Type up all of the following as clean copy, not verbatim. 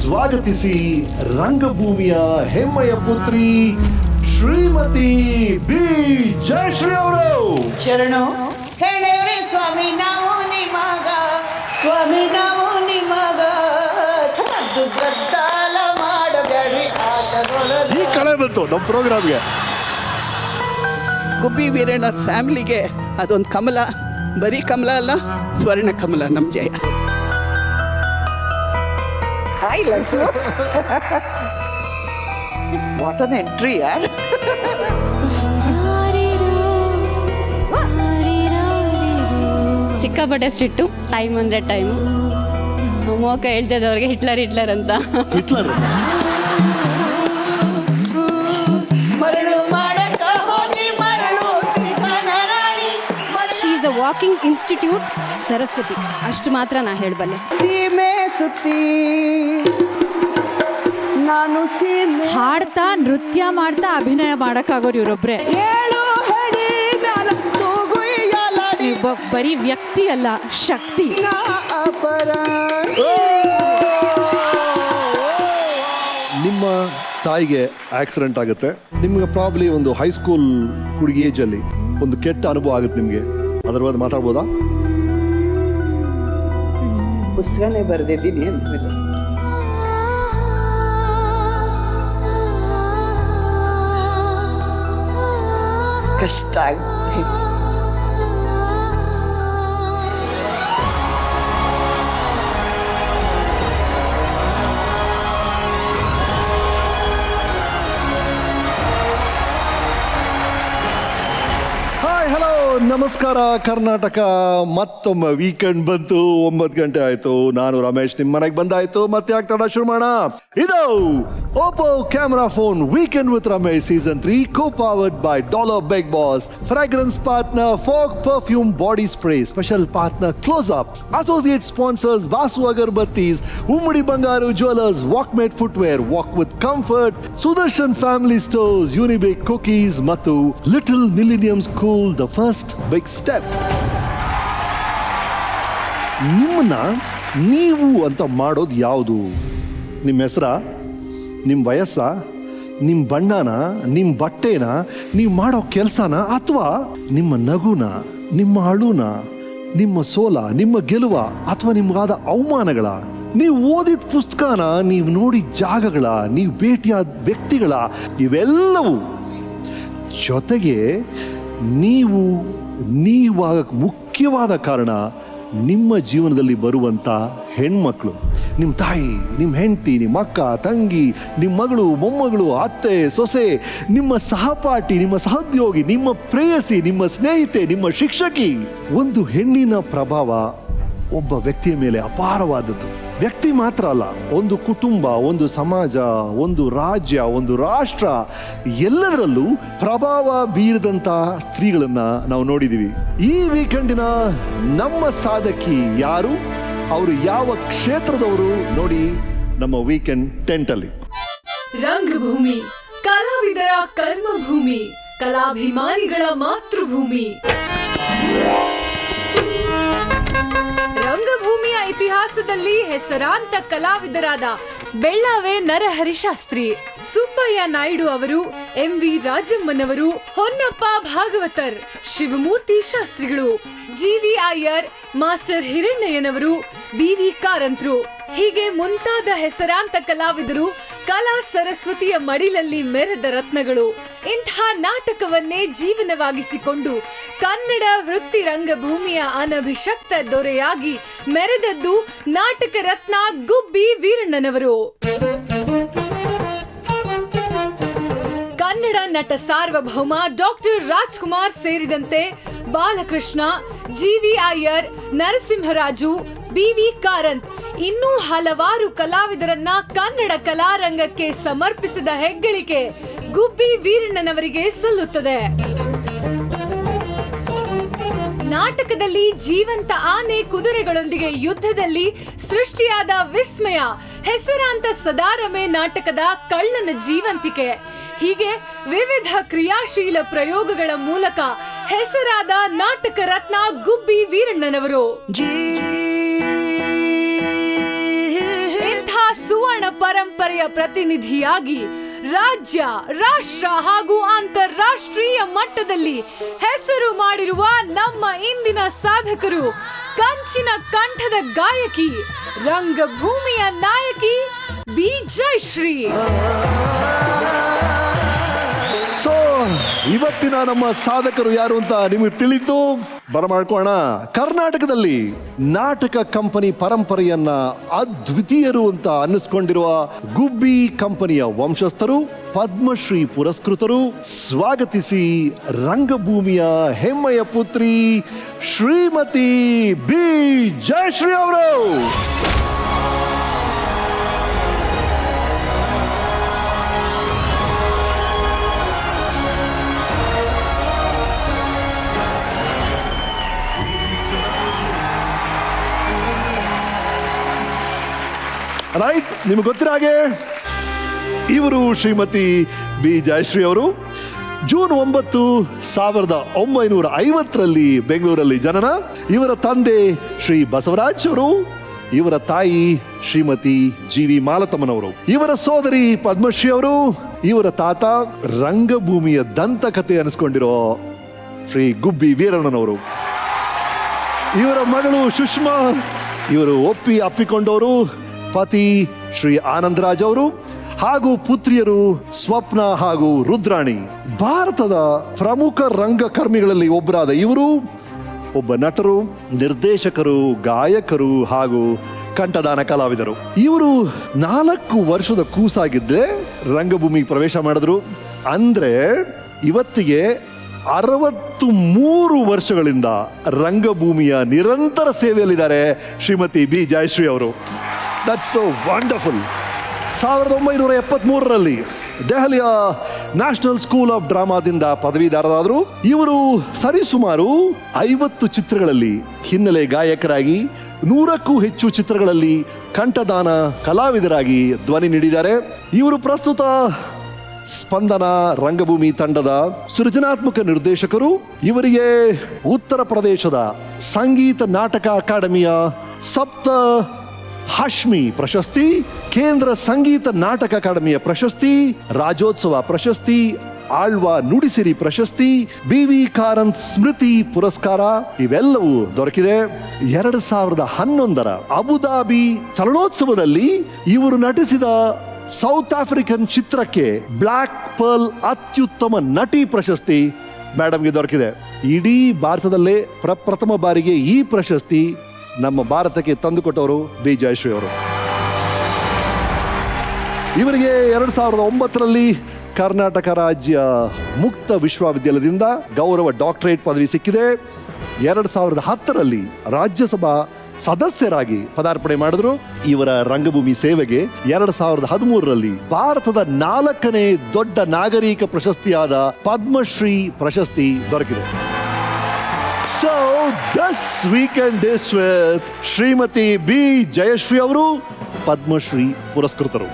ಸ್ವಾಗತಿಸಿ ರಂಗಭೂಮಿಯ ಹೆಮ್ಮೆಯ ಪುತ್ರಿ ಶ್ರೀಮತಿ ಬಿ ಜಯಶ್ರೀ ಅವರು. ಶರಣು ಹೇಳೇವ್ರಿ ಸ್ವಾಮಿ ನಾವು ನಿಮಗ, ಸ್ವಾಮಿ ನಾವು ನಿಮಗ, ಗದ್ದಾಲ ಮಾಡಬೇಡಿ ಆಟದೊಳಗೆ. ಈ ಕಳೆ ಬಂತು ನಮ್ಮ ಪ್ರೋಗ್ರಾಮ್ಗೆ. ಗುಬ್ಬಿ ವೀರಣ್ಣ ಫ್ಯಾಮಿಲಿಗೆ ಅದೊಂದು ಕಮಲ, ಬರೀ ಕಮಲ ಅಲ್ಲ, ಸ್ವರ್ಣ ಕಮಲ ನಮ್ಮ ಜಯ. Hi Lakshya, what an entry ಯಾರ್. ಸಿಕ್ಕಾಪಟ್ಟೆ ಸ್ಟ್ರಿಕ್ಟು, ಟೈಮ್ ಅಂದರೆ ಟೈಮು. ಮೋಕ ಹೇಳ್ತಿದ್ದವ್ರಿಗೆ ಹಿಟ್ಲರ್ ಹಿಟ್ಲರ್ ಅಂತ. Hitler she is a walking institute Saraswati, ಅಷ್ಟು ಮಾತ್ರ ನಾ ಹೇಳಬಲ್ಲೆ. ಸೀಮೆ ಸುತ್ತಿ ನಾನು ಸೀಮೆ ಹಾಡ್ತಾ ನೃತ್ಯ ಮಾಡ್ತಾ ಅಭಿನಯ ಮಾಡಕ್ಕಾಗೋರು ಇವರೊಬ್ರೆ. ಬರೀ ವ್ಯಕ್ತಿ ಅಲ್ಲ, ಶಕ್ತಿ. ನಿಮ್ಮ ತಾಯಿಗೆ ಆಕ್ಸಿಡೆಂಟ್ ಆಗುತ್ತೆ, ನಿಮ್ಗೆ ಪ್ರಾಬ್ಲಿ ಒಂದು ಹೈಸ್ಕೂಲ್ ಹುಡುಗಿ ಏಜಲ್ಲಿ ಒಂದು ಕೆಟ್ಟ ಅನುಭವ ಆಗುತ್ತೆ ನಿಮಗೆ. ಅದರ ಬಗ್ಗೆ ಮಾತಾಡ್ಬೋದಾ? ಪುಸ್ತಕನೇ ಬರೆದಿದ್ದೀನಿ ಅಂದ್ಮೇಲೆ ಕಷ್ಟ ಆಗುತ್ತೆ. ಹಾಯ್, ಹಲೋ, ನಮಸ್ಕಾರ ಕರ್ನಾಟಕ. ಮತ್ತೊಮ್ಮೆ ವೀಕೆಂಡ್ ಬಂತು, 9 ಗಂಟೆ ಆಯ್ತು. ನಾನು ರಮೇಶ್ ನಿಮ್ಮ ಮನೆಗೆ ಬಂದಾಯ್ತು. ಮತ್ತೆ ಯಾಕೆ ತಡ, ಶುರು ಮಾಡೋಣ. ಇದು Oppo camera phone weekend with Ramesh season 3, co-powered by Dollar Big Boss, fragrance partner Fog Perfume Body Spray, special partner Close Up, associate sponsors Vasu Agarbattis, Ummadi Bangaru Jewelers, Walkmate Footwear, Walk with Comfort, Sudarshan Family Stores, Unibake Cookies ಮತ್ತು Little Millennium School, the first big step. ನಿಮ್ಮನ್ನ ನೀವು ಅಂತ ಮಾಡೋದು ಯಾವುದು? ನಿಮ್ಮ ಹೆಸರ, ನಿಮ್ಮ ವಯಸ್ಸ, ನಿಮ್ಮ ಬಣ್ಣನ, ನಿಮ್ಮ ಬಟ್ಟೆನ, ನೀವು ಮಾಡೋ ಕೆಲಸನ, ಅಥವಾ ನಿಮ್ಮ ನಗುನ, ನಿಮ್ಮ ಅಳುನ, ನಿಮ್ಮ ಸೋಲ, ನಿಮ್ಮ ಗೆಲುವ, ಅಥವಾ ನಿಮಗಾದ ಅವಮಾನಗಳ, ನೀವು ಓದಿದ ಪುಸ್ತಕನ, ನೀವು ನೋಡಿದ ಜಾಗಗಳ, ನೀವು ಭೇಟಿಯಾದ ವ್ಯಕ್ತಿಗಳ, ಇವೆಲ್ಲವೂ ಜೊತೆಗೆ ನೀವಾಗಕ್ಕೆ ಮುಖ್ಯವಾದ ಕಾರಣ ನಿಮ್ಮ ಜೀವನದಲ್ಲಿ ಬರುವಂಥ ಹೆಣ್ಮಕ್ಳು, ನಿಮ್ಮ ತಾಯಿ, ನಿಮ್ಮ ಹೆಂಡತಿ, ನಿಮ್ಮ ಅಕ್ಕ, ತಂಗಿ, ನಿಮ್ಮ ಮಗಳು, ಮೊಮ್ಮಗಳು, ಅತ್ತೆ, ಸೊಸೆ, ನಿಮ್ಮ ಸಹಪಾಠಿ, ನಿಮ್ಮ ಸಹೋದ್ಯೋಗಿ, ನಿಮ್ಮ ಪ್ರೇಯಸಿ, ನಿಮ್ಮ ಸ್ನೇಹಿತೆ, ನಿಮ್ಮ ಶಿಕ್ಷಕಿ. ಒಂದು ಹೆಣ್ಣಿನ ಪ್ರಭಾವ ಒಬ್ಬ ವ್ಯಕ್ತಿಯ ಮೇಲೆ ಅಪಾರವಾದದ್ದು. ವ್ಯಕ್ತಿ ಮಾತ್ರ ಅಲ್ಲ, ಒಂದು ಕುಟುಂಬ, ಒಂದು ಸಮಾಜ, ಒಂದು ರಾಜ್ಯ, ಒಂದು ರಾಷ್ಟ್ರ, ಎಲ್ಲದರಲ್ಲೂ ಪ್ರಭಾವ ಬೀರಿದಂಥ ಸ್ತ್ರೀಗಳನ್ನ ನಾವು ನೋಡಿದ್ದೀವಿ. ಈ ವೀಕೆಂಡಿನ ನಮ್ಮ ಸಾಧಕಿ ಯಾರು, ಅವರು ಯಾವ ಕ್ಷೇತ್ರದವರು ನೋಡಿ ನಮ್ಮ ವೀಕೆಂಡ್ ಟೆಂಟಲ್ಲಿ. ರಂಗಭೂಮಿ ಕಲಾವಿದರ ಕರ್ಮಭೂಮಿ, ಕಲಾಭಿಮಾನಿಗಳ ಮಾತೃಭೂಮಿ. ರಂಗಭೂಮಿಯ ಇತಿಹಾಸದಲ್ಲಿ ಹೆಸರಾಂತ ಕಲಾವಿದರಾದ ಬೆಳ್ಳಾವೆ ನರಹರಿಶಾಸ್ತ್ರಿ, ಸುಬ್ಬಯ್ಯ ನಾಯ್ಡು ಅವರು, MV ರಾಜಮ್ಮನವರು, ಹೊನ್ನಪ್ಪ ಭಾಗವತರ್, ಶಿವಮೂರ್ತಿ ಶಾಸ್ತ್ರಿಗಳು, GV ಅಯ್ಯರ್, ಮಾಸ್ಟರ್ ಹಿರಣ್ಣಯ್ಯನವರು, BV ಕಾರಂತ್ರು, ಹೀಗೆ ಮುಂತಾದ ಹೆಸರಾಂತ ಕಲಾವಿದರು ಕಲಾ ಸರಸ್ವತಿಯ ಮಡಿಲಲ್ಲಿ ಮೆರೆದ ರತ್ನಗಳು. ಇಂಥ ನಾಟಕವನ್ನೇ ಜೀವನವಾಗಿಸಿಕೊಂಡು ಕನ್ನಡ ವೃತ್ತಿ ರಂಗಭೂಮಿಯ ಅನಭಿಷಕ್ತ ದೊರೆಯಾಗಿ ಮೆರೆದದ್ದು ನಾಟಕ ರತ್ನ ಗುಬ್ಬಿ ವೀರಣ್ಣನವರು. ಕನ್ನಡ ನಟ ಸಾರ್ವಭೌಮ ಡಾಕ್ಟರ್ ರಾಜ್ಕುಮಾರ್ ಸೇರಿದಂತೆ ಬಾಲಕೃಷ್ಣ, GV ಅಯ್ಯರ್, ನರಸಿಂಹರಾಜು, BV ಕಾರಂತ್, ಇನ್ನೂ ಹಲವಾರು ಕಲಾವಿದರನ್ನ ಕನ್ನಡ ಕಲಾರಂಗಕ್ಕೆ ಸಮರ್ಪಿಸಿದ ಹೆಗ್ಗಳಿಕೆ ಗುಬ್ಬಿ ವೀರಣ್ಣನವರಿಗೆ ಸಲ್ಲುತ್ತದೆ. ನಾಟಕದಲ್ಲಿ ಜೀವಂತ ಆನೆ ಕುದುರೆಗಳೊಂದಿಗೆ ಯುದ್ಧದಲ್ಲಿ ಸೃಷ್ಟಿಯಾದ ವಿಸ್ಮಯ, ಹೆಸರಾಂತ ಸದಾರಮೆ ನಾಟಕದ ಕಳ್ಳನ ಜೀವಂತಿಕೆ, ಹೀಗೆ ವಿವಿಧ ಕ್ರಿಯಾಶೀಲ ಪ್ರಯೋಗಗಳ ಮೂಲಕ ಹೆಸರಾದ ನಾಟಕ ರತ್ನ ಗುಬ್ಬಿ ವೀರಣ್ಣನವರು. ಇಂಥ ಸುವರ್ಣ ಪರಂಪರೆಯ ಪ್ರತಿನಿಧಿಯಾಗಿ ರಾಜ್ಯ, ರಾಷ್ಟ್ರ ಹಾಗೂ ಅಂತಾರಾಷ್ಟ್ರೀಯ ಮಟ್ಟದಲ್ಲಿ ಹೆಸರು ಮಾಡಿರುವ ನಮ್ಮ ಇಂದಿನ ಸಾಧಕರು, ಕಂಚಿನ ಕಂಠದ ಗಾಯಕಿ, ರಂಗಭೂಮಿಯ ನಾಯಕಿ ಬಿ ಜಯಶ್ರೀ. ಸೊ ಇವತ್ತಿನ ನಮ್ಮ ಸಾಧಕರು ಯಾರು ಅಂತ ನಿಮಗೆ ತಿಳಿತು. ಬರಮಾಡ್ಕೋಣ. ಕರ್ನಾಟಕದಲ್ಲಿ ನಾಟಕ ಕಂಪನಿ ಪರಂಪರೆಯನ್ನ ಅದ್ವಿತೀಯರು ಅಂತ ಅನ್ನಿಸ್ಕೊಂಡಿರುವ ಗುಬ್ಬಿ ಕಂಪನಿಯ ವಂಶಸ್ಥರು, ಪದ್ಮಶ್ರೀ ಪುರಸ್ಕೃತರು, ಸ್ವಾಗತಿಸಿ ರಂಗಭೂಮಿಯ ಹೆಮ್ಮೆಯ ಪುತ್ರಿ ಶ್ರೀಮತಿ ಬಿ ಜಯಶ್ರೀ ಅವರು. ರೈಟ್, ನಿಮ್ಗೆ ಗೊತ್ತಿರ ಹಾಗೆ ಇವರು ಶ್ರೀಮತಿ ಬಿ ಜಯಶ್ರೀ ಅವರು ಜೂನ್ 9, 1950 ಬೆಂಗಳೂರಲ್ಲಿ ಜನನ. ಇವರ ತಂದೆ ಶ್ರೀ ಬಸವರಾಜ್ ಅವರು, ಇವರ ತಾಯಿ ಶ್ರೀಮತಿ ಜಿ.ವಿ. ಮಾಲತಮ್ಮನವರು, ಇವರ ಸೋದರಿ ಪದ್ಮಶ್ರೀ ಅವರು, ಇವರ ತಾತ ರಂಗಭೂಮಿಯ ದಂತಕಥೆ ಅನಿಸ್ಕೊಂಡಿರೋ ಶ್ರೀ ಗುಬ್ಬಿ ವೀರಣ್ಣನವರು, ಇವರ ಮಗಳು ಸುಷ್ಮಾ, ಇವರು ಅಪ್ಪಿಕೊಂಡವರು ಪತಿ ಶ್ರೀ ಆನಂದರಾಜ್ ಅವರು, ಹಾಗೂ ಪುತ್ರಿಯರು ಸ್ವಪ್ನ ಹಾಗೂ ರುದ್ರಾಣಿ. ಭಾರತದ ಪ್ರಮುಖ ರಂಗಕರ್ಮಿಗಳಲ್ಲಿ ಒಬ್ಬರಾದ ಇವರು ಒಬ್ಬ ನಟರು, ನಿರ್ದೇಶಕರು, ಗಾಯಕರು ಹಾಗೂ ಕಂಠದಾನ ಕಲಾವಿದರು. ಇವರು 4 ವರ್ಷದ ಕೂಸಾಗಿದ್ದೆ ರಂಗಭೂಮಿ ಪ್ರವೇಶ ಮಾಡಿದ್ರು. ಅಂದ್ರೆ ಇವತ್ತಿಗೆ 63 ವರ್ಷಗಳಿಂದ ರಂಗಭೂಮಿಯ ನಿರಂತರ ಸೇವೆಯಲ್ಲಿದ್ದಾರೆ ಶ್ರೀಮತಿ ಬಿ ಜಯಶ್ರೀ ಅವರು. That's so wonderful. 1973 ದೆಹಲಿಯ ನ್ಯಾಷನಲ್ ಸ್ಕೂಲ್ ಆಫ್ ಡ್ರಾಮಾದಿಂದ ಪದವೀಧರರಾದರು. ಇವರು ಸರಿಸುಮಾರು 50 ಚಿತ್ರಗಳಲ್ಲಿ ಹಿನ್ನೆಲೆ ಗಾಯಕರಾಗಿ, 100ಕ್ಕೂ ಹೆಚ್ಚು ಚಿತ್ರಗಳಲ್ಲಿ ಕಂಠದಾನ ಕಲಾವಿದರಾಗಿ ಧ್ವನಿ ನೀಡಿದ್ದಾರೆ. ಇವರು ಪ್ರಸ್ತುತ ಸ್ಪಂದನ ರಂಗಭೂಮಿ ತಂಡದ ಸೃಜನಾತ್ಮಕ ನಿರ್ದೇಶಕರು. ಇವರಿಗೆ ಉತ್ತರ ಪ್ರದೇಶದ ಸಂಗೀತ ನಾಟಕ ಅಕಾಡೆಮಿಯ ಸಪ್ತ ಹಾಶ್ಮಿ ಪ್ರಶಸ್ತಿ, ಕೇಂದ್ರ ಸಂಗೀತ ನಾಟಕ ಅಕಾಡೆಮಿಯ ಪ್ರಶಸ್ತಿ, ರಾಜ್ಯೋತ್ಸವ ಪ್ರಶಸ್ತಿ, ಆಳ್ವಾ ನುಡಿಸಿರಿ ಪ್ರಶಸ್ತಿ, ಬಿ.ವಿ. ಕಾರಂತ್ ಸ್ಮೃತಿ ಪುರಸ್ಕಾರ ಇವೆಲ್ಲವೂ ದೊರಕಿದೆ. 2011 ಅಬುದಾಬಿ ಚಲನೋತ್ಸವದಲ್ಲಿ ಇವರು ನಟಿಸಿದ ಸೌತ್ ಆಫ್ರಿಕನ್ ಚಿತ್ರಕ್ಕೆ ಬ್ಲ್ಯಾಕ್ ಪರ್ಲ್ ಅತ್ಯುತ್ತಮ ನಟಿ ಪ್ರಶಸ್ತಿ ಮೇಡಮ್ಗೆ ದೊರಕಿದೆ. ಇಡೀ ಭಾರತದಲ್ಲೇ ಪ್ರಥಮ ಬಾರಿಗೆ ಈ ಪ್ರಶಸ್ತಿ ನಮ್ಮ ಭಾರತಕ್ಕೆ ತಂದುಕೊಟ್ಟವರು ಬಿ ಜಯಶ್ರೀ ಅವರು. ಇವರಿಗೆ 2009 ಕರ್ನಾಟಕ ರಾಜ್ಯ ಮುಕ್ತ ವಿಶ್ವವಿದ್ಯಾಲಯದಿಂದ ಗೌರವ ಡಾಕ್ಟರೇಟ್ ಪದವಿ ಸಿಕ್ಕಿದೆ. 2010 ರಾಜ್ಯಸಭಾ ಸದಸ್ಯರಾಗಿ ಪದಾರ್ಪಣೆ ಮಾಡಿದ್ರು. ಇವರ ರಂಗಭೂಮಿ ಸೇವೆಗೆ 2013 ಭಾರತದ 4ನೇ ದೊಡ್ಡ ನಾಗರಿಕ ಪ್ರಶಸ್ತಿಯಾದ ಪದ್ಮಶ್ರೀ ಪ್ರಶಸ್ತಿ ದೊರಕಿದೆ. So this weekend is with Shrimati B Jayashree ಅವರು, ಪದ್ಮಶ್ರೀ ಪುರಸ್ಕೃತರು.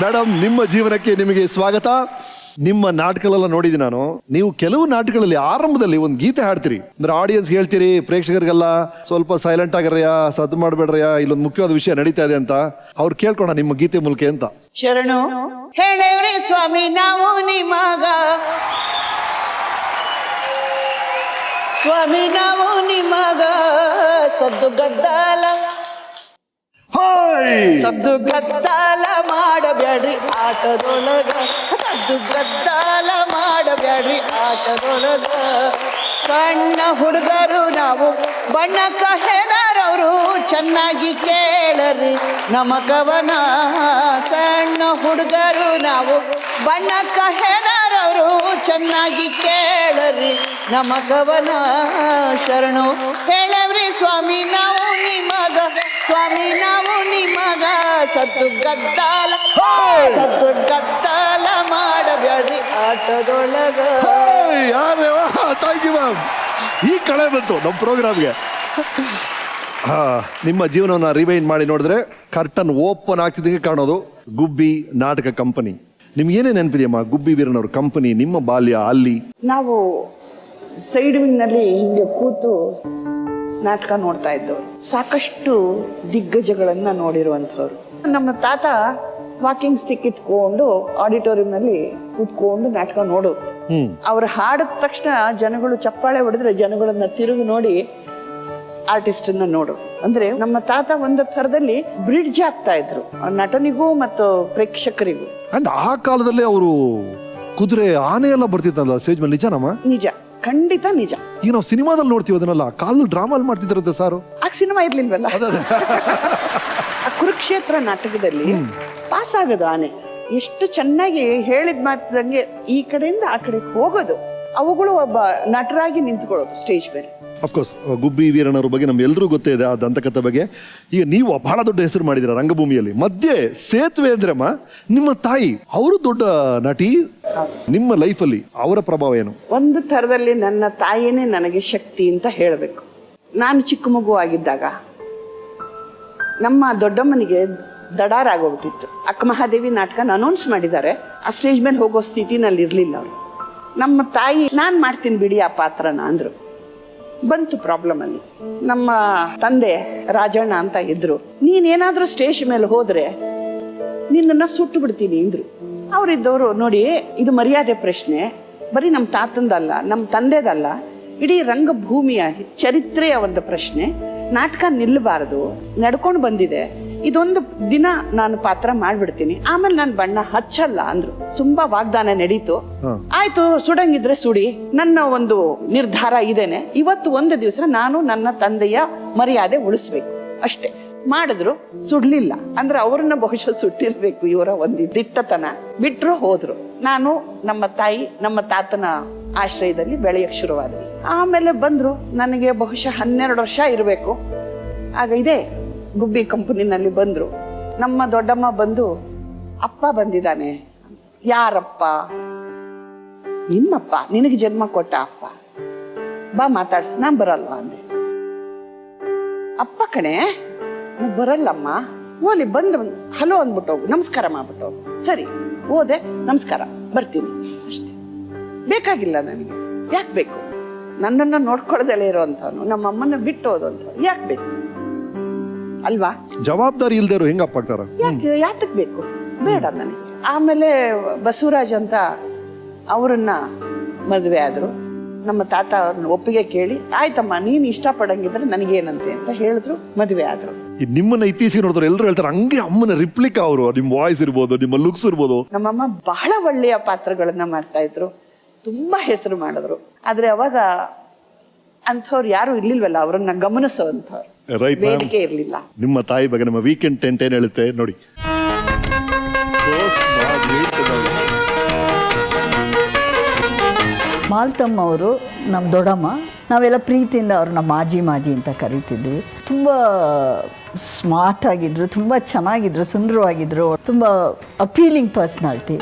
ಮೇಡಮ್, ನಿಮ್ಮ ಜೀವನಕ್ಕೆ ನಿಮಗೆ ಸ್ವಾಗತ. ನಿಮ್ಮ ನಾಟಕಗಳೆಲ್ಲ ನೋಡಿದ್ದೀನಿ ನಾನು. ನೀವು ಕೆಲವು ನಾಟಕಗಳಲ್ಲಿ ಆರಂಭದಲ್ಲಿ ಒಂದು ಗೀತೆ ಹಾಡ್ತೀರಿ, ಅಂದ್ರೆ ಆಡಿಯನ್ಸ್ ಹೇಳ್ತೀರಿ, ಪ್ರೇಕ್ಷಕರಿಗೆಲ್ಲ ಸ್ವಲ್ಪ ಸೈಲೆಂಟ್ ಆಗಿರ್ರಯ್ಯ, ಸದ್ದು ಮಾಡಬೇಡ್ರಯ್ಯ, ಇಲ್ಲೊಂದು ಮುಖ್ಯವಾದ ವಿಷಯ ನಡೀತಾ ಇದೆ ಅಂತ. ಅವ್ರು ಕೇಳ್ಕೋಣ ನಿಮ್ಮ ಗೀತೆ ಮೂಲಕ ಅಂತ. ಶರಣು ಹೇಳೇವ್ರಿ ಸ್ವಾಮಿ ನಾವು ನಿಮಗ, ಸ್ವಾಮಿ ನಾವು ನಿಮಗ, ಸದ್ದು ಗದ್ದಾಲ ಸದ್ದು ಗದ್ದಾಲ ಮಾಡಬ್ಯಾಡ್ರಿ ಆಟದೊಳಗ, ಸದ್ದು ಗದ್ದಾಲ ಮಾಡಬ್ಯಾಡ್ರಿ ಆಟದೊಳಗ. ಸಣ್ಣ ಹುಡುಗರು ನಾವು ಬಣ್ಣಕ್ಕ ಹೆದರವರು, ಚೆನ್ನಾಗಿ ಕೇಳರಿ ನಮ್ಮ ಕವನ. ಸಣ್ಣ ಹುಡುಗರು ನಾವು ಬಣ್ಣಕ್ಕ ಹೆದರವರು, ಚೆನ್ನಾಗಿ ಕೇಳರಿ ನಮ್ಮ ಕವನ. ಶರಣು ಹೇಳವ್ರಿ ಸ್ವಾಮಿ ನಾವು ನಿಮಗ, ಸ್ವಾಮಿ ನಾವು ನಿಮಗ, ಸದ್ದು ಗದ್ದಾಲ ಸದ್ದು ಗದ್ದಾಲ ಮಾಡಬ್ಯಾಡ್ರಿ ಆಟದೊಳಗ. ಈ ಕಳೆ ಬಂತು ನಮ್ಮ ಪ್ರೋಗ್ರಾಮ್ಗೆ. ನಿಮ್ಮ ಜೀವನವನ್ನ ರಿವೈಂಡ್ ಮಾಡಿ ನೋಡಿದ್ರೆ ಕರ್ಟನ್ ಓಪನ್ ಆಗ್ತಿದ್ದಂಗೆ ಕಾಣೋದು ಗುಬ್ಬಿ ನಾಟಕ ಕಂಪನಿ. ನಿಮ್ಗೇನೇ ನೆನಪಿದೆಯಮ್ಮ ಗುಬ್ಬಿ ವೀರಣ್ಣವ್ರ ಕಂಪನಿ, ನಿಮ್ಮ ಬಾಲ್ಯ ಅಲ್ಲಿ? ನಾವು ಸೈಡ್ ವಿಂಗ್ನಲ್ಲಿ ಹಿಂಗೆ ಕೂತು ನಾಟಕ ನೋಡ್ತಾ ಇದ್ದವರು, ಸಾಕಷ್ಟು ದಿಗ್ಗಜಗಳನ್ನ ನೋಡಿರುವಂಥವ್ರು. ನಮ್ಮ ತಾತ ವಾಕಿಂಗ್ ಸ್ಟಿಕ್ ಇಟ್ಕೊಂಡು ಆಡಿಟೋರಿಯಂನಲ್ಲಿ ಕೂತ್ಕೊಂಡು ನಾಟಕ ನೋಡೋರು. ಅವ್ರು ಹಾಡಿದ ತಕ್ಷಣ ಜನಗಳು ಚಪ್ಪಾಳೆ ಹೊಡೆದ್ರೆ ಜನಗಳನ್ನ ತಿರುಗಿ ನೋಡಿ ಆರ್ಟಿಸ್ಟನ್ನ ನೋಡು. ಅಂದ್ರೆ ನಮ್ಮ ತಾತ ಒಂದು ಥರದಲ್ಲಿ ಬ್ರಿಡ್ಜ್ ಆಗ್ತಾ ಇದ್ರು ನಟನಿಗೂ ಮತ್ತು ಪ್ರೇಕ್ಷಕರಿಗೂ. ಅಂಡ್ ಆ ಕಾಲದಲ್ಲಿ ಅವರು ಕುದುರೆ ಆನೆ ಎಲ್ಲ ಬರ್ತಿತ್ತಲ್ಲ ಸ್ಟೇಜ್ ಮೇಲೆ, ನಿಜನಮ್ಮ? ನಿಜ, ಖಂಡಿತ ನಿಜ. ಈಗ ನಾವು ಸಿನಿಮಾದಲ್ಲಿ ನೋಡ್ತೀವಿ ಅದನ್ನೆಲ್ಲ, ಕಾಲದಲ್ಲಿ ಡ್ರಾಮಲ್ಲಿ ಮಾಡ್ತಿದ್ರಂತೆ ಸಾರು. ಆಗ ಸಿನಿಮಾ ಇರ್ಲಿಲ್ವಲ್ಲ. ಆ ಕುರುಕ್ಷೇತ್ರ ನಾಟಕದಲ್ಲಿ ಪಾಸ್ ಆಗೋದು ಆನೆ, ಎಷ್ಟು ಚೆನ್ನಾಗಿ ಹೇಳಿದ ಮಾತಂಗೆ ಈ ಕಡೆಯಿಂದ ಆ ಕಡೆ ಹೋಗೋದು, ಅವುಗಳು ಒಬ್ಬ ನಟರಾಗಿ ನಿಂತ್ಕೊಳ್ಳೋದು ಸ್ಟೇಜ್ ಮೇಲೆ. ಅಫ್ಕೋರ್ಸ್ ಗುಬ್ಬಿ ವೀರಣ್ಣವ್ರ ಬಗ್ಗೆ ನಮ್ಗೆಲ್ಲರೂ ಗೊತ್ತೇ ಇದೆ, ಆ ದಂತಕಥೆ ಬಗ್ಗೆ. ಈಗ ನೀವು ಬಹಳ ದೊಡ್ಡ ಹೆಸರು ಮಾಡಿದ್ದೀರ ರಂಗಭೂಮಿಯಲ್ಲಿ. ಮಧ್ಯೆ ಸೇತುವೆ ಅಂದ್ರಮ್ಮ ನಿಮ್ಮ ತಾಯಿ, ಅವರು ದೊಡ್ಡ ನಟಿ. ನಿಮ್ಮ ಲೈಫಲ್ಲಿ ಅವರ ಪ್ರಭಾವ ಏನು? ಒಂದು ಥರದಲ್ಲಿ ನನ್ನ ತಾಯಿನೇ ನನಗೆ ಶಕ್ತಿ ಅಂತ ಹೇಳಬೇಕು. ನಾನು ಚಿಕ್ಕ ಮಗು ಆಗಿದ್ದಾಗ ನಮ್ಮ ದೊಡ್ಡಮ್ಮನಿಗೆ ದಡಾರಾಗೋಗ್ಬಿಟ್ಟಿತ್ತು. ಅಕ್ಕ ಮಹಾದೇವಿ ನಾಟಕನ ಅನೌನ್ಸ್ ಮಾಡಿದ್ದಾರೆ, ಆ ಸ್ಟೇಜ್ ಮೇಲೆ ಹೋಗೋ ಸ್ಥಿತಿನಲ್ಲಿ ಇರಲಿಲ್ಲ ಅವರು. ನಮ್ಮ ತಾಯಿ ನಾನು ಮಾಡ್ತೀನಿ ಬಿಡಿ ಆ ಪಾತ್ರನ ಅಂದರು. ಬಂತು ಪ್ರಾಬ್ಲಮ್ ಅಲ್ಲಿ. ನಮ್ಮ ತಂದೆ ರಾಜಣ್ಣ ಅಂತ ಇದ್ರು, ನೀನೇನಾದ್ರೂ ಸ್ಟೇಜ್ ಮೇಲೆ ಹೋದ್ರೆ ನಿನ್ನನ್ನು ಸುಟ್ಟು ಬಿಡ್ತೀನಿ ಅಂದ್ರು. ಅವರಿದ್ದವರು ನೋಡಿ, ಇದು ಮರ್ಯಾದೆ ಪ್ರಶ್ನೆ, ಬರೀ ನಮ್ಮ ತಾತಂದಲ್ಲ, ನಮ್ಮ ತಂದೆದಲ್ಲ, ಇಡೀ ರಂಗಭೂಮಿಯ ಚರಿತ್ರೆಯ ಒಂದು ಪ್ರಶ್ನೆ. ನಾಟಕ ನಿಲ್ಲಬಾರದು, ನಡ್ಕೊಂಡು ಬಂದಿದೆ, ಇದೊಂದು ದಿನ ನಾನು ಪಾತ್ರ ಮಾಡ್ಬಿಡ್ತೀನಿ, ಆಮೇಲೆ ನಾನು ಬಣ್ಣ ಹಚ್ಚಲ್ಲ ಅಂದ್ರು. ತುಂಬಾ ವಾಗ್ದಾನ ನಡೀತು. ಆಯ್ತು, ಸುಡಂಗಿದ್ರೆ ಸುಡಿ, ನನ್ನ ಒಂದು ನಿರ್ಧಾರ ಇದೇನೆ, ಇವತ್ತು ಒಂದು ದಿವಸ ನಾನು ನನ್ನ ತಂದೆಯ ಮರ್ಯಾದೆ ಉಳಿಸ್ಬೇಕು ಅಷ್ಟೇ. ಮಾಡಿದ್ರು, ಸುಡ್ಲಿಲ್ಲ ಅಂದ್ರೆ ಅವ್ರನ್ನ ಬಹುಶಃ ಸುಟ್ಟಿರ್ಬೇಕು ಇವರ ಒಂದು ದಿಟ್ಟತನ. ಬಿಟ್ರು, ಹೋದ್ರು. ನಾನು ನಮ್ಮ ತಾಯಿ ನಮ್ಮ ತಾತನ ಆಶ್ರಯದಲ್ಲಿ ಬೆಳೆಯಕ್ಕೆ ಶುರುವಾದ್ವಿ. ಆಮೇಲೆ ಬಂದ್ರು, ನನಗೆ ಬಹುಶಃ 12 ವರ್ಷ ಇರಬೇಕು. ಆಗ ಇದೇ ಗುಬ್ಬಿ ಕಂಪನಿನಲ್ಲಿ ಬಂದ್ರು. ನಮ್ಮ ದೊಡ್ಡಮ್ಮ ಬಂದು, ಅಪ್ಪ ಬಂದಿದ್ದಾನೆ. ಯಾರಪ್ಪ? ನಿಮ್ಮಪ್ಪ, ನಿನಗೆ ಜನ್ಮ ಕೊಟ್ಟ ಅಪ್ಪ, ಬಾ ಮಾತಾಡ್ಸಿ. ನಾನ್ ಬರಲ್ವಾ ಅಂದೆ. ಅಪ್ಪ ಕಣೆ, ಬರಲ್ಲಮ್ಮ. ಓಲಿ ಬಂದು ಹಲೋ ಅಂದ್ಬಿಟ್ಟು ಹೋಗು, ನಮಸ್ಕಾರ ಮಾಡ್ಬಿಟ್ಟು ಹೋಗು. ಸರಿ, ಹೋದೆ, ನಮಸ್ಕಾರ, ಬರ್ತೀನಿ ಅಷ್ಟೇ. ಬೇಕಾಗಿಲ್ಲ ನನಗೆ. ಯಾಕೆ ಬೇಕು? ನನ್ನನ್ನು ನೋಡ್ಕೊಳ್ಳೋದಲ್ಲೇ ಇರೋವಂಥವ್ನು, ನಮ್ಮ ಅಮ್ಮನ ಬಿಟ್ಟು ಹೋದಂಥವ್ನು ಯಾಕೆ ಬೇಕು ಅಲ್ವಾ? ಜವಾಬ್ದಾರಿ ಇಲ್ದೇರು ಹೆಂಗಪ್ಪ ಆಗ್ತಾರ? ಯಾತಕ್ ಬೇಕು? ಬೇಡ ನನಗೆ. ಆಮೇಲೆ ಬಸವರಾಜ್ ಅಂತ ಅವ್ರನ್ನ ಮದುವೆ ಆದ್ರು. ನಮ್ಮ ತಾತ ಅವ್ರನ್ನ ಒಪ್ಪಿಗೆ ಕೇಳಿ, ಆಯ್ತಮ್ಮ ನೀನು ಇಷ್ಟಪಡಂಗಿದ್ರೆ ನನಗೇನಂತೆ ಅಂತ ಹೇಳಿದ್ರು, ಮದುವೆ ಆದ್ರು. ನಿಮ್ಮನ್ನ ಇತ್ತೀಚೆಗೆ ನೋಡಿದ್ರೆ ಎಲ್ಲರೂ ಹೇಳ್ತಾರೆ ಹಂಗೆ ಅಮ್ಮನ ರಿಪ್ಲಿಕಾ ಅವರು. ನಿಮ್ಮ ವಾಯ್ಸ್ ಇರ್ಬೋದು, ನಿಮ್ಮ ಲುಕ್ಸ್ ಇರ್ಬೋದು. ನಮ್ಮಮ್ಮ ಬಹಳ ಒಳ್ಳೆಯ ಪಾತ್ರಗಳನ್ನ ಮಾಡ್ತಾ ಇದ್ರು, ತುಂಬಾ ಹೆಸರು ಮಾಡಿದ್ರು. ಆದ್ರೆ ಅವಾಗ ಅಂಥವ್ರು ಯಾರು ಇರ್ಲಿಲ್ವಲ್ಲ, ಅವ್ರನ್ನ ಗಮನಿಸೋಂಥವ್ರು ವೇದಿಕೆ ಇರ್ಲಿಲ್ಲ. ನಿಮ್ಮ ತಾಯಿ ಬಗ್ಗೆ ನಮ್ಮ ವೀಕೆಂಡ್ ಟೆಂಟ್ ಏನ್ ಹೇಳುತ್ತೆ ನೋಡಿ. ಮಾಲ್ತಮ್ಮ ಅವರು ನಮ್ಮ ದೊಡ್ಡಮ್ಮ. ನಾವೆಲ್ಲ ಪ್ರೀತಿಯಿಂದ ಅವರು ನಮ್ಮ ಮಾಜಿ ಅಂತ ಕರಿತಿದ್ವಿ. ತುಂಬ ಸ್ಮಾರ್ಟ್ ಆಗಿದ್ರು, ತುಂಬ ಚೆನ್ನಾಗಿದ್ರು, ಸುಂದರವಾಗಿದ್ರು, ತುಂಬ ಅಪೀಲಿಂಗ್ ಪರ್ಸ್ನಾಲಿಟಿ.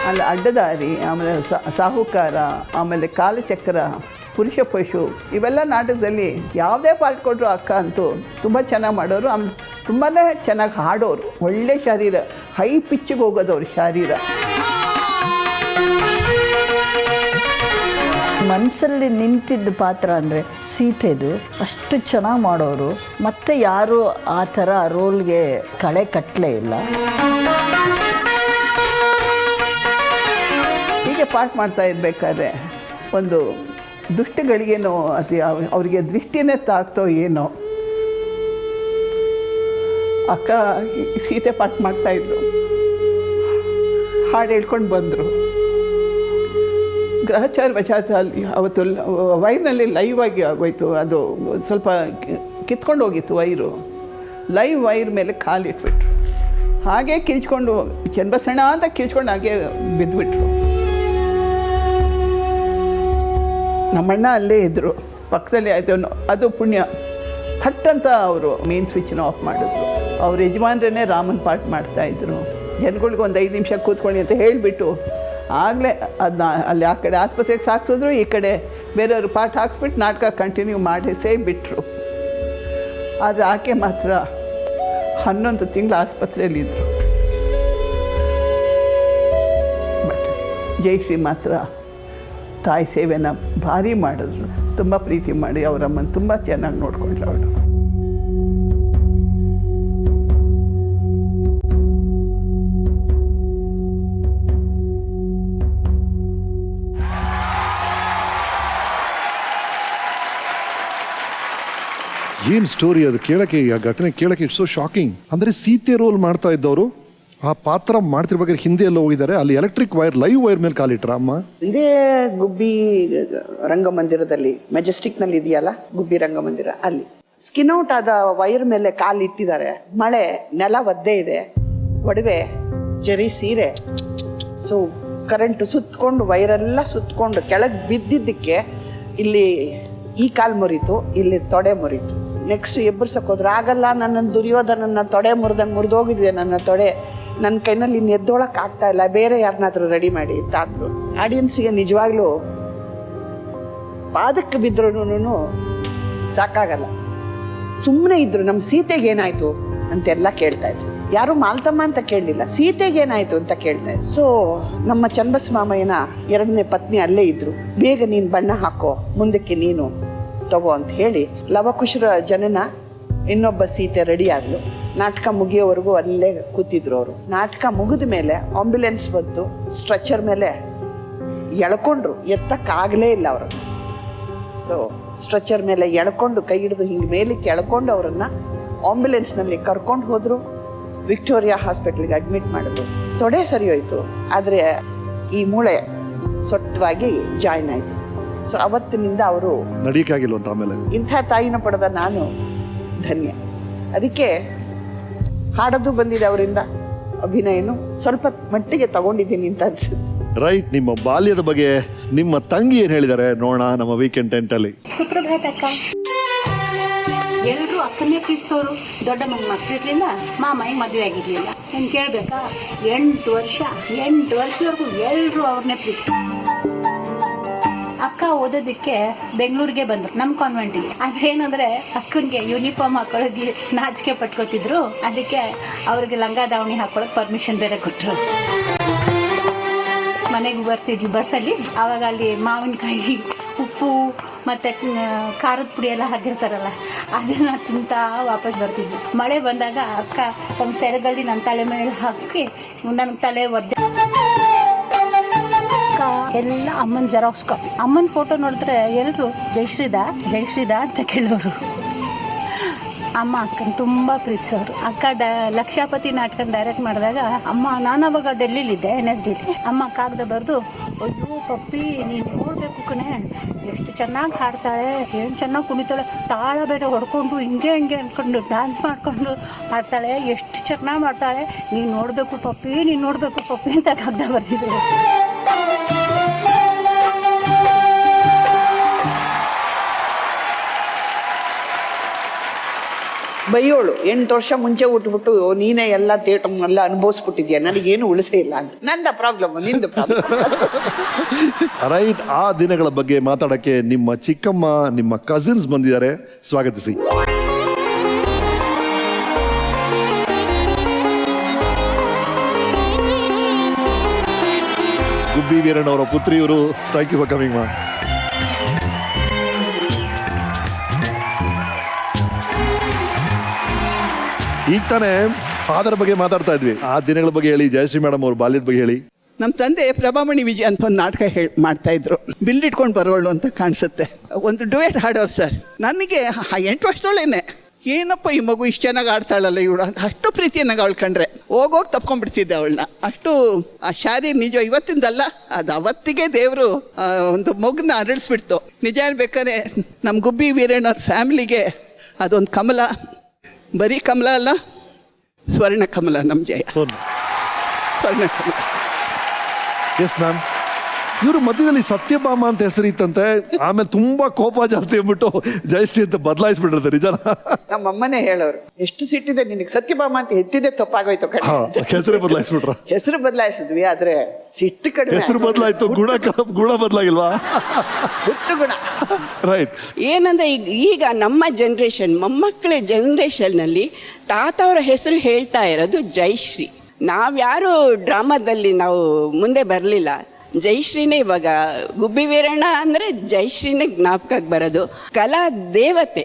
ಅಲ್ಲಿ ಅಡ್ಡದಾರಿ, ಆಮೇಲೆ ಸಾಹುಕಾರ, ಆಮೇಲೆ ಕಾಲಚಕ್ರ, ಪುರುಷ ಪಶು, ಇವೆಲ್ಲ ನಾಟಕದಲ್ಲಿ ಯಾವುದೇ ಪಾರ್ಟ್ ಕೊಟ್ಟರು ಅಕ್ಕ ಅಂತೂ ತುಂಬ ಚೆನ್ನಾಗಿ ಮಾಡೋರು. ಆಮೇಲೆ ತುಂಬಾ ಚೆನ್ನಾಗಿ ಹಾಡೋರು, ಒಳ್ಳೆ ಶರೀರ, ಹೈ ಪಿಚ್ಚಿಗೆ ಹೋಗೋದವ್ರು ಶರೀರ. ಮನಸ್ಸಲ್ಲಿ ನಿಂತಿದ್ದ ಪಾತ್ರ ಅಂದರೆ ಸೀತೆದು, ಅಷ್ಟು ಚೆನ್ನಾಗಿ ಮಾಡೋರು. ಮತ್ತೆ ಯಾರು ಆ ಥರ ರೋಲ್ಗೆ ಕಳೆ ಕಟ್ಟಲೇ ಇಲ್ಲ. ಹೀಗೆ ಪಾಠ ಮಾಡ್ತಾ ಇರಬೇಕಾದ್ರೆ ಒಂದು ದುಷ್ಟಗಳಿಗೇನೋ ಅದು ಅವರಿಗೆ ದೃಷ್ಟಿನೇ ತಾಕ್ತೋ ಏನೋ, ಅಕ್ಕ ಸೀತೆ ಪಾಠ ಮಾಡ್ತಾಯಿದ್ರು, ಹಾಡು ಹೇಳ್ಕೊಂಡು ಬಂದರು. ಗ್ರಹಚಾರ ವಚಾತ ಅಲ್ಲಿ ಅವತ್ತು ವೈರ್ನಲ್ಲಿ ಲೈವ್ ಆಗಿ ಆಗೋಯ್ತು. ಅದು ಸ್ವಲ್ಪ ಕಿತ್ಕೊಂಡು ಹೋಗಿತ್ತು ವೈರು. ಲೈವ್ ವೈರ್ ಮೇಲೆ ಕಾಲಿಟ್ಬಿಟ್ರು. ಹಾಗೆ ಕಿರ್ಚ್ಕೊಂಡು ಚೆನ್ಬಸಣ್ಣ ಅಂತ ಕಿರ್ಚ್ಕೊಂಡು ಹಾಗೆ ಬಿದ್ದುಬಿಟ್ರು. ನಮ್ಮಣ್ಣ ಅಲ್ಲೇ ಇದ್ದರು ಪಕ್ಕದಲ್ಲಿ. ಆಯಿತು, ಅದು ಪುಣ್ಯ. ಥಟ್ಟಂತ ಅವರು ಮೇನ್ ಸ್ವಿಚ್ನ ಆಫ್ ಮಾಡಿದ್ರು. ಅವ್ರ ಯಜಮಾನ್ರೇ ರಾಮನ್ ಪಾಠ ಮಾಡ್ತಾಯಿದ್ರು. ಜನಗಳಿಗೆ ಒಂದು 5 ನಿಮಿಷ ಕೂತ್ಕೊಳ್ಳಿ ಅಂತ ಹೇಳಿಬಿಟ್ಟು ಆಗಲೇ ಅದನ್ನ ಅಲ್ಲಿ ಆ ಕಡೆ ಆಸ್ಪತ್ರೆಗೆ ಸಾಕ್ಸಿದ್ರು, ಈ ಕಡೆ ಬೇರೆಯವ್ರು ಪಾಠ ಹಾಕ್ಸ್ಬಿಟ್ಟು ನಾಟಕ ಕಂಟಿನ್ಯೂ ಮಾಡಿಸೇ ಬಿಟ್ಟರು. ಆದರೆ ಆಕೆ ಮಾತ್ರ 11 ತಿಂಗಳು ಆಸ್ಪತ್ರೆಯಲ್ಲಿದ್ದರು. ಬಟ್ ಜಯಶ್ರೀ ಮಾತ್ರ ತಾಯಿ ಸೇವೆನ ಭಾರಿ ಮಾಡಿದ್ರು. ತುಂಬ ಪ್ರೀತಿ ಮಾಡಿ ಅವರಮ್ಮನ ತುಂಬ ಚೆನ್ನಾಗಿ ನೋಡ್ಕೊಂಡ್ರು ಅವಳು. ಏನು ಸ್ಟೋರಿ ಅದು ಕೇಳಕ್ಕೆ, ಆ ಘಟನೆ ಕೇಳಕ್ಕೆ ಇಟ್ಸ್ ಸೋ ಶಾಕಿಂಗ್. ಅಂದರೆ ಸೀತೆ ರೋಲ್ ಮಾಡ್ತಾ ಇದ್ದವರು ಆ ಪಾತ್ರ ಮಾಡ್ತಿರ್ಬೇಕಾದ್ರೆ ಹಿಂದೆ ಎಲ್ಲ ಹೋಗಿದ್ದಾರೆ, ಅಲ್ಲಿ ಎಲೆಕ್ಟ್ರಿಕ್ ವೈರ್, ಲೈವ್ ವೈರ್ ಮೇಲೆ ಕಾಲಿಟ್ರ ಅಮ್ಮ. ಇದೇ ಗುಬ್ಬಿ ರಂಗಮಂದಿರದಲ್ಲಿ, ಮೆಜೆಸ್ಟಿಕ್ನಲ್ಲಿ ಇದೆಯಲ್ಲ ಗುಬ್ಬಿ ರಂಗಮಂದಿರ, ಅಲ್ಲಿ ಸ್ಕಿನ್ ಔಟ್ ಆದ ವೈರ್ ಮೇಲೆ ಕಾಲು ಇಟ್ಟಿದ್ದಾರೆ. ಮಳೆ, ನೆಲ ಒದ್ದೆ ಇದೆ, ಒಡವೆ, ಜರಿ ಸೀರೆ. ಸೊ ಕರೆಂಟ್ ಸುತ್ತಕೊಂಡು, ವೈರೆಲ್ಲ ಸುತ್ತಕೊಂಡು ಕೆಳಗೆ ಬಿದ್ದಿದ್ದಕ್ಕೆ ಇಲ್ಲಿ ಈ ಕಾಲು ಮುರಿತು, ಇಲ್ಲಿ ತೊಡೆ ಮುರಿತು. ನೆಕ್ಸ್ಟ್ ಎಬ್ಬರ್ಸಕ್ಕೋದ್ರೆ ಆಗಲ್ಲ, ನನ್ನನ್ನು ದುರ್ಯೋಧನನ್ನ ತೊಡೆ ಮುರಿದೋಗಿದೆ ನನ್ನ ತೊಡೆ, ನನ್ನ ಕೈನಲ್ಲಿ ಇನ್ನು ಎದ್ದೋಳಕ್ಕೆ ಆಗ್ತಾ ಇಲ್ಲ, ಬೇರೆ ಯಾರನ್ನಾದ್ರೂ ರೆಡಿ ಮಾಡಿ ಅಂತ ಅಂದರು. ಆಡಿಯನ್ಸ್ಗೆ ನಿಜವಾಗ್ಲೂ ಪಾದಕ್ಕೆ ಬಿದ್ರೂ ಸಾಕಾಗಲ್ಲ. ಸುಮ್ಮನೆ ಇದ್ರು. ನಮ್ಮ ಸೀತೆಗೆ ಏನಾಯ್ತು ಅಂತೆಲ್ಲ ಕೇಳ್ತಾ ಇದ್ರು. ಯಾರು ಮಾಲ್ತಮ್ಮ ಅಂತ ಕೇಳಲಿಲ್ಲ, ಸೀತೆಗೆ ಏನಾಯ್ತು ಅಂತ ಕೇಳ್ತಾ ಇದ್ರು. ಸೊ ನಮ್ಮ ಚನ್ನಬಸಮಾಮಯ್ಯನ 2ನೇ ಪತ್ನಿ ಅಲ್ಲೇ ಇದ್ರು. ಬೇಗ ನೀನು ಬಣ್ಣ ಹಾಕೋ, ಮುಂದಕ್ಕೆ ನೀನು ತಗೋ ಅಂತ ಹೇಳಿ ಲವಕುಶರ ಜನನ ಇನ್ನೊಬ್ಬ ಸೀತೆ ರೆಡಿ ಆಗ್ಲು. ನಾಟಕ ಮುಗಿಯೋವರೆಗೂ ಅಲ್ಲೇ ಕೂತಿದ್ರು ಅವರು. ನಾಟಕ ಮುಗಿದ ಮೇಲೆ ಆಂಬ್ಯುಲೆನ್ಸ್ ಬಂತು, ಸ್ಟ್ರೆಚರ್ ಮೇಲೆ ಎಳ್ಕೊಂಡ್ರು, ಎತ್ತಕ್ಕಾಗಲೇ ಇಲ್ಲ ಅವ್ರನ್ನ. ಸೊ ಸ್ಟ್ರೆಚರ್ ಮೇಲೆ ಎಳ್ಕೊಂಡು, ಕೈ ಹಿಡಿದು ಹಿಂಗೆ ಮೇಲಕ್ಕೆ ಎಳ್ಕೊಂಡು ಅವರನ್ನು ಆಂಬ್ಯುಲೆನ್ಸ್ನಲ್ಲಿ ಕರ್ಕೊಂಡು ಹೋದರು. ವಿಕ್ಟೋರಿಯಾ ಹಾಸ್ಪಿಟ್ಲಿಗೆ ಅಡ್ಮಿಟ್ ಮಾಡಿದ್ರು. ತೊಡೆ ಸರಿ ಹೋಯ್ತು, ಆದರೆ ಈ ಮೂಳೆ ಸೊಟ್ಟವಾಗಿ ಜಾಯ್ನ್ ಆಯಿತು. ಸೊ ಅವತ್ತಿನಿಂದ ಅವರು ನಡಿಯಕ್ಕಾಗಿಲ್ವಂತ. ಆಮೇಲೆ ಇಂಥ ತಾಯಿನ ಪಡೆದ ನಾನು ಧನ್ಯ. ಅದಕ್ಕೆ ಹಾಡೋದು ಬಂದಿದೆ ಅವರಿಂದ, ಅಭಿನಯನು ಸ್ವಲ್ಪ ಮಟ್ಟಿಗೆ ತಗೊಂಡಿದ್ದೀನಿ ಅಂತ ಅನ್ಸುತ್ತೆ. ರೈಟ್. ನಿಮ್ಮ ಬಾಲ್ಯದ ಬಗ್ಗೆ ನಿಮ್ಮ ತಂಗಿ ಏನು ಹೇಳಿದ್ದಾರೆ ನೋಡೋಣ ನಮ್ಮ ವೀಕೆಂಡ್ ಟೆಂಟಲ್ಲಿ. ಸುಪ್ರಭಾತ ಅಕ್ಕ. ಎಲ್ಲರೂ ಅಕ್ಕನೇ ಪ್ರೀತಿಸೋರು. ದೊಡ್ಡ ಮಕ್ಕಳಿರ್ಲಿಲ್ಲ, ಮಾಮಯ್ಯ ಮದುವೆ ಆಗಿರ್ಲಿಲ್ಲ. ನೀನು ಕೇಳಬೇಕಾ, 8 ವರ್ಷದವರೆಗೂ ಎಲ್ಲರೂ ಅವ್ರನ್ನೇ ಪ್ರೀತಿಸ. ಅಕ್ಕ ಓದೋದಕ್ಕೆ ಬೆಂಗಳೂರಿಗೆ ಬಂದ್ರು, ನಮ್ಮ ಕಾನ್ವೆಂಟಿಗೆ. ಆದ್ರೆ ಏನಂದ್ರೆ ಅಕ್ಕನಿಗೆ ಯೂನಿಫಾರ್ಮ್ ಹಾಕೊಳ್ಳೋಕೆ ನಾಚಿಕೆ ಪಟ್ಕೋತಿದ್ರು. ಅದಕ್ಕೆ ಅವ್ರಿಗೆ ಲಂಗ ದಾವಣಿ ಹಾಕೊಳ್ಳೋಕೆ ಪರ್ಮಿಷನ್ ಬೇರೆ ಕೊಟ್ಟರು. ಮನೆಗೆ ಬರ್ತಿದ್ವಿ ಬಸ್ಸಲ್ಲಿ. ಆವಾಗ ಅಲ್ಲಿ ಮಾವಿನಕಾಯಿ, ಉಪ್ಪು ಮತ್ತು ಖಾರದ ಪುಡಿ ಎಲ್ಲ ಹಾಕಿರ್ತಾರಲ್ಲ, ಅದನ್ನು ತಿಂತಾ ವಾಪಸ್ ಬರ್ತಿದ್ವಿ. ಮಳೆ ಬಂದಾಗ ಅಕ್ಕ ತಮ್ಮ ಸೆರಗಲ್ಲಿ ನನ್ನ ತಲೆ ಮೇಲೆ ಹಾಕಿ ನನ್ನ ತಲೆ ಒದ್ದೆ. ಎಲ್ಲ ಅಮ್ಮನ ಜೆರಾಕ್ಸ್ ಕಾಪಿ. ಅಮ್ಮನ ಫೋಟೋ ನೋಡಿದ್ರೆ ಎಲ್ಲರೂ ಜಯಶ್ರೀದ ಅಂತ ಕೇಳೋರು. ಅಮ್ಮ ಅಕ್ಕನ ತುಂಬ ಪ್ರೀತಿಸೋರು. ಅಕ್ಕ ಲಕ್ಷಾಪತಿ ನಾಟಕ ಡೈರೆಕ್ಟ್ ಮಾಡಿದಾಗ ಅಮ್ಮ, ನಾನು ಅವಾಗ ಡೆಲ್ಲಿಲಿದ್ದೆ, NSD. ಅಮ್ಮ ಕಾಗದ ಬರೆದು, ಅಯ್ಯೋ ಪಪ್ಪಿ ನೀನು ನೋಡಬೇಕು ಕಣೆ, ಎಷ್ಟು ಚೆನ್ನಾಗಿ ಹಾಡ್ತಾಳೆ, ಏನು ಚೆನ್ನಾಗಿ ಕುಣಿತಾಳೆ, ತಾಳ ಬೇರೆ ಹೊಡ್ಕೊಂಡು ಹಿಂಗೆ ಅಂದ್ಕೊಂಡು ಡ್ಯಾನ್ಸ್ ಮಾಡಿಕೊಂಡು ಹಾಡ್ತಾಳೆ, ಎಷ್ಟು ಚೆನ್ನಾಗಿ ಮಾಡ್ತಾಳೆ, ನೀನು ನೋಡಬೇಕು ಪಪ್ಪಿ ಅಂತ ಕಾಗದ ಬರ್ತಿದ್ರು. ಬೈಯೋಳು 8 ವರ್ಷ ಮುಂಚೆ ಉಟ್ಬಿಟ್ಟು ನೀನೇ ಎಲ್ಲ ಥಿಯೇಟರ್ನೆಲ್ಲ ಅನುಭವಿಸ್ಬಿಟ್ಟಿದ್ಯಾ, ನನಗೇನು ಉಳಿಸೇ ಇಲ್ಲ ಅಂತ. ನಂದ ಪ್ರಾಬ್ಲಮ್, ನಿಂದು ಪ್ರಾಬ್ಲಮ್. ರೈಟ್. ಆ ದಿನಗಳ ಬಗ್ಗೆ ಮಾತಾಡಕ್ಕೆ ನಿಮ್ಮ ಚಿಕ್ಕಮ್ಮ, ನಿಮ್ಮ ಕಸಿನ್ಸ್ ಬಂದಿದ್ದಾರೆ, ಸ್ವಾಗತಿಸಿ. ಗುಬ್ಬಿ ವೀರಣ್ಣ ಅವರ ಪುತ್ರಿಯವರು. ಥ್ಯಾಂಕ್ ಯು ಫಾರ್ ಕಮಿಂಗ್ ಮಾ. ಈಗ ತಾನೇ ಫಾದರ್ ಬಗ್ಗೆ ಮಾತಾಡ್ತಾ ಇದ್ವಿ, ಆ ದಿನಗಳ ಬಗ್ಗೆ ಹೇಳಿ. ಜಯಶ್ರೀ ಮೇಡಮ್ ಅವ್ರ ಬಾಲ್ಯದ ಬಗ್ಗೆ ಹೇಳಿ. ನಮ್ಮ ತಂದೆ ಪ್ರಭಾಮಣಿ ವಿಜಯ ಅಂತ ಒಂದು ನಾಟಕ ಮಾಡ್ತಾಯಿದ್ರು. ಬಿಲ್ ಇಟ್ಕೊಂಡು ಬರೋಳು ಅಂತ ಕಾಣಿಸುತ್ತೆ. ಒಂದು ಡುಯೆಟ್ ಹಾಡೋರು ಸರ್. ನನಗೆ 8 ವರ್ಷದೊಳೇನೆ, ಏನಪ್ಪ ಈ ಮಗು ಇಷ್ಟು ಚೆನ್ನಾಗಿ ಆಡ್ತಾಳಲ್ಲ ಇವಳು ಅಂತ ಅಷ್ಟು ಪ್ರೀತಿಯನ್ನಾಗ ಅವಳು ಕಂಡ್ರೆ ಹೋಗೋಗಿ ತಪ್ಕೊಂಡ್ಬಿಡ್ತಿದ್ದೆ ಅವಳನ್ನ. ಅಷ್ಟು ಆ ಶಾರಿ ನಿಜ ಇವತ್ತಿಂದಲ್ಲ, ಅದು ಅವತ್ತಿಗೆ ದೇವರು ಒಂದು ಮಗುನ ಅರಳಿಸ್ಬಿಡ್ತು. ನಿಜ ಹೇಳ್ಬೇಕಾದ್ರೆ ನಮ್ಮ ಗುಬ್ಬಿ ವೀರಣ್ಣವ್ರ ಫ್ಯಾಮಿಲಿಗೆ ಅದೊಂದು ಕಮಲ. ಬರೀ ಕಮಲ ಅಲ್ಲ, ಸ್ವರ್ಣ ಕಮಲ. ನಮ್ಮ ಜಯ ಸ್ವರ್ಣ ಕಮಲ. Yes ma'am. ಇವರು ಮಧ್ಯದಲ್ಲಿ ಸತ್ಯಭಾಮ ಅಂತ ಹೆಸರಿತ್ತಂತೆ, ಆಮೇಲೆ ತುಂಬಾ ಕೋಪ ಜಾಸ್ತಿ ಅಂದ್ಬಿಟ್ಟು ಜಯಶ್ರೀ ಅಂತ ಬದಲಾಯಿಸ್ಬಿಟ್ಟಿರ್ತಾರೆ. ನಿಜನ? ನಮ್ಮಮ್ಮನೇ ಹೇಳೋರು, ಎಷ್ಟು ಸಿಟ್ಟಿದೆ ನಿನಗೆ, ಸತ್ಯಭಾಮ ಅಂತ ಎತ್ತಿದೆ ತಪ್ಪಾಗೋಯ್ತು ಕಡೆ. ಹೆಸರು ಬದಲಾಯಿಸ್ಬಿಟ್ರ? ಹೆಸರು ಬದಲಾಯಿಸಿದ್ವಿ, ಆದ್ರೆ ಸಿಟ್ಟು ಕಡಿಮೆ. ಹೆಸರು ಬದಲಾಯ್ತು, ಗುಣ ಬದಲಾಗಿಲ್ವಾ? ಹುಟ್ಟು ಗುಣ. ರೈಟ್. ಏನಂದ್ರೆ ಈಗ ನಮ್ಮ ಜನ್ರೇಷನ್, ಮೊಮ್ಮಕ್ಕಳ ಜನ್ರೇಷನ್ನಲ್ಲಿ ತಾತವರ ಹೆಸರು ಹೇಳ್ತಾ ಇರೋದು ಜಯಶ್ರೀ. ನಾವ್ಯಾರು ಡ್ರಾಮಾದಲ್ಲಿ ನಾವು ಮುಂದೆ ಬರಲಿಲ್ಲ. ಜಯಶ್ರೀನೇ ಇವಾಗ ಗುಬ್ಬಿ ವೀರಣ್ಣ ಅಂದರೆ ಜಯಶ್ರೀನೇ ಜ್ಞಾಪಕಕ್ಕೆ ಬರೋದು. ಕಲಾ ದೇವತೆ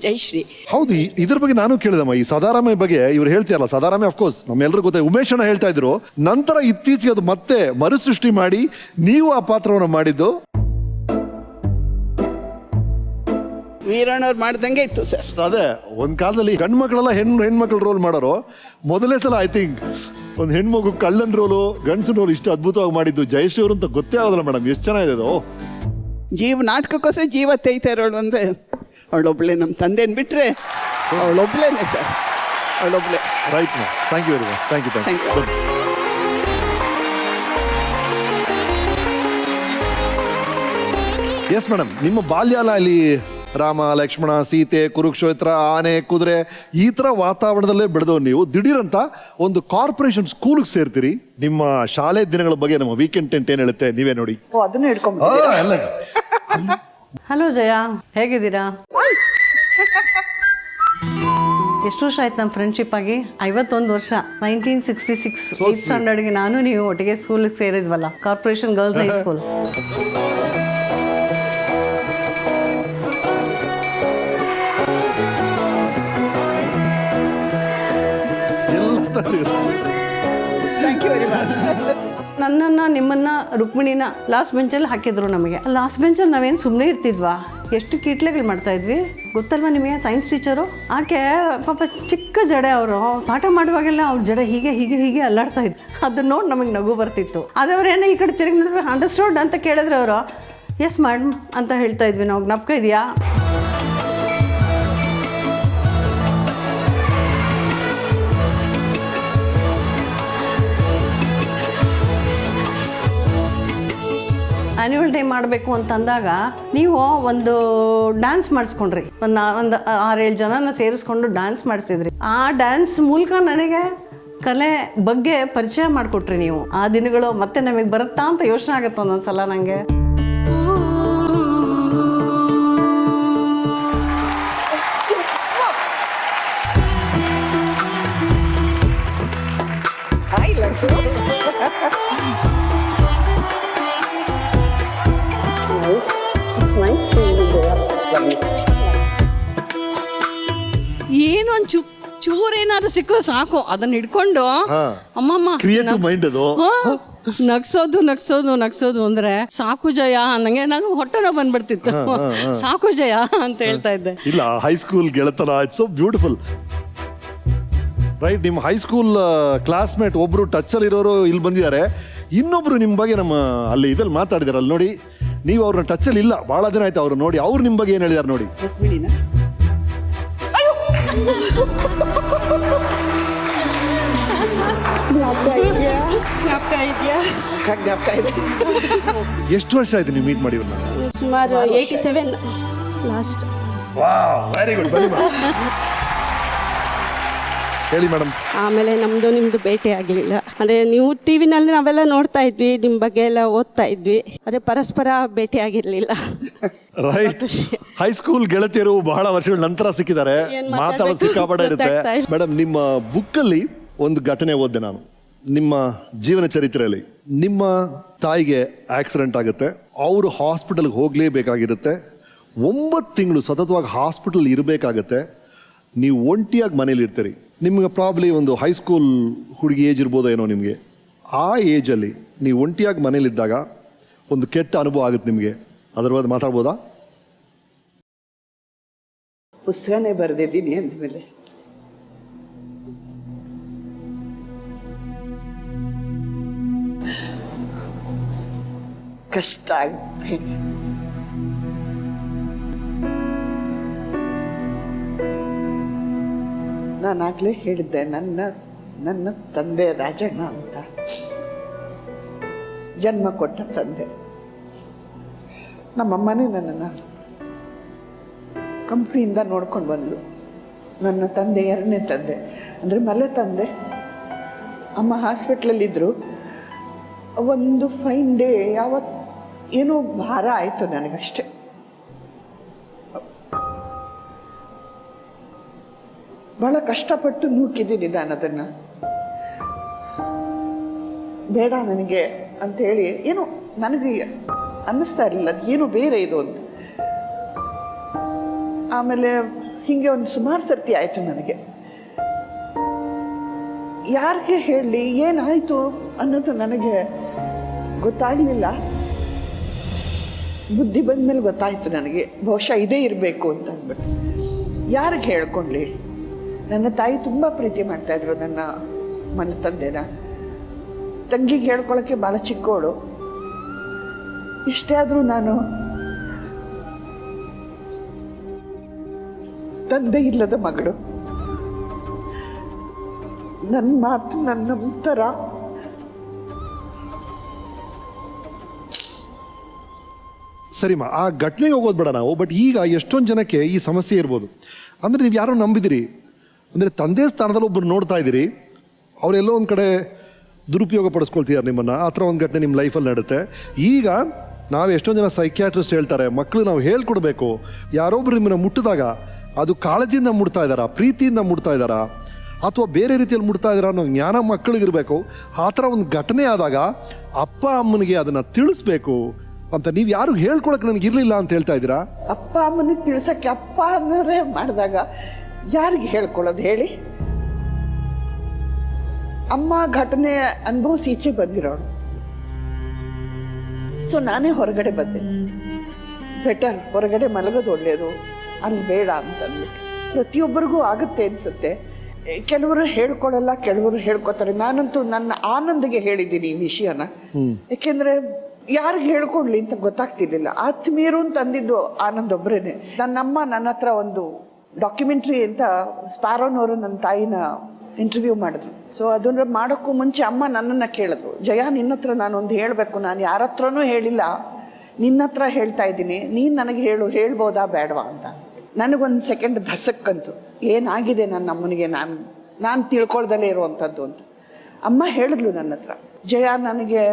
ಜಯಶ್ರೀ. ಹೌದು, ಇದ್ರ ಬಗ್ಗೆ ನಾನು ಕೇಳಿದಮ್ಮ. ಈ ಸದಾರಾಮಯ್ಯ ಬಗ್ಗೆ ಇವ್ರು ಹೇಳ್ತೀರಲ್ಲ, ಸದಾರಾಮಯ್ಯ ಅಫ್ಕೋರ್ಸ್ ನಮ್ಮೆಲ್ಲರಿಗೂ ಗೊತ್ತ. ಉಮೇಶ್ ಅಣ್ಣ ಹೇಳ್ತಾ ಇದ್ರು, ನಂತರ ಇತ್ತೀಚೆಗೆ ಅದು ಮತ್ತೆ ಮರುಸೃಷ್ಟಿ ಮಾಡಿ ನೀವು ಆ ಪಾತ್ರವನ್ನು ಮಾಡಿದ್ದು. ವೀರಣ್ಣವ್ರು ಮಾಡ್ದಂಗೆ ಇತ್ತು ಸರ್. ಅದೇ ಒಂದ್ ಕಾಲದಲ್ಲಿ ಹೆಣ್ಮಕ್ಳೆಲ್ಲ ಹೆಣ್ಮಕ್ಳು ರೋಲ್ ಮಾಡೋರು. ಮೊದಲನೇ ಸಲ ಐ ಥಿಂಕ್ ಒಂದು ಹೆಣ್ಮಗು ಕಳ್ಳನ್ ರೋಲು, ಗಂಡಸಿನ ರೋಲ್ ಇಷ್ಟು ಅದ್ಭುತವಾಗಿ ಮಾಡಿದ್ದು ಜಯಶ್ರೀ ಅವರು ಅಂತ ಗೊತ್ತೇ ಆಗೋದಿಲ್ಲ ಮೇಡಮ್. ಎಷ್ಟು ಚೆನ್ನಾಗಿದೆ ಅದು. ನಾಟಕಕ್ಕೋಸ್ಕರ ಜೀವ ತೆಗಿತಾ ಇರೋಳು ಅಂದರೆ ಅವಳೊಬ್ಳೆ. ನಮ್ಮ ತಂದೆನ ಬಿಟ್ಟರೆ ಅವಳೊಬ್ಳೇನೆ ಸರ್, ಅವಳೊಬ್ಳೆ. Right ma'am, thank you very much. Thank you. Yes madam, ನಿಮ್ಮ ಬಾಲ್ಯಾಲ ಅಲ್ಲಿ ರಾಮ ಲಕ್ಷ್ಮಣ ಸೀತೆ ಕುರುಕ್ಷೇತ್ರ ಆನೆ ಕುದುರೆ ಈ ಥರ ವಾತಾವರಣದಲ್ಲೇ ಬೆಳೆದವ್ ನೀವು ದಿಢೀರಂತ ಒಂದು ಕಾರ್ಪೊರೇಷನ್ ಸ್ಕೂಲ್ಗೆ ಸೇರ್ತೀರಿ. ನಿಮ್ಮ ಶಾಲೆ ದಿನಗಳ ಬಗ್ಗೆ ನಮ್ಮ ವೀಕೆಂಡ್ ಟೆಂಟ್ ಏನು ಹೇಳುತ್ತೆ ನೀವೇ ನೋಡಿ. ಅದನ್ನು ಹಿಡ್ಕೊಂಡು ಹಲೋ ಜಯ, ಹೇಗಿದ್ದೀರಾ? ಎಷ್ಟು ವರ್ಷ ಆಯ್ತು ನಮ್ಮ ಫ್ರೆಂಡ್ಶಿಪ್ ಆಗಿ? 51 ವರ್ಷ. 1966 8th ಸ್ಟ್ಯಾಂಡರ್ಡ್ಗೆ ನಾನು ನೀವು ಒಟ್ಟಿಗೆ ಸ್ಕೂಲಿಗೆ ಸೇರಿದ್ವಲ್ಲ, ಕಾರ್ಪೊರೇಷನ್ ಗರ್ಲ್ಸ್ ಹೈಸ್ಕೂಲ್. ನನ್ನನ್ನು ನಿಮ್ಮನ್ನು ರುಕ್ಮಿಣಿನ ಲಾಸ್ಟ್ ಬೆಂಚಲ್ಲಿ ಹಾಕಿದ್ರು. ನಮಗೆ ಲಾಸ್ಟ್ ಬೆಂಚಲ್ಲಿ ನಾವೇನು ಸುಮ್ಮನೆ ಇರ್ತಿದ್ವಾ? ಎಷ್ಟು ಕೀಟ್ಲೆಗಳು ಮಾಡ್ತಾ ಇದ್ವಿ ಗೊತ್ತಲ್ವಾ ನಿಮಗೆ? ಸೈನ್ಸ್ ಟೀಚರು ಆಕೆ ಪಾಪ ಚಿಕ್ಕ ಜಡೆ, ಅವರು ಪಾಠ ಮಾಡುವಾಗೆಲ್ಲ ಅವ್ರ ಜಡೆ ಹೀಗೆ ಹೀಗೆ ಹೀಗೆ ಅಲ್ಲಾಡ್ತಾ ಇದ್ರು. ಅದನ್ನ ನೋಡಿ ನಮಗೆ ನಗು ಬರ್ತಿತ್ತು. ಆದರೆ ಅವ್ರೇನೋ ಈ ಕಡೆ ತಿರುಗಿ ನೋಡಿದ್ರೆ ಅಂಡರ್ಸ್ಟೂಡ್ ಅಂತ ಕೇಳಿದ್ರೆ ಅವರು ಎಸ್ ಮೇಡಮ್ ಅಂತ ಹೇಳ್ತಾ ಇದ್ವಿ ನಾವು. ಜ್ಞಾಪಕ ಇದೆಯಾ? ಆ್ಯನ್ಯುವಲ್ ಡೇ ಮಾಡಬೇಕು ಅಂತಂದಾಗ ನೀವು ಒಂದು ಡ್ಯಾನ್ಸ್ ಮಾಡಿಸ್ಕೊಂಡ್ರಿ. ಒಂದು 6-7 ಜನನ ಸೇರಿಸ್ಕೊಂಡು ಡ್ಯಾನ್ಸ್ ಮಾಡಿಸಿದ್ರಿ. ಆ ಡ್ಯಾನ್ಸ್ ಮೂಲಕ ನನಗೆ ಕಲೆ ಬಗ್ಗೆ ಪರಿಚಯ ಮಾಡಿಕೊಟ್ರಿ ನೀವು. ಆ ದಿನಗಳು ಮತ್ತೆ ನಮಗೆ ಬರುತ್ತಾ ಅಂತ ಯೋಚನೆ ಆಗುತ್ತೆ ಒಂದೊಂದ್ಸಲ ನನಗೆ. ಏನೋ ಒಂದು ಚೂರೇನಾದ್ರು ಸಿಕ್ಕೋ ಸಾಕು, ಅದನ್ನ ಹಿಡ್ಕೊಂಡು ಅಮ್ಮಮ್ಮ ನಗ್ಸೋದು ಅಂದ್ರೆ ಸಾಕು ಜಯ ನಂಗೆ, ನಂಗೆ ಹೊಟ್ಟೆನೋ ಬಂದ್ಬಿಡ್ತಿತ್ತು. ಸಾಕು ಜಯ ಅಂತ ಹೇಳ್ತಾ ಇದ್ದೆ. ಇಲ್ಲ, ಹೈಸ್ಕೂಲ್ ಗೆಳತನ ಇಟ್ಸ್ ಸೋ ಬ್ಯೂಟಿಫುಲ್ ರೈಟ್. ನಿಮ್ಮ ಹೈಸ್ಕೂಲ್ ಕ್ಲಾಸ್ಮೇಟ್ ಒಬ್ರು ಟಚ್ ಅಲ್ಲಿ ಇರೋರು ಇಲ್ಲಿ ಬಂದಿದ್ದಾರೆ. ಇನ್ನೊಬ್ರು ನಿಮ್ಮ ಬಗ್ಗೆ ನಮ್ಮ ಅಲ್ಲಿ ಇದ್ರಲ್ಲಿ ಮಾತಾಡಿದಾರೆ ಅಲ್ಲಿ ನೋಡಿ. ನೀವು ಅವ್ರನ್ನ ಟಚ್ ಅಲ್ಲಿ ಇಲ್ಲ, ಬಹಳ ದಿನ ಆಯ್ತು ಅವ್ರು ನೋಡಿ. ಅವ್ರು ನಿಮ್ಮ ಬಗ್ಗೆ ಏನ್ ಹೇಳಿದಾರೆ ನೋಡಿ. ಎಷ್ಟು ವರ್ಷ ಆಯ್ತು ನೀವು ಮೀಟ್ ಮಾಡಿ? ಸುಮಾರು 87 ಲಾಸ್ಟ್. Very good. ಹೇಳಿ ಮೇಡಮ್. ಆಮೇಲೆ ನಮ್ಮದು ನಿಮ್ಮದು ಭೇಟಿ ಆಗಲಿಲ್ಲ. ಅಂದರೆ ನೀವು ಟಿ ವಿನಲ್ಲಿ ನಾವೆಲ್ಲ ನೋಡ್ತಾ ಇದ್ವಿ, ನಿಮ್ಮ ಬಗ್ಗೆ ಎಲ್ಲ ಓದ್ತಾ ಇದ್ವಿ, ಆದರೆ ಪರಸ್ಪರ ಭೇಟಿ ಆಗಿರಲಿಲ್ಲ. ರೈಟ್. ಹೈಸ್ಕೂಲ್ ಗೆಳತಿಯರು ಬಹಳ ವರ್ಷಗಳ ನಂತರ ಸಿಕ್ಕಿದ್ದಾರೆ, ಮಾತಾಡೋದು ಸಿಕ್ಕಾಪಟ್ಟೆ ಇರುತ್ತೆ. ಮೇಡಮ್, ನಿಮ್ಮ ಬುಕ್ಕಲ್ಲಿ ಒಂದು ಘಟನೆ ಓದಿದೆ ನಾನು. ನಿಮ್ಮ ಜೀವನ ಚರಿತ್ರೆಯಲ್ಲಿ ನಿಮ್ಮ ತಾಯಿಗೆ ಆಕ್ಸಿಡೆಂಟ್ ಆಗುತ್ತೆ, ಅವರು ಹಾಸ್ಪಿಟಲ್ಗೆ ಹೋಗಲೇಬೇಕಾಗಿರುತ್ತೆ, 9 ತಿಂಗಳು ಸತತವಾಗಿ ಹಾಸ್ಪಿಟಲ್ ಇರಬೇಕಾಗತ್ತೆ, ನೀವು ಒಂಟಿಯಾಗಿ ಮನೇಲಿ ಇರ್ತೀರಿ. ನಿಮ್ಗೆ ಪ್ರಾಬ್ಲಿ ಒಂದು ಹೈಸ್ಕೂಲ್ ಹುಡುಗಿ ಏಜ್ ಇರ್ಬೋದೋ ಏನೋ ನಿಮಗೆ. ಆ ಏಜಲ್ಲಿ ನೀವು ಒಂಟಿಯಾಗಿ ಮನೇಲಿದ್ದಾಗ ಒಂದು ಕೆಟ್ಟ ಅನುಭವ ಆಗುತ್ತೆ ನಿಮಗೆ, ಅದರ ಬಗ್ಗೆ ಮಾತಾಡ್ಬೋದಾ? ಪುಸ್ತಕನೇ ಬರೆದಿದ್ದೀನಿ ಅಂದಮೇಲೆ ಕಷ್ಟ ಆಗುತ್ತೆ. ನಾನಾಗಲೇ ಹೇಳಿದ್ದೆ, ನನ್ನ ತಂದೆ ರಾಜಣ್ಣ ಅಂತ, ಜನ್ಮ ಕೊಟ್ಟ ತಂದೆ. ನಮ್ಮಮ್ಮನೇ ನನ್ನನ್ನು ಕಂಪ್ನಿಯಿಂದ ನೋಡ್ಕೊಂಡು ಬಂದಳು. ನನ್ನ ತಂದೆ 2ನೇ ತಂದೆ ಅಂದರೆ ಮಲೆ ತಂದೆ. ಅಮ್ಮ ಹಾಸ್ಪಿಟ್ಲಲ್ಲಿದ್ದರು. ಒಂದು ಫೈನ್ ಡೇ ಏನೋ ಭಾರ ಆಯಿತು ನನಗಷ್ಟೆ. ಭಾಳ ಕಷ್ಟಪಟ್ಟು ನೂಕಿದ್ದೀನಿ ನಾನು ಅದನ್ನು. ಬೇಡ ನನಗೆ ಅಂಥೇಳಿ ಏನೋ ನನಗೆ ಅನ್ನಿಸ್ತಾ ಇರಲಿಲ್ಲ ಅದು ಏನು ಬೇರೆ ಇದು ಅಂತ. ಆಮೇಲೆ ಹೀಗೆ ಒಂದು ಸುಮಾರು ಸರ್ತಿ ಆಯಿತು ನನಗೆ. ಯಾರಿಗೆ ಹೇಳಲಿ, ಏನಾಯಿತು ಅನ್ನೋದು ನನಗೆ ಗೊತ್ತಾಗಲಿಲ್ಲ. ಬುದ್ಧಿ ಬಂದ ಮೇಲೆ ಗೊತ್ತಾಯಿತು ನನಗೆ, ಬಹುಶಃ ಇದೇ ಇರಬೇಕು ಅಂತ ಅಂದ್ಬಿಟ್ಟು. ಯಾರಿಗೆ ಹೇಳ್ಕೊಳ್ಳಿ? ನನ್ನ ತಾಯಿ ತುಂಬ ಪ್ರೀತಿ ಮಾಡ್ತಾಯಿದ್ರು ನನ್ನ ಮನೆ ತಂದೆನ. ತಂಗಿಗೆ ಹೇಳ್ಕೊಳ್ಳೋಕ್ಕೆ ಭಾಳ ಚಿಕ್ಕವಳು. ಇಷ್ಟೇ ಆದರೂ ನಾನು ತಂದೆ ಇಲ್ಲದ ಮಗಳು. ನನ್ನ ಮಾತು ನನ್ನ ನಂತರ ಸರಿಮಾ, ಆ ಘಟನೆಗೆ ಹೋಗೋದು ಬೇಡ ನಾವು. ಬಟ್ ಈಗ ಎಷ್ಟೊಂದು ಜನಕ್ಕೆ ಈ ಸಮಸ್ಯೆ ಇರ್ಬೋದು. ಅಂದರೆ ನೀವು ಯಾರೋ ನಂಬಿದಿರಿ, ಅಂದರೆ ತಂದೆ ಸ್ಥಾನದಲ್ಲಿ ಒಬ್ಬರು ನೋಡ್ತಾ ಇದ್ದೀರಿ, ಅವರೆಲ್ಲೋ ಒಂದು ಕಡೆ ದುರುಪಯೋಗ ಪಡಿಸ್ಕೊಳ್ತಿದ್ದಾರೆ ನಿಮ್ಮನ್ನು. ಆ ಥರ ಒಂದು ಘಟನೆ ನಿಮ್ಮ ಲೈಫಲ್ಲಿ ನಡುತ್ತೆ. ಈಗ ನಾವು ಎಷ್ಟೊಂದು ಜನ ಸೈಕ್ಯಾಟ್ರಿಸ್ಟ್ ಹೇಳ್ತಾರೆ, ಮಕ್ಕಳು ನಾವು ಹೇಳ್ಕೊಡ್ಬೇಕು. ಯಾರೊಬ್ರು ನಿಮ್ಮನ್ನು ಮುಟ್ಟಿದಾಗ ಅದು ಕಾಳಜಿಯಿಂದ ಮುಟ್ತಾ ಇದ್ದಾರಾ, ಪ್ರೀತಿಯಿಂದ ಮುಟ್ತಾ ಇದ್ದಾರಾ, ಅಥವಾ ಬೇರೆ ರೀತಿಯಲ್ಲಿ ಮುಟ್ತಾ ಇದ್ದಾರಾ ಅನ್ನೋ ಜ್ಞಾನ ಮಕ್ಕಳಿಗಿರಬೇಕು. ಆ ಥರ ಒಂದು ಘಟನೆ ಆದಾಗ ಅಪ್ಪ ಅಮ್ಮನಿಗೆ ಅದನ್ನು ತಿಳಿಸ್ಬೇಕು ಅಂತ ನೀವು ಯಾರು ಹೇಳ್ಕೊಳಕ್ಕೆ ನನಗೆ ಇರಲಿಲ್ಲ ಅಂತ ಹೇಳ್ತಾ ಇದ್ದೀರಾ? ಅಪ್ಪ ಅಮ್ಮನಿಗೆ ತಿಳ್ಸೋಕ್ಕೆ ಅಪ್ಪ ಅನ್ನೋರೇ ಮಾಡಿದಾಗ ಯಾರಿಗೆ ಹೇಳ್ಕೊಳ್ಳೋದು ಹೇಳಿ? ಅಮ್ಮ ಘಟನೆ ಅನುಭವಿಸಿ ಈಚೆ ಬಂದಿರೋಳು. ಸೊ ನಾನೇ ಹೊರಗಡೆ ಬಂದೆ. ಬೆಟರ್ ಹೊರಗಡೆ ಮಲಗೋದು ಒಳ್ಳೆಯದು, ಅಲ್ಲಿ ಬೇಡ ಅಂತಂದ್ಬಿಟ್ಟು. ಪ್ರತಿಯೊಬ್ಬರಿಗೂ ಆಗುತ್ತೆ ಅನಿಸುತ್ತೆ. ಕೆಲವರು ಹೇಳ್ಕೊಳ್ಳಲ್ಲ, ಕೆಲವರು ಹೇಳ್ಕೊತಾರೆ. ನಾನಂತೂ ನನ್ನ ಆನಂದಿಗೆ ಹೇಳಿದ್ದೀನಿ ಈ ವಿಷಯನ. ಯಾಕೆಂದರೆ ಯಾರಿಗೆ ಹೇಳ್ಕೊಡ್ಲಿ ಅಂತ ಗೊತ್ತಾಗ್ತಿರ್ಲಿಲ್ಲ. ಆತ್ಮೀಯರು ಅಂತ ಅಂದಿದ್ದು ಆನಂದ್ ಒಬ್ಬರೇನೆ. ನನ್ನಮ್ಮ ನನ್ನ ಹತ್ರ ಒಂದು ಡಾಕ್ಯುಮೆಂಟ್ರಿ ಅಂತ ಸ್ಪ್ಯಾರೋನವರು ನನ್ನ ತಾಯಿನ ಇಂಟರ್ವ್ಯೂ ಮಾಡಿದ್ರು. ಸೊ ಅದನ್ನ ಮಾಡೋಕ್ಕೂ ಮುಂಚೆ ಅಮ್ಮ ನನ್ನನ್ನು ಕೇಳಿದ್ರು, ಜಯ ನಿನ್ನ ಹತ್ರ ನಾನೊಂದು ಹೇಳಬೇಕು, ನಾನು ಯಾರ ಹತ್ರನೂ ಹೇಳಿಲ್ಲ, ನಿನ್ನ ಹತ್ರ ಹೇಳ್ತಾ ಇದ್ದೀನಿ, ನೀನು ನನಗೆ ಹೇಳ್ಬೋದಾ ಬೇಡವಾ ಅಂತ. ನನಗೊಂದು ಸೆಕೆಂಡ್ ಧಸಕ್ಕಂತು, ಏನಾಗಿದೆ ನನ್ನ ಅಮ್ಮನಿಗೆ ನಾನು ತಿಳ್ಕೊಳ್ದಲ್ಲೇ ಇರುವಂಥದ್ದು ಅಂತ. ಅಮ್ಮ ಹೇಳಿದ್ಲು ನನ್ನ ಹತ್ರ, ಜಯ ನನಗೆ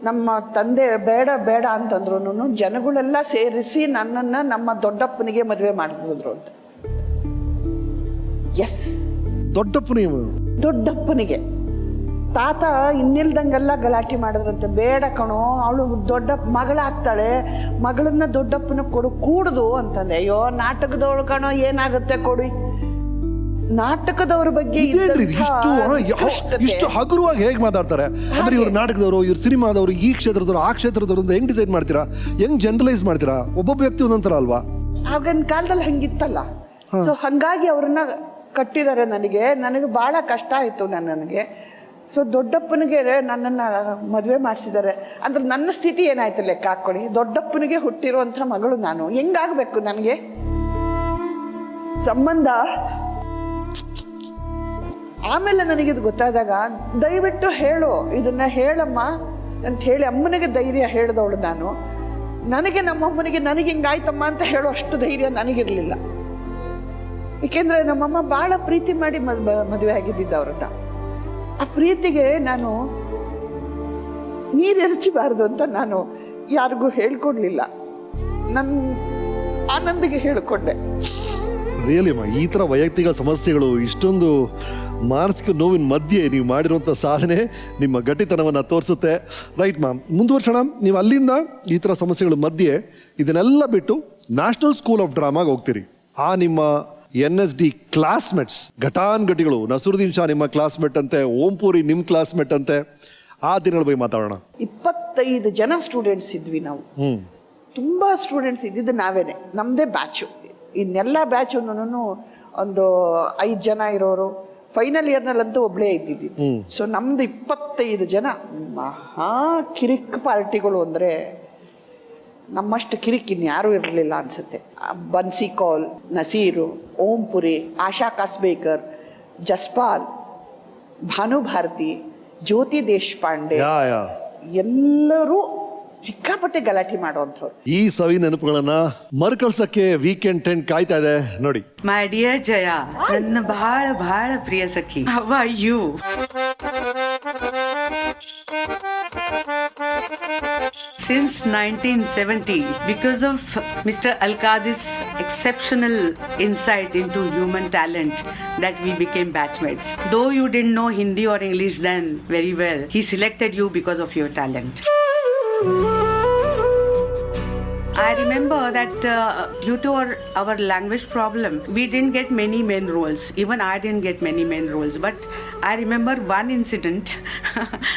ನಮ್ಮ ತಂದೆ ಬೇಡ ಬೇಡ ಅಂತಂದ್ರು ಜನಗಳೆಲ್ಲ ಸೇರಿಸಿ ನನ್ನನ್ನು ನಮ್ಮ ದೊಡ್ಡಪ್ಪನಿಗೆ ಮದುವೆ ಮಾಡಿಸಿದ್ರು ಅಂತ. ಎಸ್, ದೊಡ್ಡಪ್ಪನಿಗೆ. ತಾತ ಇನ್ನಿಲ್ದಂಗೆಲ್ಲ ಗಲಾಟೆ ಮಾಡಿದ್ರಂತೆ. ಬೇಡ ಕಣೋ, ಅವಳು ದೊಡ್ಡ ಮಗಳಾಗ್ತಾಳೆ, ಮಗಳನ್ನ ದೊಡ್ಡಪ್ಪನ ಕೊಡು ಕೂಡುದು ಅಂತಂದೆ. ಅಯ್ಯೋ ನಾಟಕದವಳು ಕಣೋ, ಏನಾಗುತ್ತೆ ಕೊಡಿ. ನಾಟಕದವ್ರ ಬಗ್ಗೆ ಇಷ್ಟು ಹಗುರವಾಗಿ ಹೇಗೆ ಮಾತಾಡ್ತಾರೆ? ಅಂದ್ರೆ ಇವ್ರು ನಾಟಕದವರು, ಇವ್ರು ಸಿನಿಮಾದವರು, ಈ ಕ್ಷೇತ್ರದವರು, ಆ ಕ್ಷೇತ್ರದವರು ಅಂತ ಹೆಂಗ್ ಡಿಸೈಡ್ ಮಾಡ್ತೀರಾ? ಹೆಂಗ್ ಜನರಲೈಸ್ ಮಾಡ್ತೀರಾ? ಒಬ್ಬೊಬ್ಬ ವ್ಯಕ್ತಿ ಒಂದೊಂಥರ ಅಲ್ವಾ? ಆಗಿನ ಕಾಲದಲ್ಲಿ ಹಂಗಿತ್ತಲ್ಲ. ಸೊ ಹಂಗಾಗಿ ಅವ್ರನ್ನ ಕಟ್ಟಿದ್ದಾರೆ. ನನಗೆ ಬಹಳ ಕಷ್ಟ ಆಯ್ತು ನನಗೆ. ಸೊ ದೊಡ್ಡಪ್ಪನಿಗೆ ನನ್ನನ್ನು ಮದುವೆ ಮಾಡಿಸಿದ್ದಾರೆ ಅಂದ್ರೆ ನನ್ನ ಸ್ಥಿತಿ ಏನಾಯ್ತು ಲೆಕ್ಕ ಹಾಕ್ಕೊಳ್ಳಿ. ದೊಡ್ಡಪ್ಪನಿಗೆ ಹುಟ್ಟಿರುವಂಥ ಮಗಳು ನಾನು, ಹೆಂಗಾಗಬೇಕು ನನಗೆ ಸಂಬಂಧ? ಆಮೇಲೆ ನನಗಿದು ಗೊತ್ತಾದಾಗ, ದಯವಿಟ್ಟು ಹೇಳು, ಇದನ್ನ ಹೇಳಮ್ಮ ಅಂತ ಹೇಳಿ ಅಮ್ಮನಿಗೆ ಧೈರ್ಯ ಹೇಳಿದವಳು ನಾನು. ನನಗೆ ನಮ್ಮಮ್ಮನಿಗೆ ನನಗೆ ಹಿಂಗಾಯ್ತಮ್ಮ ಅಂತ ಹೇಳೋ ಅಷ್ಟು ಧೈರ್ಯ ನನಗಿರಲಿಲ್ಲ. ಏಕೆಂದರೆ ನಮ್ಮಮ್ಮ ಭಾಳ ಪ್ರೀತಿ ಮಾಡಿ ಮದುವೆ ಆಗಿದ್ದಿದ್ದ ಅವ್ರನ್ನ. ಆ ಪ್ರೀತಿಗೆ ನಾನು ನೀರೆರಚಬಾರ್ದು ಅಂತ ನಾನು ಯಾರಿಗೂ ಹೇಳ್ಕೊಡ್ಲಿಲ್ಲ. ನನ್ನ ಆನಂದಿಗೆ ಹೇಳ್ಕೊಂಡೆ. ರಿಯಲಿ ಈ ಥರ ವೈಯಕ್ತಿಕ ಸಮಸ್ಯೆಗಳು, ಇಷ್ಟೊಂದು ಮಾನಸಿಕ ನೋವಿನ ಮಧ್ಯೆ ನೀವು ಮಾಡಿರುವಂಥ ಸಾಧನೆ ನಿಮ್ಮ ಗಟ್ಟಿತನವನ್ನು ತೋರಿಸುತ್ತೆ. ರೈಟ್ ಮ್ಯಾಮ್, ಮುಂದುವರ್ಸೋಣ. ನೀವು ಅಲ್ಲಿಂದ ಈ ಥರ ಸಮಸ್ಯೆಗಳ ಮಧ್ಯೆ ಇದನ್ನೆಲ್ಲ ಬಿಟ್ಟು ನ್ಯಾಷನಲ್ ಸ್ಕೂಲ್ ಆಫ್ ಡ್ರಾಮಾಗೆ ಹೋಗ್ತೀರಿ. ಆ ನಿಮ್ಮ NSD ಕ್ಲಾಸ್ಮೇಟ್ಸ್, ಘಟಾನ್ಘಟಿಗಳು, ನಸರುದ್ದೀನ್ ಶಾ ನಿಮ್ಮ ಕ್ಲಾಸ್ಮೇಟ್ ಅಂತೆ, ಓಂಪುರಿ ನಿಮ್ಮ ಕ್ಲಾಸ್ಮೇಟ್ ಅಂತೆ. ಆ ದಿನಗಳ ಬಗ್ಗೆ ಮಾತಾಡೋಣ. 25 ಜನ ಸ್ಟೂಡೆಂಟ್ಸ್ ಇದ್ವಿ ನಾವು. ತುಂಬ ಸ್ಟೂಡೆಂಟ್ಸ್ ಇದ್ದಿದ್ದು ನಾವೇನೆ, ನಮ್ಮದೇ ಬ್ಯಾಚು. ಇನ್ನೆಲ್ಲ ಬ್ಯಾಚು ಒಂದು 5 ಜನ ಇರೋರು. ಫೈನಲ್ ಇಯರ್ನಲ್ಲಂತೂ ಒಬ್ಬಳೇ ಇದ್ದಿದ್ದು. ಸೊ ನಮ್ದು 25 ಜನ ಮಹಾ ಕಿರಿಕ್ ಪಾರ್ಟಿಗಳು. ಅಂದರೆ ನಮ್ಮಷ್ಟು ಕಿರಿಕ್ ಇನ್ಯಾರೂ ಇರಲಿಲ್ಲ ಅನಿಸುತ್ತೆ. ಬನ್ಸಿ ಕೌಲ್, ನಸೀರು, ಓಂಪುರಿ, ಆಶಾ ಕಾಸ್ಬೇಕರ್, ಜಸ್ಪಾಲ್, ಭಾನುಭಾರತಿ, ಜ್ಯೋತಿ ದೇಶಪಾಂಡೆ, ಎಲ್ಲರೂ ಸಿಕ್ಕಾಪಟ್ಟೆ ಗಲಾಟೆ ಮಾಡುವಂಥವ್ರು. ಈ ಸವಿ ನೆನಪುಗಳನ್ನ ಮರುಕಳಿಸಕ್ಕೆ ವೀಕೆಂಡ್ 10 ಕಾಯ್ತಾ ಇದೆ ನೋಡಿ. ಮೈ ಡಿಯರ್ ಜಯ, ನನ್ನ ಬಹಳ ಬಹಳ ಪ್ರಿಯ ಸಖಿ, how are you? Since 1970, because of Mr. Alkazi's exceptional insight into human talent, that we became batchmates. Though you didn't know Hindi or English then very well, he selected you because of your talent. I remember that due to our language problem, we didn't get many main roles. Even I didn't get many main roles. But I remember one incident.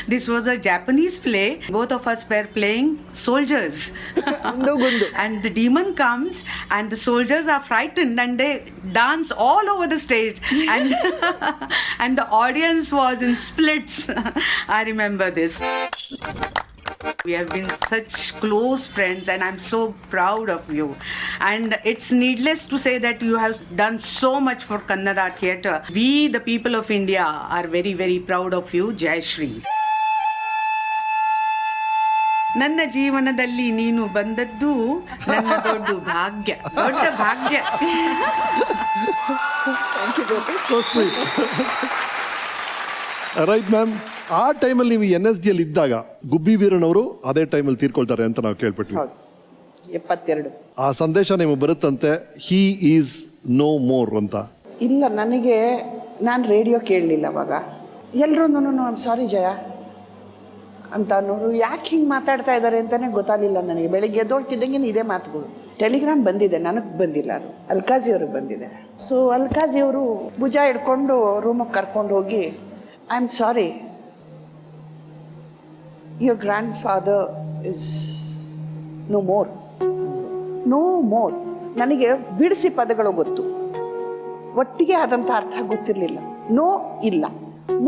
This was a Japanese play. Both of us were playing soldiers. And the demon comes and the soldiers are frightened and they dance all over the stage. And, and the audience was in splits. I remember this. We have been such close friends and I'm so proud of you. And it's needless to say that you have done so much for Kannada theatre. We, the people of India, are very, very proud of you. Jai Shri. ನನ್ನ ಜೀವನದಲ್ಲಿ ನೀನು ಬಂದದ್ದು ನನ್ನ ದೊಡ್ಡ ಭಾಗ್ಯ. Right ma'am. ಆ ಟೈಮಲ್ಲಿ ನೀವು NSD ಅಲ್ಲಿ ಇದ್ದಾಗ ಗುಬ್ಬಿ ವೀರಣ್ಣವರು ಅದೇ ಟೈಮಲ್ಲಿ ತೀರ್ಕೊಳ್ತಾರೆ ಅಂತ ನಾವು ಕೇಳ್ಬಿಟ್ವಿ. 72. ಆ ಸಂದೇಶ ನಿಮಗೆ ಬರುತ್ತಂತೆ, ಹೀ ಈಸ್ ನೋ ಮೋರ್ ಅಂತ. ಇಲ್ಲ, ನನಗೆ ನಾನು ರೇಡಿಯೋ ಕೇಳಲಿಲ್ಲ ಅವಾಗ. ಎಲ್ಲರೂ ಐಮ್ ಸಾರಿ ಜಯ ಅಂತ ಅನ್ನೋರು ಯಾಕೆ ಹಿಂಗೆ ಮಾತಾಡ್ತಾ ಇದ್ದಾರೆ ಅಂತಲೇ ಗೊತ್ತಾಗಲಿಲ್ಲ ನನಗೆ. ಬೆಳಿಗ್ಗೆ ಎದ್ದೋಳ್ತಿದ್ದಂಗೆ ಇದೇ ಮಾತುಗಳು. ಟೆಲಿಗ್ರಾಮ್ ಬಂದಿದೆ, ನನಗೆ ಬಂದಿಲ್ಲ, ಅದು ಅಲ್ಕಾಜಿ ಅವ್ರಿಗೆ ಬಂದಿದೆ. ಸೊ ಅಲ್ಕಾಜಿ ಅವರು ಭುಜ ಹಿಡ್ಕೊಂಡು ರೂಮಿಗೆ ಕರ್ಕೊಂಡು ಹೋಗಿ, I am sorry, your grandfather is no more. No more ನನಗೆ ಬಿಡಿಸಿ ಪದಗಳು ಗೊತ್ತು, ಒಟ್ಟಿಗೆ ಆದಂಥ ಅರ್ಥ ಗೊತ್ತಿರಲಿಲ್ಲ. ನೋ ಇಲ್ಲ,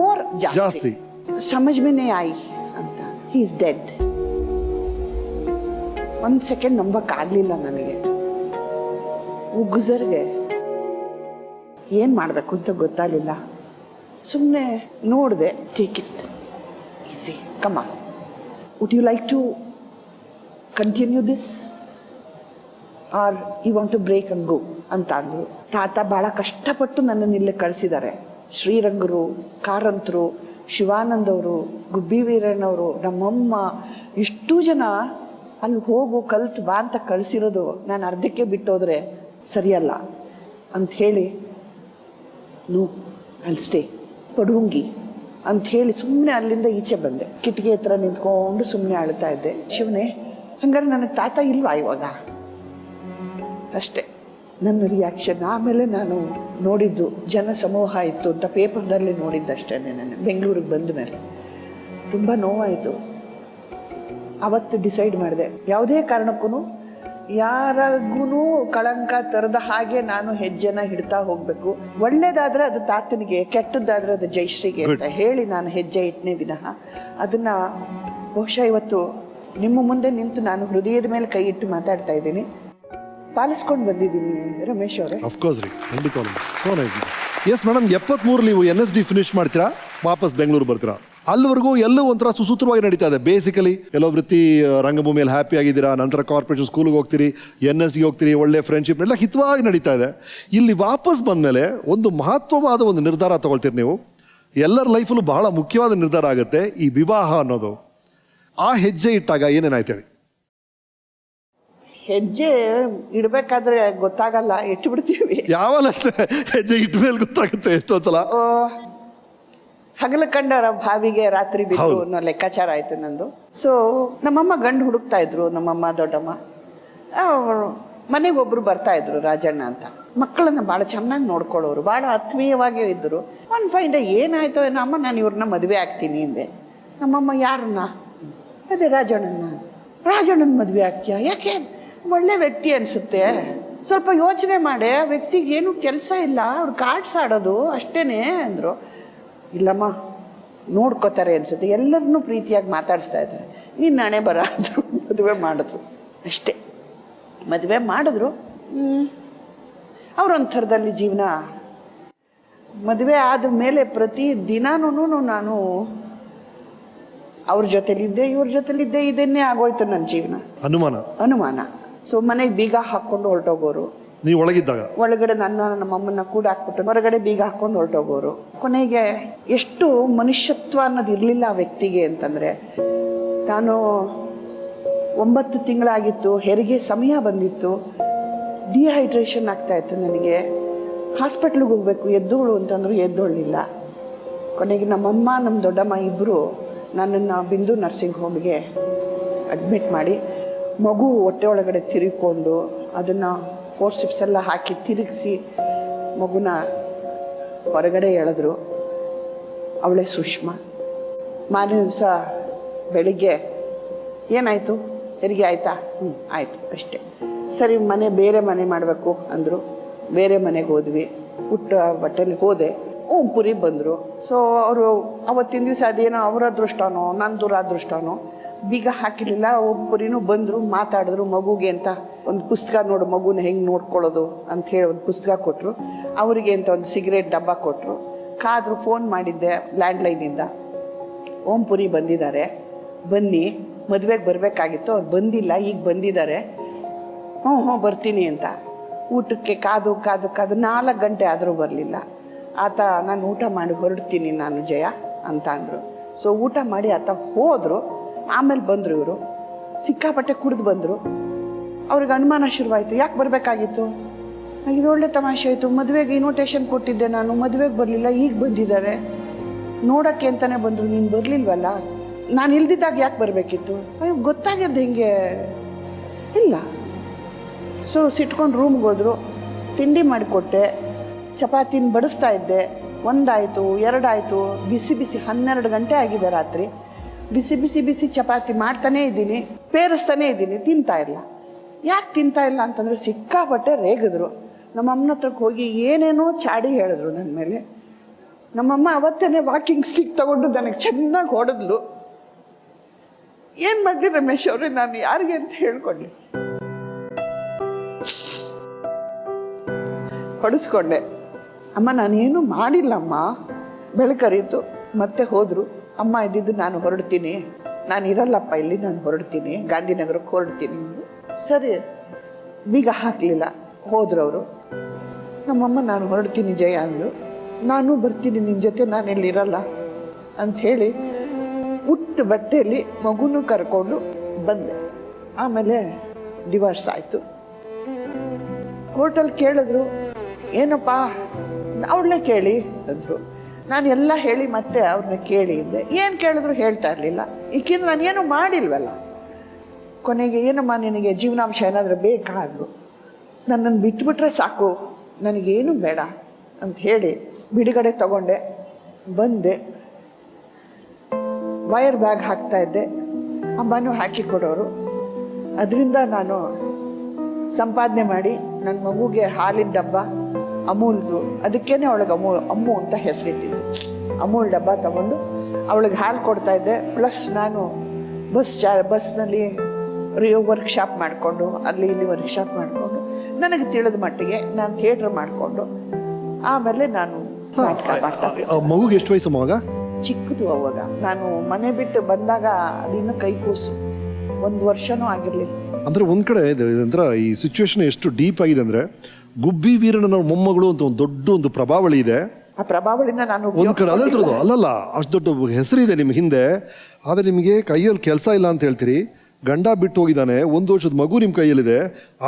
ಮೋರ್ ಜಾಸ್ತಿ. ಸಮಜ್ ಮೇ ನೇ ಆಯಿ ಅಂತ. He is dead. ಒಂದು ಸೆಕೆಂಡ್ ನಂಬಕ್ಕಾಗಲಿಲ್ಲ ನನಗೆ. ಉಗ್ಸರ್ಗೆ ಏನು ಮಾಡಬೇಕು ಅಂತ ಗೊತ್ತಾಗಲಿಲ್ಲ. ಸುಮ್ಮನೆ ನೋಡಿದೆ. Take it easy, come on, would you like to continue this or you want to break and go ಅಂತ ಅಂದರು. ತಾತ ಭಾಳ ಕಷ್ಟಪಟ್ಟು ನನ್ನನ್ನು ಇಲ್ಲೇ ಕಳಿಸಿದ್ದಾರೆ. ಶ್ರೀರಂಗರು, ಕಾರಂತರು, ಶಿವಾನಂದ್ ಅವರು, ಗುಬ್ಬಿ ವೀರಣ್ಣವರು, ನಮ್ಮಮ್ಮ, ಇಷ್ಟು ಜನ ಅಲ್ಲಿ ಹೋಗು ಕಲ್ತು ಬಾ ಅಂತ ಕಳಿಸಿರೋದು ನಾನು ಅರ್ಧಕ್ಕೆ ಬಿಟ್ಟೋದ್ರೆ ಸರಿಯಲ್ಲ ಅಂಥೇಳಿ, ನೋ ಅಲ್ಲಿ ಸ್ಟೇ ಪಡುಂಗಿ ಅಂಥೇಳಿ ಸುಮ್ಮನೆ ಅಲ್ಲಿಂದ ಈಚೆ ಬಂದೆ. ಕಿಟಕಿ ಹತ್ರ ನಿಂತ್ಕೊಂಡು ಸುಮ್ಮನೆ ಅಳ್ತಾ ಇದ್ದೆ. ಶಿವನೇ, ಹಂಗಾರೆ ನನಗೆ ತಾತ ಇಲ್ವಾ ಇವಾಗ? ಅಷ್ಟೇ ನನ್ನ ರಿಯಾಕ್ಷನ್. ಆಮೇಲೆ ನಾನು ನೋಡಿದ್ದು ಜನ ಸಮೂಹ ಇತ್ತು ಅಂತ ಪೇಪರ್ನಲ್ಲಿ ನೋಡಿದ್ದಷ್ಟೇ. ನಾನು ಬೆಂಗಳೂರಿಗೆ ಬಂದ ಮೇಲೆ ತುಂಬ ನೋವಾಯಿತು. ಅವತ್ತು ಡಿಸೈಡ್ ಮಾಡಿದೆ, ಯಾವುದೇ ಕಾರಣಕ್ಕೂ ಯಾರಿಗೂ ಕಳಂಕ ತರದ ಹಾಗೆ ನಾನು ಹೆಜ್ಜೆನ ಹಿಡ್ತಾ ಹೋಗಬೇಕು. ಒಳ್ಳೇದಾದರೆ ಅದು ತಾತನಿಗೆ, ಕೆಟ್ಟದ್ದಾದರೆ ಅದು ಜಯಶ್ರೀಗೆ ಅಂತ ಹೇಳಿ ನಾನು ಹೆಜ್ಜೆ ಇಟ್ಟನೇ ವಿನಃ ಅದನ್ನು ಬಹುಶಃ ಇವತ್ತು ನಿಮ್ಮ ಮುಂದೆ ನಿಂತು ನಾನು ಹೃದಯದ ಮೇಲೆ ಕೈ ಇಟ್ಟು ಮಾತಾಡ್ತಾ ಇದ್ದೀನಿ, ಪಾಲಿಸ್ಕೊಂಡು ಬಂದಿದ್ದೀನಿ ರಮೇಶ್ ಅವರೇ. ಅಫ್ಕೋರ್ಸ್ ರೀ, ಖಂಡಿತ. So nice. ಎಸ್ ಮೇಡಮ್, 73 ನೀವು NSD ಫಿನಿಶ್ ಮಾಡ್ತೀರಾ, ವಾಪಸ್ ಬೆಂಗಳೂರು ಬರ್ತೀರಾ. ಅಲ್ಲಿವರೆಗೂ ಎಲ್ಲೂ ಒಂಥರ ಸುಸೂತ್ರವಾಗಿ ನಡೀತಾ ಇದೆ. ಬೇಸಿಕಲಿ ಎಲ್ಲೋ ವೃತ್ತಿ ರಂಗಭೂಮಿಯಲ್ಲಿ ಹ್ಯಾಪಿ ಆಗಿದ್ದೀರಾ, ನಂತರ ಕಾರ್ಪೊರೇಷನ್ ಸ್ಕೂಲಿಗೆ ಹೋಗ್ತೀರಿ, NSDಗೆ ಹೋಗ್ತೀರಿ, ಒಳ್ಳೆ ಫ್ರೆಂಡ್ಶಿಪ್ ಎಲ್ಲ ಹಿತವಾಗಿ ನಡೀತಾ ಇದೆ. ಇಲ್ಲಿ ವಾಪಸ್ ಬಂದಮೇಲೆ ಒಂದು ಮಹತ್ವವಾದ ಒಂದು ನಿರ್ಧಾರ ತಗೊಳ್ತೀರಿ ನೀವು. ಎಲ್ಲರ ಲೈಫಲ್ಲೂ ಬಹಳ ಮುಖ್ಯವಾದ ನಿರ್ಧಾರ ಆಗುತ್ತೆ ಈ ವಿವಾಹ ಅನ್ನೋದು. ಆ ಹೆಜ್ಜೆ ಇಟ್ಟಾಗ ಏನೇನಾಯ್ತು ಹೇಳಿ? ಹೆಜ್ಜೆ ಇಡಬೇಕಾದ್ರೆ ಗೊತ್ತಾಗಲ್ಲ, ಇಟ್ಟು ಬಿಡ್ತೀವಿ. ಯಾವಲ್ಲಷ್ಟೇ ಹೆಜ್ಜೆ ಇಟ್ಟ ಮೇಲೆ ಗೊತ್ತಾಗುತ್ತೆ ಎಷ್ಟೊಂದ್ಸಲ. ಹಗಲು ಕಂಡರ ಭಾವಿಗೆ ರಾತ್ರಿ ಬಿದ್ದು ಅನ್ನೋ ಲೆಕ್ಕಾಚಾರ ಆಯಿತು ನಂದು. ಸೊ ನಮ್ಮಮ್ಮ ಗಂಡು ಹುಡುಕ್ತಾ ಇದ್ರು, ನಮ್ಮಮ್ಮ ದೊಡ್ಡಮ್ಮ. ಮನೆಗೆ ಒಬ್ಬರು ಬರ್ತಾ ಇದ್ರು, ರಾಜಣ್ಣ ಅಂತ. ಮಕ್ಕಳನ್ನ ಭಾಳ ಚೆನ್ನಾಗಿ ನೋಡ್ಕೊಳ್ಳೋರು, ಭಾಳ ಆತ್ಮೀಯವಾಗಿ ಇದ್ದರು. ಒಂದು ಫೈನ್ ಡೇ ಏನಾಯ್ತೋ ಏನೋ, ಅಮ್ಮ ನಾನು ಇವ್ರನ್ನ ಮದುವೆ ಆಗ್ತೀನಿ ಹಿಂದೆ. ನಮ್ಮಮ್ಮ ಯಾರನ್ನ? ಅದೇ ರಾಜಣ್ಣನ. ರಾಜಣ್ಣನ ಮದುವೆ ಆಗ್ತೀಯಾ? ಯಾಕೆ? ಒಳ್ಳೆ ವ್ಯಕ್ತಿ ಅನಿಸುತ್ತೆ, ಸ್ವಲ್ಪ ಯೋಚನೆ ಮಾಡಿ, ಆ ವ್ಯಕ್ತಿಗೆ ಏನು ಕೆಲಸ ಇಲ್ಲ, ಅವ್ರು ಕಾರ್ಡ್ಸ್ ಆಡೋದು ಅಷ್ಟೇನೆ ಅಂದರು. ಇಲ್ಲಮ್ಮ ನೋಡ್ಕೋತಾರೆ ಅನಿಸುತ್ತೆ, ಎಲ್ಲರನ್ನೂ ಪ್ರೀತಿಯಾಗಿ ಮಾತಾಡಿಸ್ತಾ ಇದ್ದಾರೆ. ನೀನು ನಾಣೆ ಬರ ಅಂದರು. ಮದುವೆ ಮಾಡಿದ್ರು ಅಷ್ಟೇ. ಮದುವೆ ಮಾಡಿದ್ರು. ಅವರೊಂಥರದಲ್ಲಿ ಜೀವನ. ಮದುವೆ ಆದ ಮೇಲೆ ಪ್ರತಿ ದಿನಾನೂ ನಾನು ಅವ್ರ ಜೊತೆಲಿದ್ದೆ, ಇವ್ರ ಜೊತೆಲಿದ್ದೆ, ಇದನ್ನೇ ಆಗೋಯ್ತು ನನ್ನ ಜೀವನ. ಅನುಮಾನ. ಸೊ ಮನೆಗೆ ಬೀಗ ಹಾಕ್ಕೊಂಡು ಹೊರಟೋಗೋರು. ನೀವು ಒಳಗಿದ್ದಾಗ ಒಳಗಡೆ ನಮ್ಮಮ್ಮನ್ನ ಕೂಡ ಹಾಕ್ಬಿಟ್ಟು ಹೊರಗಡೆ ಬೀಗ ಹಾಕ್ಕೊಂಡು ಹೊರಟೋಗೋರು. ಕೊನೆಗೆ ಎಷ್ಟು ಮನುಷ್ಯತ್ವ ಅನ್ನೋದು ಇರಲಿಲ್ಲ ಆ ವ್ಯಕ್ತಿಗೆ ಅಂತಂದರೆ, ನಾನು 9 ತಿಂಗಳಾಗಿತ್ತು, ಹೆರಿಗೆ ಸಮಯ ಬಂದಿತ್ತು, ಡಿಹೈಡ್ರೇಷನ್ ಆಗ್ತಾಯಿತ್ತು ನನಗೆ. ಹಾಸ್ಪಿಟ್ಲಿಗೆ ಹೋಗ್ಬೇಕು, ಎದ್ದೋಳು ಅಂತಂದ್ರು, ಎದ್ದೋಳಿಲ್ಲ. ಕೊನೆಗೆ ನಮ್ಮಮ್ಮ ನಮ್ಮ ದೊಡ್ಡಮ್ಮ ಇಬ್ಬರು ನನ್ನನ್ನು ಬಿಂದು ನರ್ಸಿಂಗ್ ಹೋಮ್ಗೆ ಅಡ್ಮಿಟ್ ಮಾಡಿ ಮಗು ಹೊಟ್ಟೆ ಒಳಗಡೆ ತಿರುಗಿಕೊಂಡು ಅದನ್ನು ಫೋರ್ಸಿಪ್ಸ್ ಎಲ್ಲ ಹಾಕಿ ತಿರುಗಿಸಿ ಮಗುನ ಹೊರಗಡೆ ಎಳೆದ್ರು. ಅವಳೇ ಸುಷ್ಮಾ. ಮಾರನೇ ದಿವಸ ಬೆಳಿಗ್ಗೆ ಏನಾಯಿತು, ಹೆರಿಗೆ ಆಯಿತಾ? ಆಯಿತು ಅಷ್ಟೇ. ಸರಿ, ಬೇರೆ ಮನೆ ಮಾಡಬೇಕು ಅಂದರು. ಬೇರೆ ಮನೆಗೆ ಹೋದ್ವಿ. ಹುಟ್ಟ ಬಟ್ಟೆಲಿ ಹೋದೆ. ಪುರಿ ಬಂದರು. ಸೊ ಅವರು ಅವತ್ತಿನ ದಿವಸ ಅದೇನೋ ಅವರ ಅದೃಷ್ಟನೋ ನನ್ನ ದುರಾದೃಷ್ಟನೋ ಬೀಗ ಹಾಕಿರಲಿಲ್ಲ. ಪುರಿನೂ ಬಂದರು, ಮಾತಾಡಿದ್ರು. ಮಗುಗೆ ಅಂತ ಒಂದು ಪುಸ್ತಕ ನೋಡು, ಮಗುನ ಹೆಂಗೆ ನೋಡ್ಕೊಳ್ಳೋದು ಅಂಥೇಳಿ ಒಂದು ಪುಸ್ತಕ ಕೊಟ್ಟರು. ಅವರಿಗೆ ಅಂತ ಒಂದು ಸಿಗರೇಟ್ ಡಬ್ಬ ಕೊಟ್ಟರು. ಕಾದರು. ಫೋನ್ ಮಾಡಿದ್ದೆ ಲ್ಯಾಂಡ್ಲೈನಿಂದ, ಪುರಿ ಬಂದಿದ್ದಾರೆ, ಬನ್ನಿ, ಮದುವೆಗೆ ಬರಬೇಕಾಗಿತ್ತು, ಅವ್ರು ಬಂದಿಲ್ಲ, ಈಗ ಬಂದಿದ್ದಾರೆ, ಹ್ಞೂ ಬರ್ತೀನಿ ಅಂತ. ಊಟಕ್ಕೆ ಕಾದು 4 ಗಂಟೆ ಆದರೂ ಬರಲಿಲ್ಲ. ಆತ ನಾನು ಊಟ ಮಾಡಿ ಹೊರಡ್ತೀನಿ ನಾನು ಜಯ ಅಂತ ಅಂದರು. ಸೊ ಊಟ ಮಾಡಿ ಆತ ಹೋದರು. ಆಮೇಲೆ ಬಂದರು ಇವರು, ಸಿಕ್ಕಾಪಟ್ಟೆ ಕುಡಿದು ಬಂದರು. ಅವ್ರಿಗೆ ಅನುಮಾನ ಶುರುವಾಯಿತು, ಯಾಕೆ ಬರಬೇಕಾಗಿತ್ತು? ಇದು ಒಳ್ಳೆ ತಮಾಷೆ ಆಯಿತು. ಮದುವೆಗೆ ಇನ್ವಿಟೇಷನ್ ಕೊಟ್ಟಿದ್ದೆ ನಾನು, ಮದುವೆಗೆ ಬರಲಿಲ್ಲ, ಈಗ ಬಂದಿದ್ದಾರೆ, ನೋಡೋಕ್ಕೆ ಅಂತಲೇ ಬಂದರು, ನೀನು ಬರಲಿಲ್ವಲ್ಲ, ನಾನು ಇಲ್ದಿದ್ದಾಗ ಯಾಕೆ ಬರಬೇಕಿತ್ತು? ಅಯ್ಯೋ ಗೊತ್ತಾಗಿದ್ದು ಹಿಂಗೆ ಇಲ್ಲ. ಸೊ ಸಿಟ್ಕೊಂಡು ರೂಮ್ಗೆ ಹೋದರು. ತಿಂಡಿ ಮಾಡಿಕೊಟ್ಟೆ, ಚಪಾತಿನ ಬಡಿಸ್ತಾ ಇದ್ದೆ. 1 ಆಯಿತು, 2 ಆಯಿತು, ಬಿಸಿ 12 ಗಂಟೆ ಆಗಿದೆ ರಾತ್ರಿ. ಬಿಸಿ ಚಪಾತಿ ಮಾಡ್ತಾನೇ ಇದ್ದೀನಿ, ಪೇರಿಸ್ತಾನೇ ಇದ್ದೀನಿ, ತಿಂತಾ ಇಲ್ಲ. ಯಾಕೆ ತಿಂತಾ ಇಲ್ಲ ಅಂತಂದರೆ ಸಿಕ್ಕಾಪಟ್ಟೆ ರೇಗಿದ್ರು. ನಮ್ಮಮ್ಮನ ಹತ್ರಕ್ಕೆ ಹೋಗಿ ಏನೇನೋ ಚಾಡಿ ಹೇಳಿದ್ರು ನನ್ನ ಮೇಲೆ. ನಮ್ಮಮ್ಮ ಅವತ್ತೇ ವಾಕಿಂಗ್ ಸ್ಟಿಕ್ ತಗೊಂಡು ನನಗೆ ಚೆನ್ನಾಗಿ ಹೊಡೆದ್ಲು. ಏನು ಮಾಡಲಿ ರಮೇಶ್ ಅವ್ರೆ, ನಾನು ಯಾರಿಗೆ ಅಂತ ಹೇಳ್ಕೊಡ್ಲಿ? ಹೊಡೆಸ್ಕೊಂಡೆ. ಅಮ್ಮ ನಾನೇನು ಮಾಡಿಲ್ಲಮ್ಮ. ಬೆಳಕರಿತು. ಮತ್ತೆ ಹೋದರು. ಅಮ್ಮ ಇದ್ದಿದ್ದು ನಾನು ಹೊರಡ್ತೀನಿ, ನಾನು ಇರಲ್ಲಪ್ಪ ಇಲ್ಲಿ, ನಾನು ಹೊರಡ್ತೀನಿ, ಗಾಂಧಿನಗರಕ್ಕೆ ಹೊರಡ್ತೀನಿ. ಸರಿ, ಬೀಗ ಹಾಕಲಿಲ್ಲ. ಹೋದ್ರು ಅವರು. ನಮ್ಮಮ್ಮ ನಾನು ಹೊರಡ್ತೀನಿ ಜಯ ಅಂದರು. ನಾನು ಬರ್ತೀನಿ ನಿನ್ನ ಜೊತೆ, ನಾನು ಇಲ್ಲಿರಲ್ಲ ಅಂಥೇಳಿ ಉಟ್ಟು ಬಟ್ಟೆಯಲ್ಲಿ ಮಗುನೂ ಕರ್ಕೊಂಡು ಬಂದೆ. ಆಮೇಲೆ ಡಿವೋರ್ಸ್ ಆಯಿತು. ಕೋರ್ಟಲ್ಲಿ ಕೇಳಿದ್ರು, ಏನಪ್ಪ ಅವ್ಳನ್ನೇ ಕೇಳಿ ಅಂದರು. ನಾನು ಎಲ್ಲ ಹೇಳಿ ಮತ್ತೆ ಅವ್ರನ್ನ ಕೇಳಿ ಇದ್ದೆ. ಏನು ಕೇಳಿದ್ರು ಹೇಳ್ತಾ ಇರಲಿಲ್ಲ. ಈಗಿಂದ ನಾನೇನು ಮಾಡಿಲ್ವಲ್ಲ. ಕೊನೆಗೆ ಏನಮ್ಮ ನಿನಗೆ ಜೀವನಾಂಶ ಏನಾದರೂ ಬೇಕಾ ಅಂದರು. ನನ್ನನ್ನು ಬಿಟ್ಬಿಟ್ರೆ ಸಾಕು, ನನಗೇನು ಬೇಡ ಅಂತ ಹೇಳಿ ಬಿಡುಗಡೆ ತಗೊಂಡೆ. ಬಂದೆ. ವೈರ್ ಬ್ಯಾಗ್ ಹಾಕ್ತಾಯಿದ್ದೆ. ಅಮ್ಮನೂ ಹಾಕಿ ಕೊಡೋರು. ಅದರಿಂದ ನಾನು ಸಂಪಾದನೆ ಮಾಡಿ ನನ್ನ ಮಗುಗೆ ಹಾಲಿನ ಡಬ್ಬ ಅಮೂಲ್ದು, ಅದಕ್ಕೇ ಅವಳಿಗೆ ಅಮ್ಮು ಅಂತ ಹೆಸರಿಟ್ಟಿದ್ದೆ. ಅಮೂಲ್ ಡಬ್ಬ ತಗೊಂಡು ಅವಳಿಗೆ ಹಾಲು ಕೊಡ್ತಾಯಿದ್ದೆ. ಪ್ಲಸ್ ನಾನು ಬಸ್ನಲ್ಲಿ ವರ್ಕ್ಶಾಪ್ ಮಾಡಿಕೊಂಡು ಅಲ್ಲಿ ಇಲ್ಲಿ ವರ್ಕ್ಶಾಪ್ ಮಾಡಿಕೊಂಡು ನನಗೆ ತಿಳಿದ ಮಟ್ಟಿಗೆ ನಾನು ಥಿಯೇಟ್ರ್ ಮಾಡಿಕೊಂಡು ಆಮೇಲೆ ನಾನು ನಾಟಕ ಮಾಡ್ತಾ. ಮಗುಗೆ ಎಷ್ಟು ವಯಸ್ಸು ಮಗ? ಚಿಕ್ಕದು ಅವಾಗ. ನಾನು ಮನೆ ಬಿಟ್ಟು ಬಂದಾಗ ಅದಿನ್ನೂ ಕೈ ಕೂಸು, 1 ವರ್ಷನೂ ಆಗಿರಲಿಲ್ಲ. ಅಂದರೆ ಒಂದು ಕಡೆ ಅಂದ್ರೆ ಈ ಸಿಚುವೇಶನ್ ಎಷ್ಟು ಡೀಪ್ ಆಗಿದೆ ಅಂದರೆ, ಗುಬ್ಬಿ ವೀರಣ್ಣನ ಮೊಮ್ಮಗಳು ಅಂತ ಒಂದು ಪ್ರಭಾವಳಿ ಇದೆ. ಆ ಪ್ರಭಾವಳಿನ ನಾನು ಒಂದು ಕಡೆ ಅದಲ್ತಿರೋದು ಅಲ್ಲಲ್ಲ, ಅಷ್ಟು ದೊಡ್ಡ ಹೆಸರಿದೆ ನಿಮ್ಮ ಹಿಂದೆ. ಆದರೆ ನಿಮಗೆ ಕೈಯಲ್ಲಿ ಕೆಲಸ ಇಲ್ಲ ಅಂತ ಹೇಳ್ತೀರಿ. ಗಂಡ ಬಿಟ್ಟು ಹೋಗಿದ್ದಾನೆ, 1 ವರ್ಷದ ಮಗು ನಿಮ್ಮ ಕೈಯಲ್ಲಿದೆ,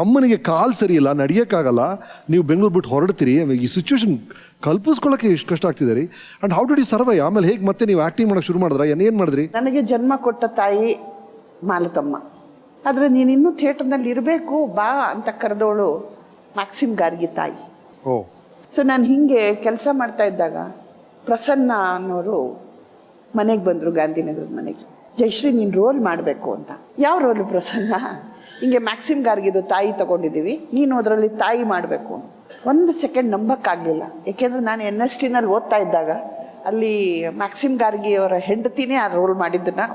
ಅಮ್ಮನಿಗೆ ಕಾಲು ಸರಿ ಇಲ್ಲ, ನಡೆಯೋಕ್ಕಾಗಲ್ಲ, ನೀವು ಬೆಂಗಳೂರು ಬಿಟ್ಟು ಹೊರಡ್ತೀರಿ. ಈ ಸಿಚುವೇಶನ್ ಕಲ್ಪಿಸ್ಕೊಳ್ಳೋಕೆ ಎಷ್ಟು ಕಷ್ಟ ಆಗ್ತಿದೆ ರೀ. And how did you survive? ಆಮೇಲೆ ಹೇಗೆ ಮತ್ತೆ ನೀವು ಆ್ಯಕ್ಟಿಂಗ್ ಮಾಡೋಕ್ಕೆ ಶುರು ಮಾಡಿದ್ರಾ? ಏನು ಮಾಡಿದ್ರಿ? ನನಗೆ ಜನ್ಮ ಕೊಟ್ಟ ತಾಯಿ ಮಾಲತಮ್ಮ. ಆದರೆ ನೀನಿನ್ನೂ ಥಿಯೇಟರ್ನಲ್ಲಿ ಇರಬೇಕು ಬಾ ಅಂತ ಕರೆದವಳು ಮ್ಯಾಕ್ಸಿಮ್ ಗಾರ್ಗಿ ತಾಯಿ. ಸೊ ನಾನು ಹೀಗೆ ಕೆಲಸ ಮಾಡ್ತಾ ಇದ್ದಾಗ ಪ್ರಸನ್ನ ಅನ್ನೋರು ಮನೆಗೆ ಬಂದರು, ಗಾಂಧಿನಗರದ ಮನೆಗೆ. ಜಯಶ್ರೀ ನೀನು ರೋಲ್ ಮಾಡಬೇಕು ಅಂತ. ಯಾವ ರೋಲು ಪ್ರಸನ್ನ? ಹಿಂಗೆ ಮ್ಯಾಕ್ಸಿಮ್ ಗಾರ್ಗಿದು ತಾಯಿ ತಗೊಂಡಿದ್ದೀವಿ, ನೀನು ಅದರಲ್ಲಿ ತಾಯಿ ಮಾಡಬೇಕು. 1 ಸೆಕೆಂಡ್ ನಂಬಕ್ಕಾಗಲಿಲ್ಲ. ಏಕೆಂದರೆ ನಾನು NSTನಲ್ಲಿ ಓದ್ತಾ ಇದ್ದಾಗ ಅಲ್ಲಿ ಮ್ಯಾಕ್ಸಿಮ್ ಗಾರ್ಗಿ ಅವರ ಹೆಂಡತಿನೇ ಆ ರೋಲ್ ಮಾಡಿದ್ದನ್ನು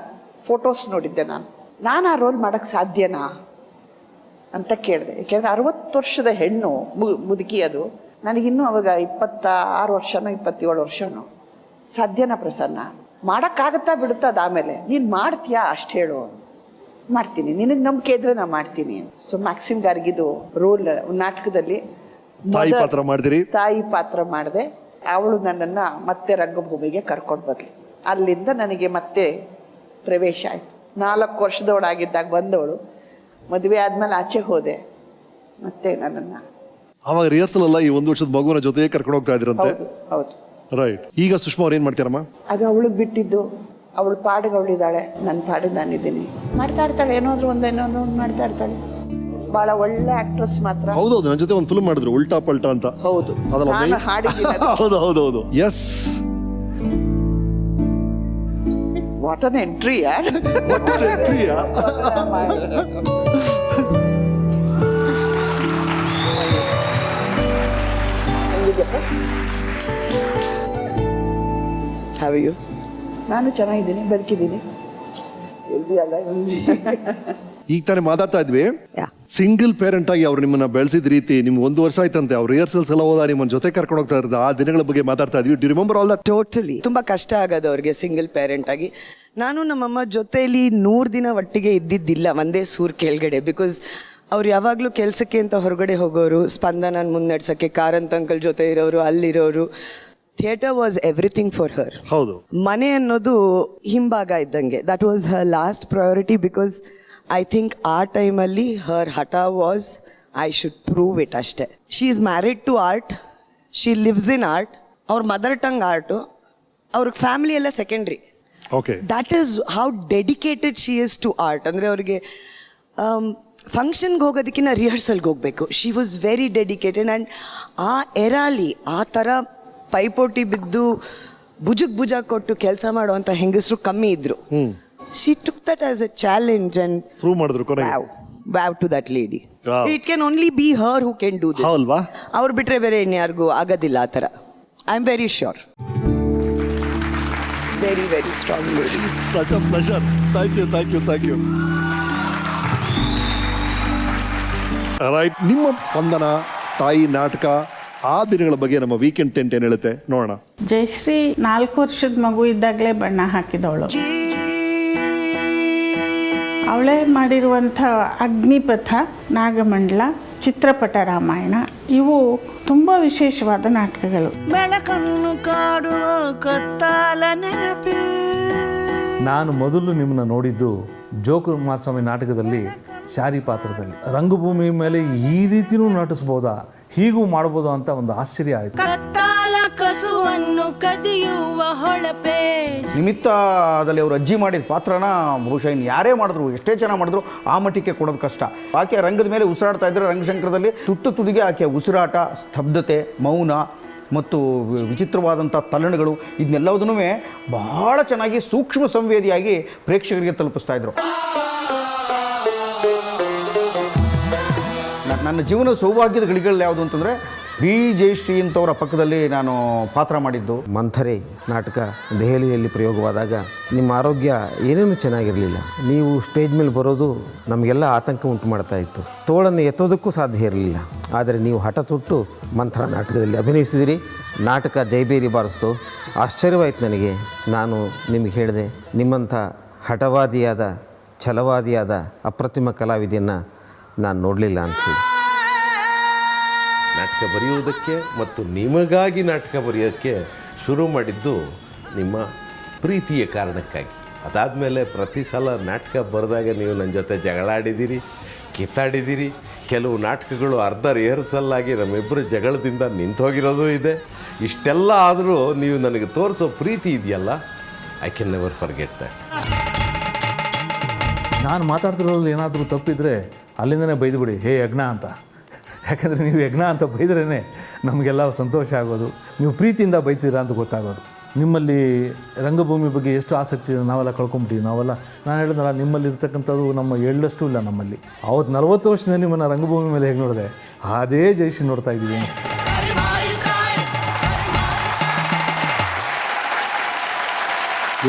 ಫೋಟೋಸ್ ನೋಡಿದ್ದೆ. ನಾನು ಆ ರೋಲ್ ಮಾಡೋಕ್ಕೆ ಸಾಧ್ಯನಾ ಅಂತ ಕೇಳಿದೆ. ಏಕೆಂದರೆ 60 ವರ್ಷದ ಹೆಣ್ಣು ಮುದುಕಿ ಅದು. ನನಗಿನ್ನೂ ಅವಾಗ 26 ವರ್ಷನೋ 27 ವರ್ಷನೋ. ಸಾಧ್ಯನಾ ಪ್ರಸನ್ನ? ಮಾಡೋಕ್ಕಾಗತ್ತಾ ಬಿಡುತ್ತಾ? ಅದಾದಮೇಲೆ ನೀನು ಮಾಡ್ತೀಯಾ ಅಷ್ಟು ಹೇಳು. ಮಾಡ್ತೀನಿ, ನಿನಗೆ ನಂಬಿಕೆ ಇದ್ರೆ ನಾನು ಮಾಡ್ತೀನಿ. ಸೊ ಮ್ಯಾಕ್ಸಿಮ್ ಗಾರ್ಗಿದು ರೋಲ್ ನಾಟಕದಲ್ಲಿ ತಾಯಿ ಪಾತ್ರ ಮಾಡಿದಿರಿ. ತಾಯಿ ಪಾತ್ರ ಮಾಡಿದೆ. ಅವಳು ನನ್ನನ್ನು ಮತ್ತೆ ರಂಗಭೂಮಿಗೆ ಕರ್ಕೊಂಡು ಬರಲಿ. ಅಲ್ಲಿಂದ ನನಗೆ ಮತ್ತೆ ಪ್ರವೇಶ ಆಯಿತು. 4 ವರ್ಷದವಳಾಗಿದ್ದಾಗ ಬಂದವಳು, ಮದುವೆ ಆದಮೇಲೆ ಆಚೆ ಹೋದೆ. ಮತ್ತೆ ನನ್ನನ್ನು ಆವಾಗ ರಿಹರ್ಸಲ್ ಅಲ್ಲ, ಈ 1 ವರ್ಷದ ಮಗುವಿನ ಜೊತೆ ಕರ್ಕೊಂಡು ಹೋಗ್ತಾ ಇದ್ರಂತೆ. ಹೌದು ಹೌದು. ರೈಟ್. ಈಗ ಸುಷ್ಮಾ ಅವ್ರು ಏನು ಮಾಡ್ತಾರಮ್ಮ? ಅದು ಅವಳಿಗೆ ಬಿಟ್ಟಿದ್ದು. ಅವಳು ಪಾಡಿಗೆ ಅವಳಿದ್ದಾಳೆ, ನನ್ನ ಪಾಡಿಗೆ ನಾನಿದ್ದೀನಿ. ಮಾಡ್ತಾ ಇರ್ತಾಳೆ, ಏನಾದರೂ ಒಂದೇನೋ ಮಾಡ್ತಾ ಇರ್ತಾಳೆ. ಭಾಳ ಒಳ್ಳೆ ಆಕ್ಟ್ರೆಸ್ ಮಾತ್ರ. ಹೌದೌದು, ನನ್ನ ಜೊತೆ ಒಂದು ಫಿಲ್ಮ್ ಮಾಡಿದ್ರು ಉಲ್ಟಾ ಪಲ್ಟಾ ಅಂತ. ಹೌದು, ನಾನು ಹಾಡಿದ್ದೀನಿ. ಹೌದು. ಎಸ್, ವಾಟ್ ಅನ್ ಎಂಟ್ರಿ ಯಾರ್. Have you? ನಾನು ಚೆನ್ನಾಗಿದ್ದೀನಿ, ಬದುಕಿದ್ದೀನಿ. ಈಗ ತಾನೇ ಮಾತಾಡ್ತಾ ಇದ್ವಿ, ಸಿಂಗಲ್ ಪೇರೆಂಟ್ ಆಗಿ ಅವ್ರು ನಿಮ್ಮನ್ನ ಬೆಳೆಸಿದ ರೀತಿ, ನಿಮ್ಗೆ 1 ವರ್ಷ ಆಯ್ತಂತೆ, ಅವ್ರು ರಿಹರ್ಸಲ್ಸ್ ಎಲ್ಲ ಹೋದ ನಿಮ್ಮನ್ನ ಜೊತೆ ಕರ್ಕೊಂಡು ಹೋಗ್ತಾ ಇರೋದು, ಆ ದಿನಗಳ ಬಗ್ಗೆ ಮಾತಾಡ್ತಾ ಇದ್ವಿ. Do remember all that? Totally. ತುಂಬ ಕಷ್ಟ ಆಗೋದು ಅವ್ರಿಗೆ ಸಿಂಗಲ್ ಪೇರೆಂಟ್ ಆಗಿ. ನಾನು ನಮ್ಮಮ್ಮ ಜೊತೆಯಲ್ಲಿ 100 ದಿನ ಒಟ್ಟಿಗೆ ಇದ್ದಿದ್ದಿಲ್ಲ ಒಂದೇ ಸೂರ್ ಕೆಳಗಡೆ. ಬಿಕಾಸ್ ಅವ್ರು ಯಾವಾಗಲೂ ಕೆಲಸಕ್ಕೆ ಅಂತ ಹೊರಗಡೆ ಹೋಗೋರು, ಸ್ಪಂದನ ಮುನ್ನಡೆಸೋಕ್ಕೆ ಕಾರಂತ್ ಅಂಕಲ್ ಜೊತೆ ಇರೋರು, ಅಲ್ಲಿರೋರು. Theatre was everything for her. ಹೌದು, ಮನೆ ಅನ್ನೋದು ಹಿಂಭಾಗ ಇದ್ದಂಗೆ. That was her last priority. Because I think ಆ ಟೈಮಲ್ಲಿ ಹರ್ ಹಠ was I should prove it ಅಷ್ಟೇ. She is married to art, she lives in art. ಅವ್ರ ಮದರ್ ಟಂಗ್ ಆರ್ಟು, ಅವ್ರಿಗೆ ಫ್ಯಾಮಿಲಿ ಎಲ್ಲ secondary. Okay, that is how dedicated she is to art. ಅಂದರೆ ಅವ್ರಿಗೆ ಫಂಕ್ಷನ್ಗೆ ಹೋಗೋದಕ್ಕಿಂತ ರಿಹರ್ಸಲ್ಗೆ ಹೋಗಬೇಕು. She was very dedicated. And ಆ ಎರಾಲಿ ಆ ಥರ ಪೈಪೋಟಿ ಬಿದ್ದು ಭುಜ ಕೊಟ್ಟು ಕೆಲಸ ಮಾಡುವಂಥ ಹೆಂಗಸರು ಕಮ್ಮಿ ಇದ್ರು. She took that as a challenge and prove ಮಾಡಿದ್ರು. Wow to that lady. It can only be her who can do this. ಅಲ್ವಾ? ಅವ್ರು ಬಿಟ್ಟರೆ ಬೇರೆ ಇನ್ಯಾರಿಗೂ ಆಗೋದಿಲ್ಲ ಆ ಥರ. I am very sure. Very very strong lady. Such a pleasure. Thank you. Right, ನಿಮ್ಮ ಸ್ಪಂದನ ತಾಯಿ ನಾಟಕ ಆ ದಿನಗಳ ಬಗ್ಗೆ ನಮ್ಮ ವೀಕೆಂಡ್ ಟೆಂಟ್ ಏನು ಹೇಳುತ್ತೆ ನೋಡೋಣ. ಜಯಶ್ರೀ 4 ವರ್ಷದ ಮಗು ಇದ್ದಾಗಲೇ ಬಣ್ಣ ಹಾಕಿದವಳು. ಅವಳೇ ಮಾಡಿರುವಂಥ ಅಗ್ನಿಪಥ, ನಾಗಮಂಡಲ, ಚಿತ್ರಪಟ ರಾಮಾಯಣ ಇವು ತುಂಬ ವಿಶೇಷವಾದ ನಾಟಕಗಳು. ಬೆಳಕನ್ನು ಕಾಡುವ ಕತ್ತಾಲ ನೆನಪಿ. ನಾನು ಮೊದಲು ನಿಮ್ಮನ್ನು ನೋಡಿದ್ದು ಜೋಕುರ್ ಮಾಸ್ವಾಮಿ ನಾಟಕದಲ್ಲಿ ಶಾರಿ ಪಾತ್ರದಲ್ಲಿ. ರಂಗಭೂಮಿ ಮೇಲೆ ಈ ರೀತಿಯೂ ನಟಿಸ್ಬೋದಾ, ಹೀಗೂ ಮಾಡ್ಬೋದು ಅಂತ ಒಂದು ಆಶ್ಚರ್ಯ ಆಯಿತು. ಕತ್ತಾಲ ಕಸುವನ್ನು ಕದಿಯುವ ಹೊಳಪೆ. ನಿಮಿತ್ತದಲ್ಲಿ ಅವರು ಅಜ್ಜಿ ಮಾಡಿದ ಪಾತ್ರನ ಬಹುಶಃ ಇನ್ನು ಯಾರೇ ಮಾಡಿದ್ರು, ಎಷ್ಟೇ ಚೆನ್ನಾಗಿ ಮಾಡಿದ್ರು ಆ ಮಟ್ಟಿಗೆ ಕೊಡೋದು ಕಷ್ಟ. ಆಕೆ ರಂಗದ ಮೇಲೆ ಉಸಿರಾಡ್ತಾ ಇದ್ದರೆ ರಂಗಶಂಕರದಲ್ಲಿ ತುದಿಗೆ ಆಕೆ ಉಸಿರಾಟ, ಸ್ತಬ್ಧತೆ, ಮೌನ ಮತ್ತು ವಿಚಿತ್ರವಾದಂಥ ತಲ್ಲಣಗಳು ಇದನ್ನೆಲ್ಲದನ್ನೂ ಬಹಳ ಚೆನ್ನಾಗಿ ಸೂಕ್ಷ್ಮ ಸಂವೇದಿಯಾಗಿ ಪ್ರೇಕ್ಷಕರಿಗೆ ತಲುಪಿಸ್ತಾ ಇದ್ರು. ನನ್ನ ಜೀವನದ ಸೌಭಾಗ್ಯದ ಗಳಿಗಳು ಯಾವುದು ಅಂತಂದರೆ ಬಿ ಜಯಶ್ರೀ ಅಂತವರ ಪಕ್ಕದಲ್ಲಿ ನಾನು ಪಾತ್ರ ಮಾಡಿದ್ದು. ಮಂಥರೆ ನಾಟಕ ದೆಹಲಿಯಲ್ಲಿ ಪ್ರಯೋಗವಾದಾಗ ನಿಮ್ಮ ಆರೋಗ್ಯ ಏನೇನು ಚೆನ್ನಾಗಿರಲಿಲ್ಲ. ನೀವು ಸ್ಟೇಜ್ ಮೇಲೆ ಬರೋದು ನಮಗೆಲ್ಲ ಆತಂಕ ಉಂಟು ಮಾಡ್ತಾ ಇತ್ತು. ತೋಳನ್ನು ಎತ್ತೋದಕ್ಕೂ ಸಾಧ್ಯ ಇರಲಿಲ್ಲ. ಆದರೆ ನೀವು ಹಠ ತೊಟ್ಟು ಮಂಥರ ನಾಟಕದಲ್ಲಿ ಅಭಿನಯಿಸಿದಿರಿ. ನಾಟಕ ಜೈಬೇರಿ ಬಾರಿಸ್ತು. ಆಶ್ಚರ್ಯವಾಯಿತು ನನಗೆ. ನಾನು ನಿಮಗೆ ಹೇಳಿದೆ, ನಿಮ್ಮಂಥ ಹಠವಾದಿಯಾದ, ಛಲವಾದಿಯಾದ ಅಪ್ರತಿಮ ಕಲಾವಿದೆಯನ್ನು ನಾನು ನೋಡಲಿಲ್ಲ ಅಂಥೇಳಿ. ನಾಟಕ ಬರೆಯುವುದಕ್ಕೆ ಮತ್ತು ನಿಮಗಾಗಿ ನಾಟಕ ಬರೆಯೋಕ್ಕೆ ಶುರು ಮಾಡಿದ್ದು ನಿಮ್ಮ ಪ್ರೀತಿಯ ಕಾರಣಕ್ಕಾಗಿ. ಅದಾದಮೇಲೆ ಪ್ರತಿ ಸಲ ನಾಟಕ ಬರೆದಾಗ ನೀವು ನನ್ನ ಜೊತೆ ಜಗಳಾಡಿದ್ದೀರಿ, ಕಿತ್ತಾಡಿದ್ದೀರಿ. ಕೆಲವು ನಾಟಕಗಳು ಅರ್ಧ ರಿಹರ್ಸಲ್ಲಾಗಿ ನಮ್ಮಿಬ್ಬರು ಜಗಳದಿಂದ ನಿಂತೋಗಿರೋದು ಇದೆ. ಇಷ್ಟೆಲ್ಲ ಆದರೂ ನೀವು ನನಗೆ ತೋರಿಸೋ ಪ್ರೀತಿ ಇದೆಯಲ್ಲ, I can never forget that. ನಾನು ಮಾತಾಡ್ತಿರೋದ್ರಲ್ಲಿ ಏನಾದರೂ ತಪ್ಪಿದರೆ ಅಲ್ಲಿಂದನೇ ಬೈದುಬಿಡಿ, ಹೇ ಯಜ್ಞ ಅಂತ. ಯಾಕಂದರೆ ನೀವು ಯಜ್ಞ ಅಂತ ಬೈದ್ರೇ ನಮಗೆಲ್ಲ ಸಂತೋಷ ಆಗೋದು, ನೀವು ಪ್ರೀತಿಯಿಂದ ಬೈತೀರಾ ಅಂತ ಗೊತ್ತಾಗೋದು. ನಿಮ್ಮಲ್ಲಿ ರಂಗಭೂಮಿ ಬಗ್ಗೆ ಎಷ್ಟು ಆಸಕ್ತಿ ಇದೆ ನಾವೆಲ್ಲ ಕಳ್ಕೊಂಬಿಟ್ಟಿವಿ. ನಾವೆಲ್ಲ ನಾನು ಹೇಳಿದ್ನಲ್ಲ, ನಿಮ್ಮಲ್ಲಿ ಇರ್ತಕ್ಕಂಥದ್ದು ನಮ್ಮ ಎಳ್ಳಷ್ಟು ಇಲ್ಲ ನಮ್ಮಲ್ಲಿ. ಅವತ್ತು 40 ವರ್ಷದಿಂದ ನಿಮ್ಮನ್ನು ರಂಗಭೂಮಿ ಮೇಲೆ ಹೇಗೆ ನೋಡಿದೆ, ಅದೇ ಜಯಿಸಿ ನೋಡ್ತಾ ಇದ್ದೀವಿ ಅನಿಸ್ತು.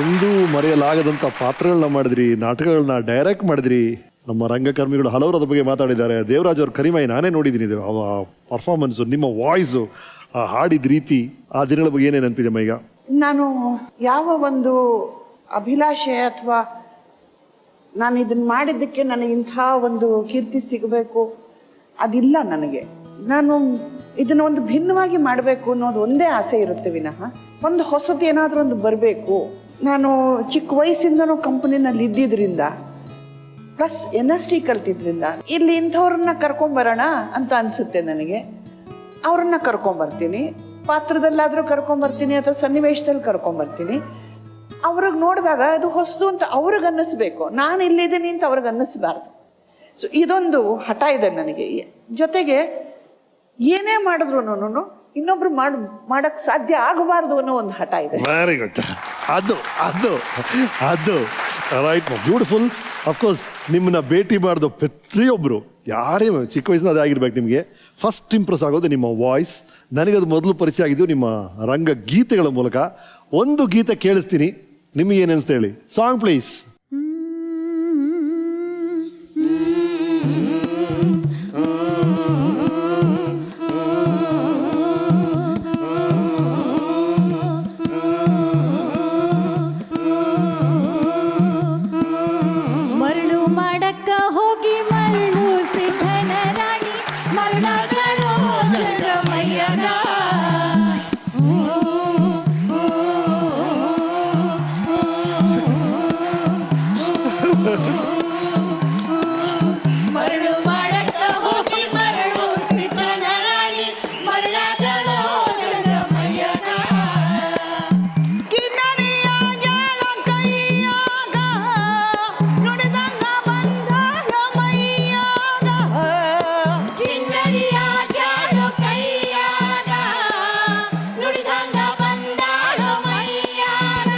ಎಂದೂ ಮರೆಯಲಾಗದಂಥ ಪಾತ್ರಗಳನ್ನ ಮಾಡಿದ್ರಿ, ನಾಟಕಗಳನ್ನ ಡೈರೆಕ್ಟ್ ಮಾಡಿದ್ರಿ. ನಮ್ಮ ರಂಗಕರ್ಮಿಗಳು ಹಲವರು ಅದ್ರ ಬಗ್ಗೆ ಮಾತಾಡಿದ್ದಾರೆ. ದೇವರಾಜ್ ಅವ್ರ ಕರಿಮಾಯಿ ನಾನೇ ನೋಡಿದ್ದೀನಿ. ಅವ ಪರ್ಫಾರ್ಮೆನ್ಸು, ನಿಮ್ಮ ವಾಯ್ಸು, ಹಾಡಿದ ರೀತಿ, ಆ ದಿನಗಳ ಬಗ್ಗೆ ಏನೇ ನೆನಪಿದೆ ಈಗ? ನಾನು ಯಾವ ಒಂದು ಅಭಿಲಾಷೆ ಅಥವಾ ನಾನು ಇದನ್ನು ಮಾಡಿದ್ದಕ್ಕೆ ನನಗೆ ಇಂಥ ಒಂದು ಕೀರ್ತಿ ಸಿಗಬೇಕು ಅದಿಲ್ಲ ನನಗೆ. ನಾನು ಇದನ್ನು ಒಂದು ಭಿನ್ನವಾಗಿ ಮಾಡಬೇಕು ಅನ್ನೋದು ಒಂದೇ ಆಸೆ ಇರುತ್ತೆ ವಿನಃ ಒಂದು ಹೊಸದು ಏನಾದರೂ ಒಂದು ಬರಬೇಕು. ನಾನು ಚಿಕ್ಕ ವಯಸ್ಸಿಂದನೂ ಕಂಪನಿನಲ್ಲಿ ಇದ್ದಿದ್ದರಿಂದ ಪ್ಲಸ್ NST ಕಲ್ತಿದ್ರಿಂದ ಇಲ್ಲಿ ಇಂಥವ್ರನ್ನ ಕರ್ಕೊಂಬರೋಣ ಅಂತ ಅನಿಸುತ್ತೆ ನನಗೆ. ಅವ್ರನ್ನ ಕರ್ಕೊಂಬರ್ತೀನಿ, ಪಾತ್ರದಲ್ಲಾದರೂ ಕರ್ಕೊಂಬರ್ತೀನಿ ಅಥವಾ ಸನ್ನಿವೇಶದಲ್ಲಿ ಕರ್ಕೊಂಬರ್ತೀನಿ. ಅವ್ರಿಗೆ ನೋಡಿದಾಗ ಅದು ಹೊಸದು ಅಂತ ಅವ್ರಿಗೆ ಅನ್ನಿಸ್ಬೇಕು, ನಾನು ಇಲ್ಲಿದ್ದೀನಿ ಅಂತ ಅವ್ರಿಗೆ ಅನ್ನಿಸ್ಬಾರ್ದು. ಸೊ ಇದೊಂದು ಹಠ ಇದೆ ನನಗೆ. ಜೊತೆಗೆ ಏನೇ ಮಾಡಿದ್ರು ಇನ್ನೊಬ್ರು ಮಾಡಕ್ ಸಾಧ್ಯ ಆಗಬಾರ್ದು ಅನ್ನೋ ಒಂದು ಹಠ ಇದೆ. Very good. ಅದು ಅದು ಅದು ರೈಟ್, ಬ್ಯೂಟಿಫುಲ್. ಅಫ್ಕೋರ್ಸ್ ನಿಮ್ಮನ್ನ ಭೇಟಿ ಮಾಡಿದ ಪ್ರತಿಯೊಬ್ಬರು ಯಾರೇ ಚಿಕ್ಕ ವಯಸ್ಸಿನ ಅದೇ ಆಗಿರ್ಬೇಕು, ನಿಮಗೆ ಫಸ್ಟ್ ಇಂಪ್ರೆಸ್ ಆಗೋದು ನಿಮ್ಮ ವಾಯ್ಸ್. ನನಗದು ಮೊದಲು ಪರಿಚಯ ಆಗಿದ್ದು ನಿಮ್ಮ ರಂಗ ಗೀತೆಗಳ ಮೂಲಕ. ಒಂದು ಗೀತೆ ಕೇಳಿಸ್ತೀನಿ, ನಿಮಗೆ ಏನು ಅನಿಸ್ತಾ ಹೇಳಿ. Song please. ಮರಳು ಮಾಡಕ್ಕ ಹೋಗಿ ಮರಳು ಸಿದ್ಧನ ರಾಣಿ ಮರಳಗಳು ಜಂಗಮಯ್ಯನ ಮರಳು ಮಾಡಕ್ಕ ಹೋಗಿ ಮರಳು ಸಿದ್ಧನ ರಾಣಿ ಮರಳಗಳು ಜಂಗಮಯ್ಯನ ಕಿನ್ನರಿಯ ಜಾಳ ಕೈಯಾಗ ನುಡಿದಂಗ ಬಂದಾಳ ಮೈಯಾಗ. ಕಿನ್ನರಿಯ ಜಾಳು ಕೈಯಾಗ ನುಡಿದಂಗ ಬಂದಾಳು ಮೈಯಾಗ.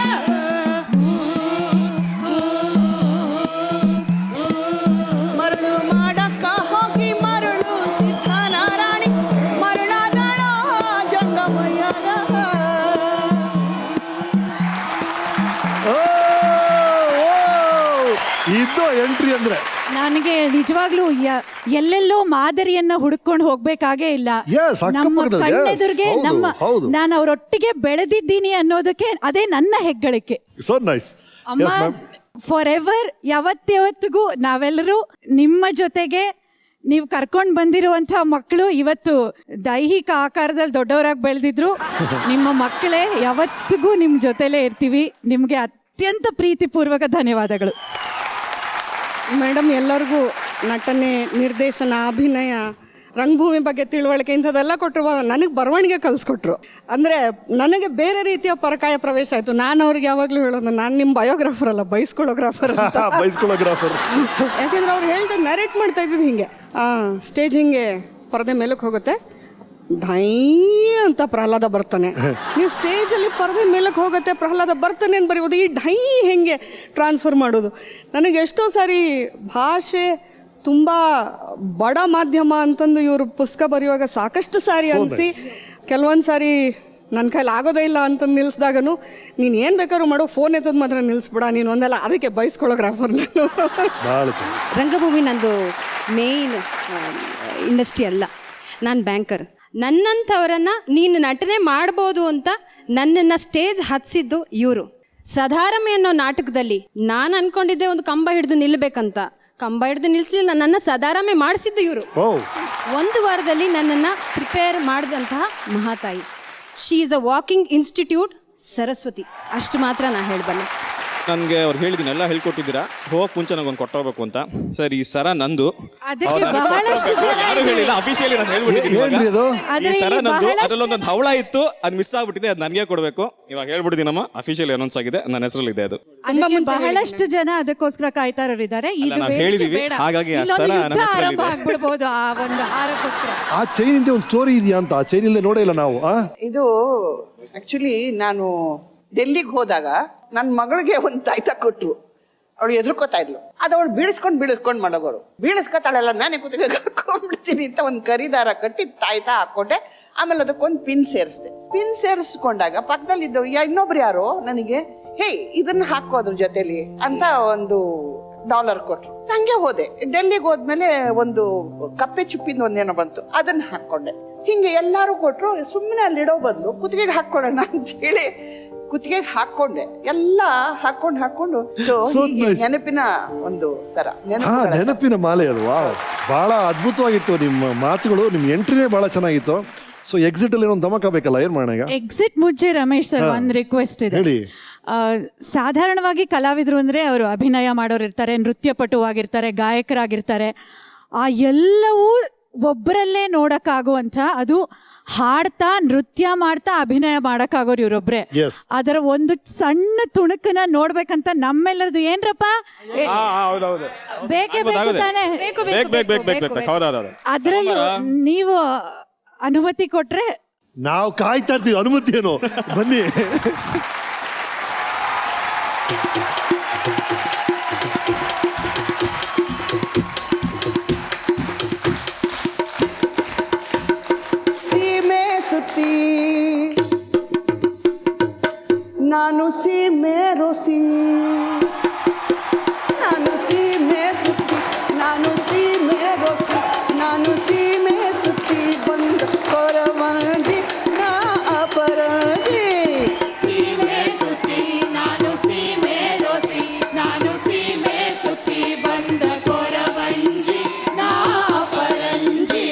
ಮರಳು ಮಾಡಕ್ಕ ಹೋಗಿ ಮರಳು ಸಿದ್ಧನ ರಾಣಿ ಮರಳಾದಳ ಜಂಗಮಯ್ಯನ. ಇದು ಎಂಟ್ರಿ ಅಂದ್ರೆ ನನಗೆ ನಿಜವಾಗ್ಲೂ ಎಲ್ಲೆಲ್ಲೋ ಮಾದರಿಯನ್ನ ಹುಡುಕೊಂಡು ಹೋಗ್ಬೇಕಾಗೇ ಇಲ್ಲ. Yes, ನಮ್ಮ ಅಕ್ಕಪಕ್ಕದಲ್ಲಿ, yes. ಕಣ್ಣೆದುರಿಗೆ ಹೌದು, ಹೌದು. ನಾನು ಅವರೊಟ್ಟಿಗೆ ಬೆಳೆದಿದ್ದೀನಿ ಅನ್ನೋದಕ್ಕೆ ಅದೇ ನನ್ನ ಹೆಗ್ಗಳಿಕೆ. So nice. ಅಮ್ಮ ಫಾರ್ ಎವರ್, ಯಾವತ್ತಿಗೂ ನಾವೆಲ್ಲರೂ ನಿಮ್ಮ ಜೊತೆಗೆ, ನೀವು ಕರ್ಕೊಂಡು ಬಂದಿರುವಂಥ ಮಕ್ಕಳು ಇವತ್ತು ದೈಹಿಕ ಆಕಾರದಲ್ಲಿ ದೊಡ್ಡವರಾಗಿ ಬೆಳೆದಿದ್ರು. ನಿಮ್ಮ ಮಕ್ಕಳೇ ಯಾವತ್ತಿಗೂ ನಿಮ್ಮ ಜೊತೆಲೇ ಇರ್ತೀವಿ. ನಿಮಗೆ ಅತ್ಯಂತ ಪ್ರೀತಿಪೂರ್ವಕ ಧನ್ಯವಾದಗಳು. ಮೇಡಮ್ ಎಲ್ಲರಿಗೂ ನಟನೆ, ನಿರ್ದೇಶನ, ಅಭಿನಯ, ರಂಗಭೂಮಿ ಬಗ್ಗೆ ತಿಳುವಳಿಕೆ ಇಂಥದ್ದೆಲ್ಲ ಕೊಟ್ಟರು. ನನಗೆ ಬರವಣಿಗೆ ಕಲಿಸ್ಕೊಟ್ರು. ಅಂದರೆ ನನಗೆ ಬೇರೆ ರೀತಿಯ ಪರಕಾಯ ಪ್ರವೇಶ ಆಯಿತು. ನಾನು ಅವ್ರಿಗೆ ಯಾವಾಗಲೂ ಹೇಳೋದು, ನಾನು ನಿಮ್ಮ ಬಯೋಗ್ರಾಫರ್ ಅಲ್ಲ, ಬೈಸ್ಕೊಳೋಗ್ರಾಫರ್ ಅಂತ. ಬೈಸ್ಕೊಳೋಗ್ರಾಫರ್. ಯಾಕೆಂದ್ರೆ ಅವ್ರು ಹೇಳ್ತಾ ನರೇಟ್ ಮಾಡ್ತಾ ಇದ್ದಿದ್ದು ಹಿಂಗೆ, ಸ್ಟೇಜ್ ಹಿಂಗೆ ಪರದೆ ಮೇಲಕ್ಕೆ ಹೋಗುತ್ತೆ, ಢೈ ಅಂತ ಪ್ರಹ್ಲಾದ ಬರ್ತಾನೆ. ನೀವು ಸ್ಟೇಜಲ್ಲಿ ಪರದೆ ಮೇಲಕ್ಕೆ ಹೋಗುತ್ತೆ, ಪ್ರಹ್ಲಾದ ಬರ್ತಾನೆ ಅಂತ ಬರೀಬೋದು. ಈ ಢೈ ಹೆಂಗೆ ಟ್ರಾನ್ಸ್ಫರ್ ಮಾಡೋದು? ನನಗೆ ಎಷ್ಟೋ ಸಾರಿ ಭಾಷೆ ತುಂಬ ಬಡ ಮಾಧ್ಯಮ ಅಂತಂದು ಇವರು ಪುಸ್ತಕ ಬರೆಯುವಾಗ ಸಾಕಷ್ಟು ಸಾರಿ ಅನಿಸಿ, ಕೆಲವೊಂದು ಸಾರಿ ನನ್ನ ಕೈಲಿ ಆಗೋದೇ ಇಲ್ಲ ಅಂತಂದು ನಿಲ್ಲಿಸಿದಾಗನು, ನೀನು ಏನು ಬೇಕಾದ್ರೂ ಮಾಡೋ, ಫೋನ್ ಎತ್ತೋದು ಮಾತ್ರ ನಿಲ್ಲಿಸ್ಬಿಡ ನೀನು ಒಂದೆಲ್ಲ. ಅದಕ್ಕೆ ಬೈಸ್ಕೊಳೋಗ್ರಾಫರ್ ನಾನು. ರಂಗಭೂಮಿ ನಂದು ಮೇಯ್ನ್ ಇಂಡಸ್ಟ್ರಿ ಅಲ್ಲ, ನಾನು ಬ್ಯಾಂಕರ್. ನನ್ನಂಥವರನ್ನು ನೀನು ನಟನೆ ಮಾಡ್ಬೋದು ಅಂತ ನನ್ನನ್ನು ಸ್ಟೇಜ್ ಹತ್ತಿಸಿದ್ದು ಇವರು. ಸದಾರಮೆ ಅನ್ನೋ ನಾಟಕದಲ್ಲಿ ನಾನು ಅನ್ಕೊಂಡಿದ್ದೆ ಒಂದು ಕಂಬ ಹಿಡಿದು ನಿಲ್ಲಬೇಕಂತ. ಕಂಬ ಹಿಡಿದು ನಿಲ್ಲಿಸಲಿಲ್ಲ, ನನ್ನನ್ನು ಸದಾರಮೆ ಮಾಡಿಸಿದ್ದು ಇವರು. ಒಂದು ವಾರದಲ್ಲಿ ನನ್ನನ್ನು ಪ್ರಿಪೇರ್ ಮಾಡಿದಂತಹ ಮಹಾತಾಯಿ. She is a walking institute Saraswati. ಅಷ್ಟು ಮಾತ್ರ ನಾ ಹೇಳಬಲ್ಲೆ. ನನಗೆ ಅವ್ರು ಹೇಳಿದ್ದೀನಿ, ಎಲ್ಲ ಹೇಳ್ಕೊಟ್ಟಿದ್ದೀರಾ, ಹೋಗಕ್ಕೆ ಮುಂಚೆ ನನಗೊಂದು ಕೊಟ್ಟೋಗ್ಬೇಕು ಅಂತ. ಸರ್, ಈ ಸರ ನಂದು. ಯಾರು ಹೇಳಿಲ್ಲ, ಅಫಿಷಿಯಲಿ ನಾನು ಹೇಳ್ಬಿಟ್ಟಿದ್ದೀನಿ. ಈ ಸರ ನಂದು, ಅದರಲ್ಲೊಂದೊಂದು ಹವಳ ಇತ್ತು, ಅದು ಮಿಸ್ ಆಗ್ಬಿಟ್ಟಿದೆ, ಅದು ನನಗೆ ಕೊಡಬೇಕು. ಇವಾಗ ಹೇಳ್ಬಿಟ್ಟಿದ್ದೀನಮ್ಮ, ಅಫಿಷಿಯಲಿ ಅನೌನ್ಸ್ ಆಗಿದೆ, ನನ್ನ ಹೆಸರಲ್ಲಿ ಇದೆ ಅದು. ಬಹಳಷ್ಟು ಜನ ಅದಕ್ಕೋಸ್ಕರ ಕಾಯ್ತಾ ಇದ್ದಾರೆ. ನಾವು ಹೇಳಿದೀವಿ, ಹಾಗಾಗಿ ಆ ಸರ ನನ್ನ ಹೆಸರಲ್ಲಿ ಆಗ್ಬಿಡ್ಬೋದು ಆ ಒಂದು ಹಾರಕ್ಕೋಸ್ಕರ. ಆ ಚೈನ್ ಇಂದ ಒಂದು ಸ್ಟೋರಿ ಇದೆಯಾ ಅಂತ, ಆ ಚೈನ್ ಇಲ್ಲದೆ ನೋಡಿಲ್ಲ ನಾವು. ಇದು ಆ್ಯಕ್ಚುಲಿ ನಾನು ಡೆಲ್ಲಿಗೆ ಹೋದಾಗ ನನ್ನ ಮಗಳಿಗೆ ಒಂದು ತಾಯ್ತ ಕೊಟ್ಟರು. ಅವಳು ಎದುರ್ಕೋತಾ ಇದ್ಲು. ಅದು ಅವಳು ಬೀಳಿಸ್ಕೊಂಡು ಮಲಗೋರು. ಬೀಳಿಸ್ಕೊತಾಳೆಲ್ಲ, ನಾನೇ ಕೂತಿಗೆ ಹಾಕೊಂಡ್ಬಿಡ್ತೀನಿ ಅಂತ ಒಂದು ಕರಿದಾರ ಕಟ್ಟಿ ತಾಯ್ತ ಹಾಕ್ಕೊಂಡೆ. ಆಮೇಲೆ ಅದಕ್ಕೊಂದು ಪಿನ್ ಸೇರಿಸ್ದೆ. ಪಿನ್ ಸೇರಿಸ್ಕೊಂಡಾಗ ಪಕ್ಕದಲ್ಲಿದ್ದವ್ರು ಇನ್ನೊಬ್ರು ಯಾರೋ ನನಗೆ, ಹೇ ಇದನ್ನ ಹಾಕೋ ಅದ್ರ ಜೊತೆಲಿ ಅಂತ ಒಂದು $1 ಕೊಟ್ರು. ಹಂಗೆ ಹೋದೆ. ಡೆಲ್ಲಿಗೆ ಹೋದ್ಮೇಲೆ ಒಂದು ಕಪ್ಪೆ ಚುಪ್ಪಿಂದ ಒಂದೇನೋ ಬಂತು, ಅದನ್ನ ಹಾಕ್ಕೊಂಡೆ. ಹಿಂಗೆ ಎಲ್ಲರೂ ಕೊಟ್ರು. ಸುಮ್ಮನೆ ಅಲ್ಲಿಡೋ ಬದಲು ಕುತ್ತಿಗೆಗೆ ಹಾಕ್ಕೊಳ್ಳೋಣ ಅಂತ ಹೇಳಿ ಕುತ್ತಿಗೆಗೆ ಹಾಕೊಂಡೆ. ಎಲ್ಲ ಹಾಕೊಂಡು ಸೊ ಹೀಗೆ ನೆನಪಿನ ಒಂದು ಸರ, ನೆನಪಿನ ಮಾಲೆ ಅದು. ಬಹಳ ಅದ್ಭುತವಾಗಿತ್ತು ನಿಮ್ಮ ಮಾತುಗಳು, ನಿಮ್ಮ ಎಂಟ್ರಿನೇ ಬಹಳ ಚೆನ್ನಾಗಿತ್ತು. ಸೊ ಎಕ್ಸಿಟ್ ಅಲ್ಲಿ ಒಂದು ಧಮಕ ಬೇಕಲ್ಲ, ಏನ್ ಮಾಡೋಣ ಈಗ? ಎಕ್ಸಿಟ್ ಮುಂಚೆ ರಮೇಶ್ ಸರ್ ಒಂದು ರಿಕ್ವೆಸ್ಟ್ ಇದೆ. ಸಾಧಾರಣವಾಗಿ ಕಲಾವಿದರು ಅಂದರೆ ಅವರು ಅಭಿನಯ ಮಾಡೋರು ಇರ್ತಾರೆ, ನೃತ್ಯಪಟುವಾಗಿರ್ತಾರೆ, ಗಾಯಕರಾಗಿರ್ತಾರೆ. ಆ ಎಲ್ಲವೂ ಒಬ್ಬರಲ್ಲೇ ನೋಡಕ್ಕಾಗುವಂಥ, ಅದು ಹಾಡ್ತಾ ನೃತ್ಯ ಮಾಡ್ತಾ ಅಭಿನಯ ಮಾಡಕ್ಕಾಗೋರು ಇವರೊಬ್ರೆ. ಅದರ ಒಂದು ಸಣ್ಣ ತುಣುಕನ್ನ ನೋಡ್ಬೇಕಂತ ನಮ್ಮೆಲ್ಲರದು ಏನ್ರಪ್ಪ ಬೇಕೇ ಬೇಕು ತಾನೆ. ಅದ್ರಲ್ಲೂ ನೀವು ಅನುಮತಿ ಕೊಟ್ರೆ ನಾವು ಕಾಯ್ತಾ ಇರ್ತೀವಿ. ಅನುಮತಿ ಏನು, ಬನ್ನಿ. ಸೀಮೆ ಸುತ್ತಿ ನಾನು ಸೀಮೆ ರೋಸಿ, ನಾನು ಸೀಮೆ ಸುತ್ತಿ ನಾನು ಸೀಮೆ ರೋಸಿ, ನಾನು ಸೀಮೆ ಸುತ್ತಿ ಬಂದ ಕೊರವಂಜಿ ನಾ ಅಪರಂಜಿ. ಸೀಮೆ ಸುತ್ತಿ ನಾನು ಸೀಮೆ ರೋಸಿ, ನಾನು ಸೀಮೆ ಸುತ್ತಿ ಬಂದ ಕೊರವಂಜಿ ನಾ ಪರಂಜಿ.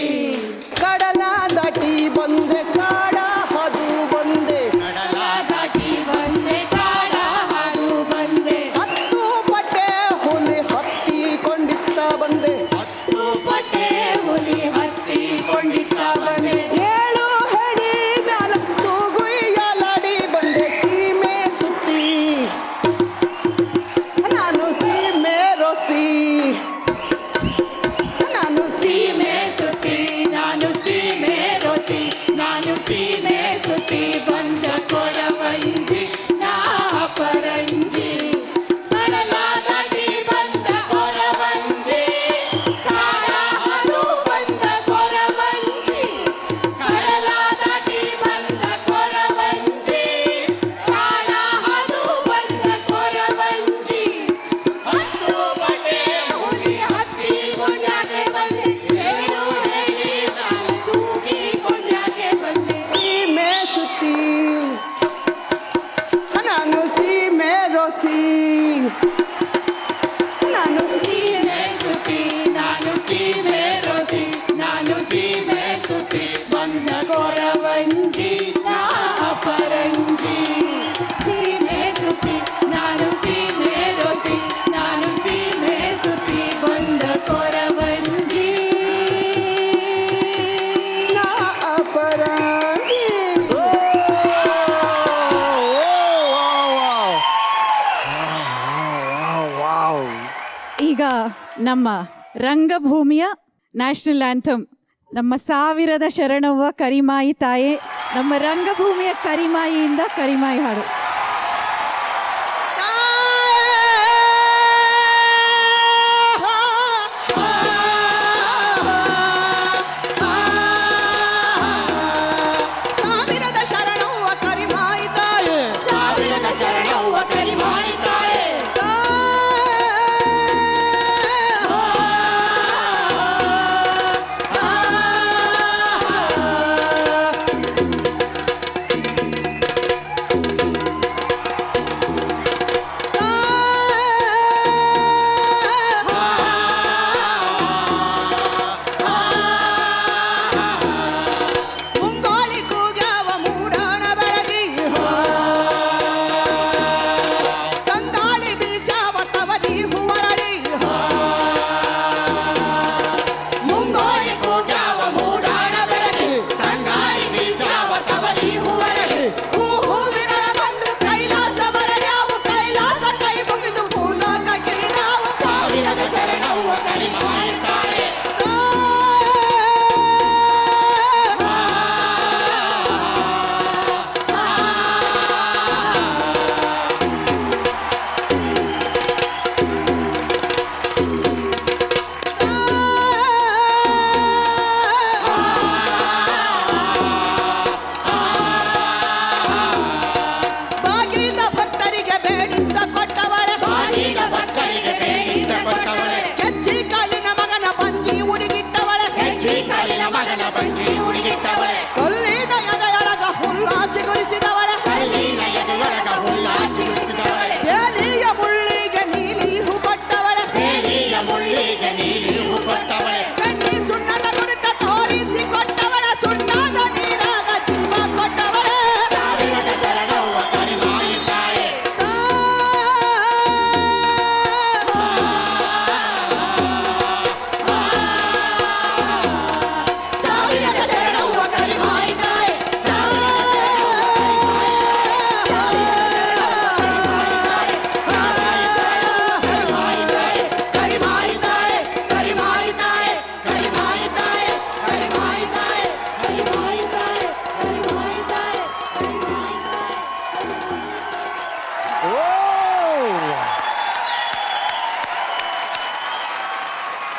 ಕಡಲ ದಾಟಿ ಬಂದೆ ಕಾಡ ಹದು ಬಂದೆ, ಕಡಲ ದಾಟಿ ಬಂದೆ ಕಾಡ ಹಾದು ಬಂದೆ. ಹತ್ತು ಪಟ್ಟೆ ಹುಲಿ ಹತ್ತಿಕೊಂಡಿತ್ತ ಬಂದೆ, ಹತ್ತು ಪಟ್ಟೆ ಹುಲಿ ಹತ್ತಿಕೊಂಡಿತ್ತ ಬಂದೆ. ಏಳು ಹೆಡಿ ಮ್ಯಾಲ ತೂಗುಯ್ಯಲಾಡಿ ಬಂದೆ. ಸೀಮೆ ಸುತ್ತಿ ನಾನು ಸೀಮೆ ರೋಸಿ, ನಾನು ಸೀಮೆ ಸುತ್ತಿ ನಾನು ಸೀಮೆ ರೋಸಿ, ನಾನು ಸೀಮೆ ಸುತ್ತಿ ಬಂದ ಕೊರವಂಜಿ ನಾ ಪರಂಜಿ. ಕಡಲ ದಾಟಿ ಬಂದ ಕೊರವಂಜಿ, ಕಾಡ ಹಾದು ಬಂದ ಕೊರವಂಜಿ. ಕಡಲ ದಾಟಿ ಬಂದ ಕೊರವಂಜಿ, ಕಾಡ ಹಾದು ಬಂದ ಕೊರವಂಜಿ. ಹತ್ತು ಪಟ್ಟೆ ಹುಲಿ ಹತ್ತಿಕೊಂಡ್ಯಾಕೆ ಬಂದೆ, ಏಳು ಹೆಡಿ ಮ್ಯಾಲ ತೂಗಿಕೊಂಡ್ಯಾಕೆ ಬಂದೆ. ಸೀಮೆ ಸುತ್ತಿ ನಾನು ಸೀಮೆ ರೋಸಿ, ನಾನು ಸೀಮೆ ಸುತ್ತಿ ನಾನು ಸೀಮೆ ರೋಸಿ, ನಾನು ಸೀಮೆ ಸುತ್ತಿ ಬಂದ ಕೊರವಂಜಿ ನಾ ಪರಂಜಿ. ಸೀಮೆ ಸುತ್ತಿ ನಾನು ಸೀಮೆ ರೋಸಿ, ನಾನು ಸೀಮೆ ಸುತ್ತಿ ಬಂದ ಕೊರವಂಜಿ ನಾ ಅಪರಂಜಿ. ಈಗ ನಮ್ಮ ರಂಗಭೂಮಿಯ ನ್ಯಾಷನಲ್ ಆಂಥಮ್, ನಮ್ಮ ಸಾವಿರದ ಶರಣವ್ವ ಕರಿಮಾಯಿ ತಾಯೇ, ನಮ್ಮ ರಂಗಭೂಮಿಯ ಕರಿಮಾಯಿಯಿಂದ ಕರಿಮಾಯಿ ಹಾಡು. ಸಾವಿರದ ಶರಣವ್ವ ಕರಿಮಾಯಿ ತಾಯೇ, ಸಾವಿರದ ಶರಣವ್ವ ಕರಿಮಾಯಿ ತಾಯೇ.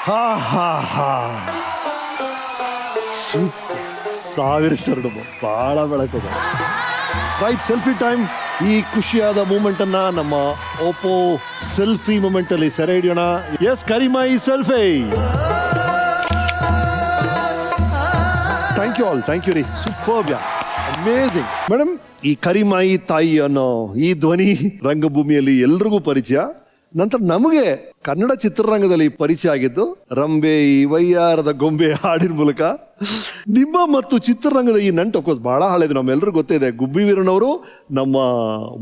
ಹಾ ಹಾ ಹಾ ಸೂಪರ್. ಸಾವಿರ ಶರಣಮ್ಮ, ಭಾಳ ಬೆಳತದ. Right, selfie time. ಈ ಖುಷಿಯಾದ ಮೂಮೆಂಟನ್ನು ನಮ್ಮ ಓಪೋ ಸೆಲ್ಫಿ ಮೂಮೆಂಟಲ್ಲಿ ಸೆರೆ ಹಿಡಿಯೋಣ. Yes, Karimayi selfie. Thank you all, thank you ರೀ, ಸೂಪರ್, ಅಮೇಝಿಂಗ್. ಮೇಡಮ್, ಈ ಕರಿಮಾಯಿ ತಾಯಿ ಅನ್ನೋ ಈ ಧ್ವನಿ ರಂಗಭೂಮಿಯಲ್ಲಿ ಎಲ್ರಿಗೂ ಪರಿಚಯ. ನಂತರ ನಮಗೆ ಕನ್ನಡ ಚಿತ್ರರಂಗದಲ್ಲಿ ಪರಿಚಯ ಆಗಿದ್ದು ರಂಬೆ ಈ ವಯ್ಯಾರದ ಗೊಂಬೆ ಹಾಡಿನ ಮೂಲಕ. ನಿಮ್ಮ ಮತ್ತು ಚಿತ್ರರಂಗದ ಈ ನಂಟು ಅಫ್ಕೋರ್ಸ್ ಬಹಳ ಹಳೆಯದು, ನಮ್ಮೆಲ್ಲರಿಗೂ ಗೊತ್ತಿದೆ. ಗುಬ್ಬಿ ವೀರಣ್ಣವರು ನಮ್ಮ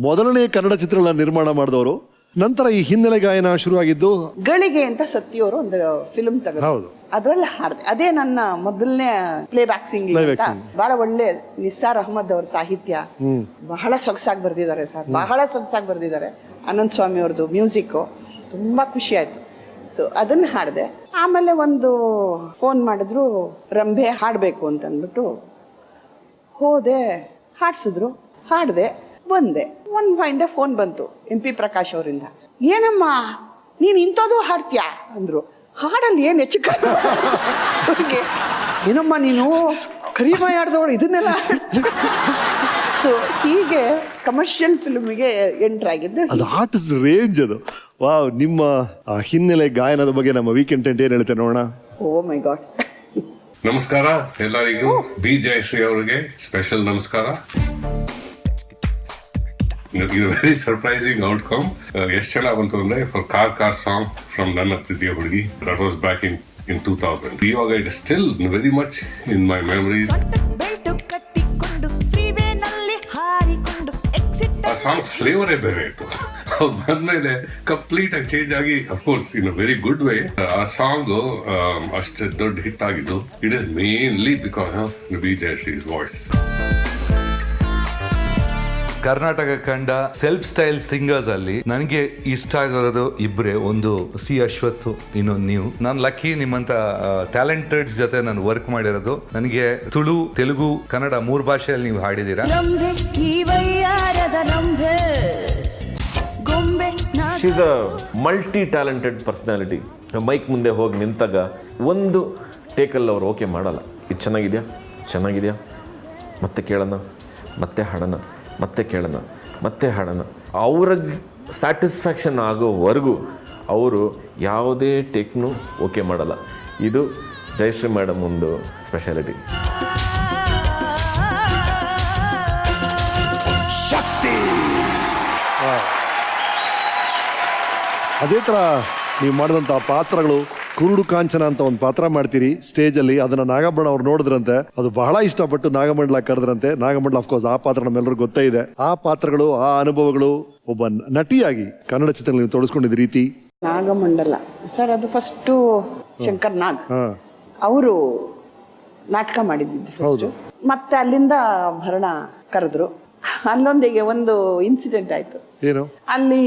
ಮೊದಲನೇ ಕನ್ನಡ ಚಿತ್ರಗಳನ್ನ ನಿರ್ಮಾಣ ಮಾಡಿದವರು. ನಂತರ ಈ ಹಿನ್ನೆಲೆ ಗಾಯನ ಶುರುವಾಗಿದ್ದು ಗಳಿಗೆ ಅಂತ ಸತ್ಯವರು ಒಂದು ಫಿಲ್ಮ್ ತೆಗೆದು ಹೌದು, ಅದ್ರಲ್ಲಿ ಹಾಡ್ದೆ. ಅದೇ ನನ್ನ ಮೊದಲನೇ ಪ್ಲೇ ಬ್ಯಾಕ್ ಸಿಂಗಿಂಗ್ ಅಂತ. ಬಹಳ ಒಳ್ಳೆ ನಿಸ್ಸಾರ್ ಅಹಮದ್ ಅವ್ರ ಸಾಹಿತ್ಯ, ಬಹಳ ಸೊಗಸಾಗಿ ಬರ್ದಿದ್ದಾರೆ ಸರ್, ಬಹಳ ಸೊಗಸಾಗಿ ಬರ್ದಿದ್ದಾರೆ. ಅನಂತ್ ಸ್ವಾಮಿ ಅವ್ರದ್ದು ಮ್ಯೂಸಿಕ್ಕು ತುಂಬ ಖುಷಿ ಆಯಿತು. ಸೊ ಅದನ್ನು ಹಾಡಿದೆ. ಆಮೇಲೆ ಒಂದು ಫೋನ್ ಮಾಡಿದ್ರು, ರಂಭೆ ಹಾಡಬೇಕು ಅಂತಂದ್ಬಿಟ್ಟು ಹೋದೆ, ಹಾಡ್ಸಿದ್ರು, ಹಾಡಿದೆ, ಬಂದೆ. ಒಂದು ಫೈನ್ ಡೇ ಫೋನ್ ಬಂತು MP ಪ್ರಕಾಶ್ ಅವರಿಂದ. ಏನಮ್ಮ ನೀನು ಇಂಥದ್ದು ಹಾಡ್ತೀಯಾ ಅಂದರು. ಹಾಡಲ್ಲಿ ಏನು ಹೆಚ್ಚು ಅವ್ರಿಗೆ, ಏನಮ್ಮ ನೀನು ಕರಿಮಾಯಿ ಹಾಡ್ದವಳು ಇದನ್ನೆಲ್ಲ. ಸೊ ಹೀಗೆ ಕಮರ್ಷಿಯಲ್ ಫಿಲ್ಮಿಗೆ ಎಂಟರ್ ಆಗಿದ್ದು. ಅದು ಆರ್ಟಿಸ್ಟ್ ರೇಂಜ್ ಅದು. ವಾವ್, ನಿಮ್ಮ ಹಿನ್ನೆಲೆ ಗಾಯನದ ಬಗ್ಗೆ ನಮ್ಮ ವೀಕೆಂಡ್ ಟೆಂಟ್ ಏನು ಹೇಳ್ತೇನೆ ನೋಡೋಣ. ಓ ಮೈ ಗಾಡ್. ನಮಸ್ಕಾರ ಎಲ್ಲರಿಗೂ. ಬಿ ಜಯಶ್ರೀ ಅವರಿಗೆ ಸ್ಪೆಷಲ್ ನಮಸ್ಕಾರ. Very surprising outcome. ಎಷ್ಟು ಚೆನ್ನಾಗಿ ಬಂತು ಅಂದ್ರೆ ಫಾರ್ ಕಾರ್ ಸಾಂಗ್ ಫ್ರಮ್ ನನ್ನ ಪ್ರೀತಿಯ ಹುಡುಗಿ, ದಟ್ ವಾಸ್ ಬ್ಯಾಕ್ ಇನ್ 2000. ಇವಾಗ it still very much in my memories. ಆ ಸಾಂಗ್ ಫ್ಲೇವರೇ ಬೇರೆ ಇತ್ತು. ಅವ್ರು ಬಂದ್ಮೇಲೆ ಕಂಪ್ಲೀಟ್ ಆಗಿ ಚೇಂಜ್ ಆಗಿ, of course in a very good way. ಆ ಸಾಂಗ್ ಅಷ್ಟು ದೊಡ್ಡ ಹಿಟ್ ಆಗಿದ್ದು it is mainly because of B Jayashree's voice. Karnataka ಕಂಡ ಸೆಲ್ಫ್ ಸ್ಟೈಲ್ ಸಿಂಗರ್ಸ್ ಅಲ್ಲಿ ನನಗೆ ಇಷ್ಟ ಆಗಿರೋದು ಇಬ್ಬರೇ. ಒಂದು ಸಿ ಅಶ್ವಥ್, ಇನ್ನೊಂದು ನೀವು. ನಾನು ಲಕ್ಕಿ ನಿಮ್ಮಂತ ಟ್ಯಾಲೆಂಟೆಡ್ಸ್ ಜೊತೆ ನಾನು ವರ್ಕ್ ಮಾಡಿರೋದು. ನನಗೆ ತುಳು, ತೆಲುಗು, ಕನ್ನಡ 3 ಭಾಷೆಯಲ್ಲಿ ನೀವು ಹಾಡಿದ್ದೀರಾ. She's a multi talented personality. Mic ಮುಂದೆ ಹೋಗಿ ನಿಂತಾಗ ಒಂದು ಟೇಕಲ್ಲಿ ಅವ್ರು ಓಕೆ ಮಾಡಲ್ಲ. ಇದು ಚೆನ್ನಾಗಿದೆಯಾ, ಚೆನ್ನಾಗಿದೆಯಾ, ಮತ್ತೆ ಕೇಳೋಣ, ಮತ್ತೆ ಹಾಡೋಣ, ಮತ್ತೆ ಕೇಳೋಣ, ಮತ್ತೆ ಹಾಡೋಣ. ಅವ್ರಿಗೆ ಸ್ಯಾಟಿಸ್ಫ್ಯಾಕ್ಷನ್ ಆಗೋವರೆಗೂ ಅವರು ಯಾವುದೇ ಟೇಕ್ನು ಓಕೆ ಮಾಡಲ್ಲ. ಇದು ಜಯಶ್ರೀ ಮೇಡಮ್ ಒಂದು ಸ್ಪೆಷಾಲಿಟಿ. ಶಕ್ತಿ. ಅದೇ ಥರ ನೀವು ಮಾಡಿದಂಥ ಪಾತ್ರಗಳು, ಕುರುಡು ಕಾಂಚನ ಅಂತ ಒಂದು ಪಾತ್ರ ಮಾಡ್ತೀರಿ ಸ್ಟೇಜಲ್ಲಿ. ಅದನ್ನು ನಾಗಮಂಡಲ ಅವ್ರು ನೋಡಿದ್ರಂತೆ, ಅದು ಬಹಳ ಇಷ್ಟಪಟ್ಟು ನಾಗಮಂಡಲ ಕರೆದ್ರಂತೆ. ನಾಗಮಂಡಲ ಅಫ್ಕೋರ್ಸ್ ಆ ಪಾತ್ರ ನಮ್ಮೆಲ್ಲರಿಗೂ ಗೊತ್ತೇ ಇದೆ. ಆ ಪಾತ್ರಗಳು, ಆ ಅನುಭವಗಳು, ಒಬ್ಬ ನಟಿಯಾಗಿ ಕನ್ನಡ ಚಿತ್ರದಲ್ಲಿ ನೀವು ತೊಡಸ್ಕೊಂಡಿದ್ದ ರೀತಿ. ನಾಗಮಂಡಲ ಸರ್, ಅದು ಫಸ್ಟು ಶಂಕರ್ ನಾಗ್ ಅವರು ನಾಟಕ ಮಾಡಿದ್ದು ಫಸ್ಟ್. ಮತ್ತೆ ಅಲ್ಲಿಂದ ಭರಣ ಕರೆದ್ರು. ಅಲ್ಲೊಂದಿಗೆ ಒಂದು ಇನ್ಸಿಡೆಂಟ್ ಆಯ್ತು. ಏನು? ಅಲ್ಲಿ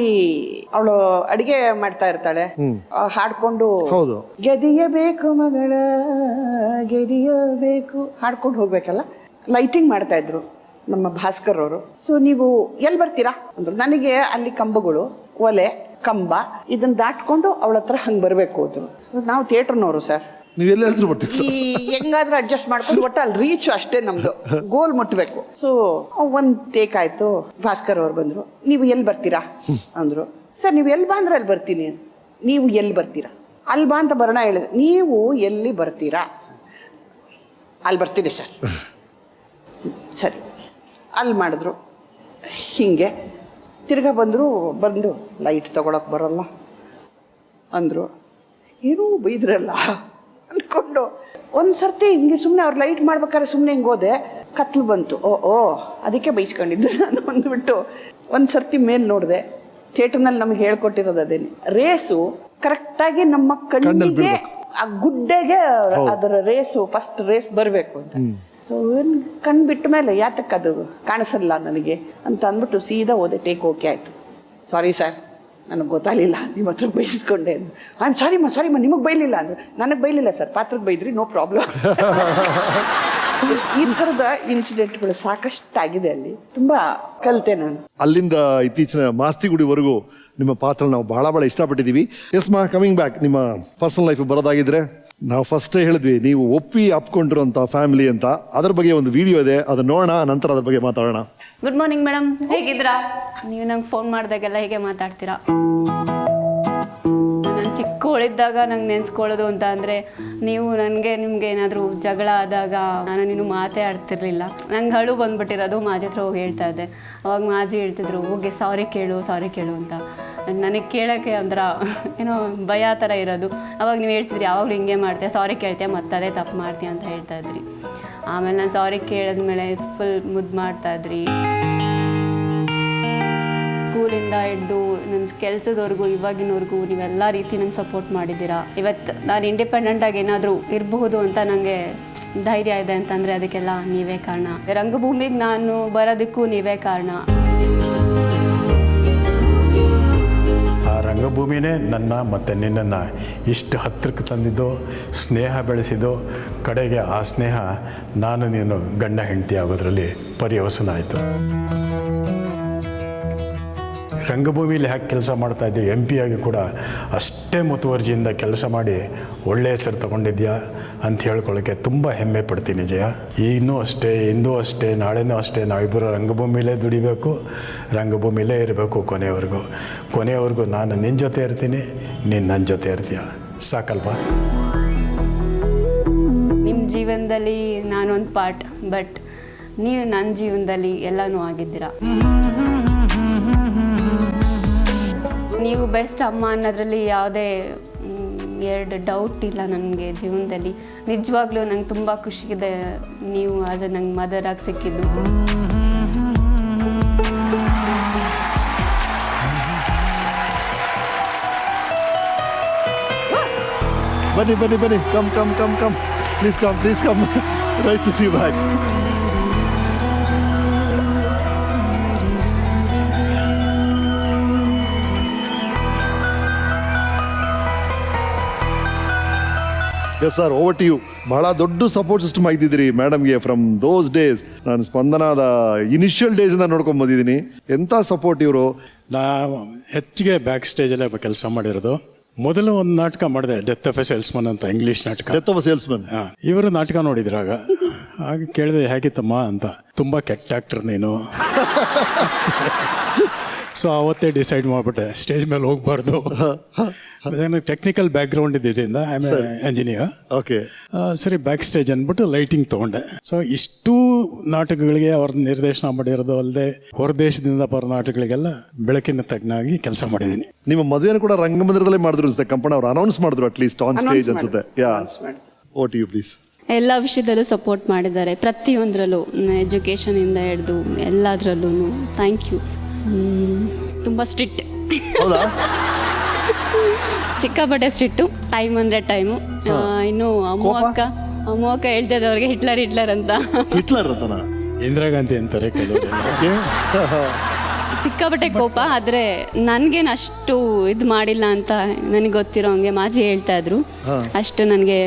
ಅವಳು ಅಡಿಗೆ ಮಾಡ್ತಾ ಇರ್ತಾಳೆ, ಹಾಡ್ಕೊಂಡು ಗೆದಿಯಬೇಕು ಮಗಳ ಗೆದಿಯಬೇಕು ಹಾಡ್ಕೊಂಡು ಹೋಗ್ಬೇಕಲ್ಲ. ಲೈಟಿಂಗ್ ಮಾಡ್ತಾ ಇದ್ರು ನಮ್ಮ ಭಾಸ್ಕರ್ ಅವರು. ಸೊ ನೀವು ಎಲ್ಲಿ ಬರ್ತೀರಾ ಅಂದ್ರು. ನನಗೆ ಅಲ್ಲಿ ಕಂಬಗಳು, ಒಲೆ, ಕಂಬ ಇದನ್ನ ದಾಟ್ಕೊಂಡು ಅವಳ ಹತ್ರ ಹಂಗೆ ಬರಬೇಕು ಅಂದ್ರು. ನಾವು ಥಿಯೇಟರ್ನವರು ಸರ್, ಈ ಹೆಂಗಾದ್ರೂ ಅಡ್ಜಸ್ಟ್ ಮಾಡ್ಕೊಂಡು ಒಟ್ಟು ಅಲ್ಲಿ ರೀಚ್ ಅಷ್ಟೇ ನಮ್ದು, ಗೋಲ್ ಮುಟ್ಬೇಕು. ಸೊ ಒಂದ್ ಟೇಕ್ ಆಯ್ತು. ಭಾಸ್ಕರ್ ಅವ್ರು ಬಂದ್ರು. ನೀವು ಎಲ್ಲಿ ಬರ್ತೀರಾ ಅಂದ್ರು. ಸರ್ ನೀವು ಎಲ್ಲಿ ಬಾ ಅಂದ್ರೆ ಅಲ್ಲಿ ಬರ್ತೀನಿ. ನೀವು ಎಲ್ಲಿ ಬರ್ತೀರಾ? ಅಲ್ಲಿ ಬಾ ಅಂತ ಬರೋಣ ಹೇಳಿದೆ. ನೀವು ಎಲ್ಲಿ ಬರ್ತೀರಾ? ಅಲ್ಲಿ ಬರ್ತೀನಿ ಸರ್. ಸರಿ, ಅಲ್ಲಿ ಮಾಡಿದ್ರು. ಹಿಂಗೆ ತಿರ್ಗಾ ಬಂದರು. ಬಂದು ಲೈಟ್ ತಗೊಳಕ್ ಬರಲ್ಲ ಅಂದರು. ಏನೂ ಬೈದ್ರಲ್ಲ ಅಂದ್ಕೊಂಡು ಒಂದು ಸರ್ತಿ ಹಿಂಗೆ ಸುಮ್ಮನೆ ಅವ್ರು ಲೈಟ್ ಮಾಡ್ಬೇಕಾದ್ರೆ ಸುಮ್ಮನೆ ಹಿಂಗೆ ಹೋದೆ. ಕತ್ಲು ಬಂತು. ಓ ಅದಕ್ಕೆ ಬೈಸ್ಕೊಂಡಿದ್ದೆ ನಾನು ಅಂದ್ಬಿಟ್ಟು ಒಂದು ಸರ್ತಿ ಮೇಲೆ ನೋಡಿದೆ. ಥಿಯೇಟರ್ನಲ್ಲಿ ನಮಗೆ ಹೇಳ್ಕೊಟ್ಟಿರೋದು ಅದೇನೆ. ರೇಸು ಕರೆಕ್ಟಾಗಿ ನಮ್ಮ ಕಣ್ಣಿಗೆ, ಆ ಗುಡ್ಡೆಗೆ ಅದರ ರೇಸು ಫಸ್ಟ್ ರೇಸ್ ಬರಬೇಕು ಅಂತ. ಸೊ ಕಣ್ಣು ಬಿಟ್ಟ ಮೇಲೆ ಯಾತಕ್ಕೆ ಅದು ಕಾಣಿಸಲ್ಲ ನನಗೆ ಅಂತ ಅಂದ್ಬಿಟ್ಟು ಸೀದಾ ಹೋದೆ. ಟೇಕ್ ಓಕೆ ಆಯಿತು. ಸಾರಿ ಸರ್, ನನಗೆ ಗೊತ್ತಾಗಲಿಲ್ಲ, ನಿಮ್ಮ ಹತ್ರ ಬೈಸ್ಕೊಂಡೆ ಅಂದು. ಸಾರಿಮ್ಮ ನಿಮಗೆ ಬೈಲಿಲ್ಲ ಅಂದರು. ನನಗೆ ಬೈಲಿಲ್ಲ ಸರ್, ಪಾತ್ರಕ್ಕೆ ಬೈದ್ರಿ, ನೋ ಪ್ರಾಬ್ಲಮ್. ಈ ಥರದ ಇನ್ಸಿಡೆಂಟ್ಗಳು ಸಾಕಷ್ಟು ಆಗಿದೆ ಅಲ್ಲಿ. ತುಂಬಾ ಕಲಿತೆ ನಾನು. ಅಲ್ಲಿಂದ ಇತ್ತೀಚಿನ ಮಾಸ್ತಿಗುಡಿವರೆಗೂ ನಿಮ್ಮ ಪಾತ್ರ ನಾವು ಬಹಳ ಇಷ್ಟಪಟ್ಟಿದ್ದೀವಿ. ಎಸ್ ಮಾ, ಕಮಿಂಗ್ ಬ್ಯಾಕ್, ನಿಮ್ಮ ಪರ್ಸನಲ್ ಲೈಫ್ ಬರೋದಾಗಿದ್ರೆ, ನಾವು ಫಸ್ಟೇ ಹೇಳಿದ್ವಿ ನೀವು ಅಪ್ಕೊಂಡಿರೋಂಥ ಫ್ಯಾಮಿಲಿ ಅಂತ. ಅದ್ರ ಬಗ್ಗೆ ಒಂದು ವಿಡಿಯೋ ಇದೆ, ಅದನ್ನ ನೋಡೋಣ, ನಂತರ ಅದ್ರ ಬಗ್ಗೆ ಮಾತಾಡೋಣ. ಗುಡ್ ಮಾರ್ನಿಂಗ್ ಮೇಡಮ್, ಹೇಗಿದ್ದೀರಾ? ನೀವು ನಂಗೆ ಫೋನ್ ಮಾಡಿದಾಗೆಲ್ಲ ಹೇಗೆ ಮಾತಾಡ್ತೀರಾ? ನಾನು ಚಿಕ್ಕವಳಿದ್ದಾಗ ನಂಗೆ ನೆನೆಸ್ಕೊಳ್ಳೋದು ಅಂತ ಅಂದರೆ, ನೀವು ನಿಮ್ಗೆ ಏನಾದರೂ ಜಗಳ ಆದಾಗ ನಾನು ನೀನು ಮಾತೇ ಆಡ್ತಿರ್ಲಿಲ್ಲ. ನಂಗೆ ಅಳು ಬಂದ್ಬಿಟ್ಟಿರೋದು. ಮಾಜಿ ಹತ್ರ ಹೋಗಿ ಹೇಳ್ತಾ ಇದ್ದೆ. ಅವಾಗ ಮಾಜಿ ಹೇಳ್ತಿದ್ರು, ಹೋಗಿ ಸಾರಿ ಕೇಳು ಅಂತ. ನನಗೆ ಕೇಳೋಕ್ಕೆ ಒಂಥರ ಏನೋ ಭಯ ಥರ ಇರೋದು. ಅವಾಗ ನೀವು ಹೇಳ್ತಿದ್ರಿ, ಯಾವಾಗಲೂ ಹಿಂಗೆ ಮಾಡ್ತೀಯ, ಸಾರಿ ಕೇಳ್ತೀಯ, ಮತ್ತೆ ಅದೇ ತಪ್ಪು ಮಾಡ್ತೀಯ ಅಂತ ಹೇಳ್ತಾ ಇದ್ರಿ. ಆಮೇಲೆ ನಾನು ಸಾರಿ ಕೇಳಿದ್ಮೇಲೆ ಫುಲ್ ಮುದ್ದು ಮಾಡ್ತಾಯಿದ್ರಿ. ಸ್ಕೂಲಿಂದ ಹಿಡ್ದು ನನ್ನ ಕೆಲಸದವರೆಗೂ ಇವಾಗಿನವರೆಗೂ ನೀವೆಲ್ಲ ರೀತಿ ನಂಗೆ ಸಪೋರ್ಟ್ ಮಾಡಿದ್ದೀರಾ. ಇವತ್ತು ನಾನು ಇಂಡಿಪೆಂಡೆಂಟಾಗಿ ಏನಾದರೂ ಇರಬಹುದು ಅಂತ ನನಗೆ ಧೈರ್ಯ ಇದೆ ಅಂತಂದರೆ ಅದಕ್ಕೆಲ್ಲ ನೀವೇ ಕಾರಣ. ರಂಗಭೂಮಿಗೆ ನಾನು ಬರೋದಕ್ಕೂ ನೀವೇ ಕಾರಣ. ಆ ರಂಗಭೂಮಿನೇ ನನ್ನ ಮತ್ತು ನಿನ್ನನ್ನು ಇಷ್ಟು ಹತ್ತಿರಕ್ಕೆ ತಂದಿದ್ದು, ಸ್ನೇಹ ಬೆಳೆಸಿದ್ದು. ಕಡೆಗೆ ಆ ಸ್ನೇಹ ನಾನು ನೀನು ಗಂಡ ಹೆಂಡತಿ ಆಗೋದ್ರಲ್ಲಿ ಪರ್ಯವಸನ ಆಯಿತು. ರಂಗಭೂಮಿಯಲ್ಲಿ ಹ್ಯಾಕೆ ಕೆಲಸ ಮಾಡ್ತಾಯಿದ್ದೆ, MP ಆಗಿ ಕೂಡ ಅಷ್ಟೇ ಮುತುವರ್ಜಿಯಿಂದ ಕೆಲಸ ಮಾಡಿ ಒಳ್ಳೆಯ ಹೆಸರು ತಗೊಂಡಿದ್ಯಾ ಅಂತ ಹೇಳ್ಕೊಳ್ಳೋಕ್ಕೆ ತುಂಬ ಹೆಮ್ಮೆ ಪಡ್ತೀನಿ ಜಯ. ಇನ್ನೂ ಅಷ್ಟೇ, ಇಂದೂ ಅಷ್ಟೇ, ನಾಳೆನೂ ಅಷ್ಟೇ, ನಾವಿಬ್ಬರು ರಂಗಭೂಮಿಲೇ ದುಡಿಬೇಕು, ರಂಗಭೂಮಿಲೇ ಇರಬೇಕು ಕೊನೆಯವರೆಗೂ ನಾನು ನಿನ್ನ ಜೊತೆ ಇರ್ತೀನಿ, ನೀನು ನನ್ನ ಜೊತೆ ಇರ್ತೀಯ. ಸಾಕಲ್ವಾ? ನಿಮ್ಮ ಜೀವನದಲ್ಲಿ ನಾನೊಂದು ಪಾರ್ಟ್, ಬಟ್ ನೀವು ನನ್ನ ಜೀವನದಲ್ಲಿ ಎಲ್ಲನೂ ಆಗಿದ್ದೀರಾ. ನೀವು ಬೆಸ್ಟ್ ಅಮ್ಮ ಅನ್ನೋದ್ರಲ್ಲಿ ಯಾವುದೇ ಎರಡು ಡೌಟ್ ಇಲ್ಲ ನನಗೆ ಜೀವನದಲ್ಲಿ. ನಿಜವಾಗ್ಲೂ ನಂಗೆ ತುಂಬ ಖುಷಿಯಿದೆ ನೀವು ಆಸ್ ನಂಗೆ ಮದರ್ ಆಗಿ ಸಿಕ್ಕಿದ್ದು. ಬನ್ನಿ, come please come. Nice to see you back. Yes sir, over to you. ಬಹಳ ದೊಡ್ಡ ಸಪೋರ್ಟ್ ಸಿಸ್ಟಮ್ ಆಗಿದ್ದಿದ್ರಿ ಮೇಡಮ್ಗೆ ಫ್ರಮ್ ದೋಸ್ ಡೇಸ್. ನಾನು ಸ್ಪಂದನದ ಇನಿಷಿಯಲ್ ಡೇಸಿಂದ ನೋಡ್ಕೊಂಡು ಬಂದಿದ್ದೀನಿ. ಎಂಥ ಸಪೋರ್ಟ್ ಇವರು. ನಾ ಹೆಚ್ಚಿಗೆ ಬ್ಯಾಕ್ ಸ್ಟೇಜಲ್ಲೇ ಕೆಲಸ ಮಾಡಿರೋದು. ಮೊದಲು ಒಂದು ನಾಟಕ ಮಾಡಿದೆ, ಡೆತ್ ಆಫ್ ಎ ಸೇಲ್ಸ್ಮನ್ ಅಂತ, ಇಂಗ್ಲೀಷ್ ನಾಟಕ. Death of A salesman. ಇವರು ನಾಟಕ ನೋಡಿದ್ರಾಗ ಆಗ ಕೇಳಿದೆ ಹೇಗಿತ್ತಮ್ಮ ಅಂತ. ತುಂಬ ಕೆಟ್ಟ ಆ್ಯಕ್ಟರ್ ನೀನು. ಸೊ ಅವತ್ತೇ ಡಿಸೈಡ್ ಮಾಡಿಬಿಟ್ಟೆ ಸ್ಟೇಜ್ ಮೇಲೆ ಹೋಗಬಾರ್ದು. ಟೆಕ್ನಿಕಲ್ ಬ್ಯಾಕ್ಗ್ರೌಂಡ್ ಇದ್ದಿದ್ದರಿಂದ ಐ ಆಮ್ ಎಂಜಿನಿಯರ್. ಓಕೆ, ಸರಿ ಬ್ಯಾಕ್ ಸ್ಟೇಜ್ ಅಂದ್ಬಿಟ್ಟು ಲೈಟಿಂಗ್ ತೊಗೊಂಡೆ. ಸೊ ಇಷ್ಟು ನಾಟಕಗಳಿಗೆ ಅವ್ರ ನಿರ್ದೇಶನ ಮಾಡಿರೋದು ಅಲ್ಲದೆ ಹೊರದೇಶದಿಂದ ಬರೋ ನಾಟಕಗಳಿಗೆಲ್ಲ ಬೆಳಕಿನ ತಜ್ಞಾಗಿ ಕೆಲಸ ಮಾಡಿದ್ದೀನಿ. ನಿಮ್ಮ ಮದುವೆನ ಕೂಡ ರಂಗಮಂದಿರದಲ್ಲೇ ಮಾಡಿದ್ರು ಅನ್ಸುತ್ತೆ. ಕಂಪನಿ ಅವ್ರು ಅನೌನ್ಸ್ ಮಾಡಿದ್ರು ಅಟ್ಲೀಸ್ಟ್ ಆನ್ ಸ್ಟೇಜ್ ಅನ್ಸುತ್ತೆ. Over to you please. ಎಲ್ಲ ವಿಷಯದಲ್ಲೂ ಸಪೋರ್ಟ್ ಮಾಡಿದ್ದಾರೆ, ಪ್ರತಿಯೊಂದರಲ್ಲೂ, ಎಜುಕೇಷನಿಂದ ಹಿಡ್ದು ಎಲ್ಲದರಲ್ಲೂ. Thank you. ತುಂಬ ಸ್ಟ್ರಿಕ್ಟ್, ಸಿಕ್ಕಾಪಟ್ಟೆ ಸ್ಟ್ರಿಕ್ಟು. ಟೈಮ್ ಅಂದರೆ ಟೈಮು. ಇನ್ನು ಅಮ್ಮ ಅಕ್ಕ ಹೇಳ್ತಿದ್ದವ್ರಿಗೆ ಹಿಟ್ಲರ್ ಅಂತ. ಇಂದಿರಾ ಗಾಂಧಿ ಅಂತಾರೆ ಕೆಲವರು. ಸಿಕ್ಕಾಪಟ್ಟೆ ಕೋಪ. ಆದರೆ ನನಗೇನು ಅಷ್ಟು ಇದು ಮಾಡಿಲ್ಲ ಅಂತ ನನಗೆ ಗೊತ್ತಿರೋ ಹಂಗೆ ಮಾಜಿ ಹೇಳ್ತಾ ಇದ್ರು. ಅಷ್ಟು ನನಗೆ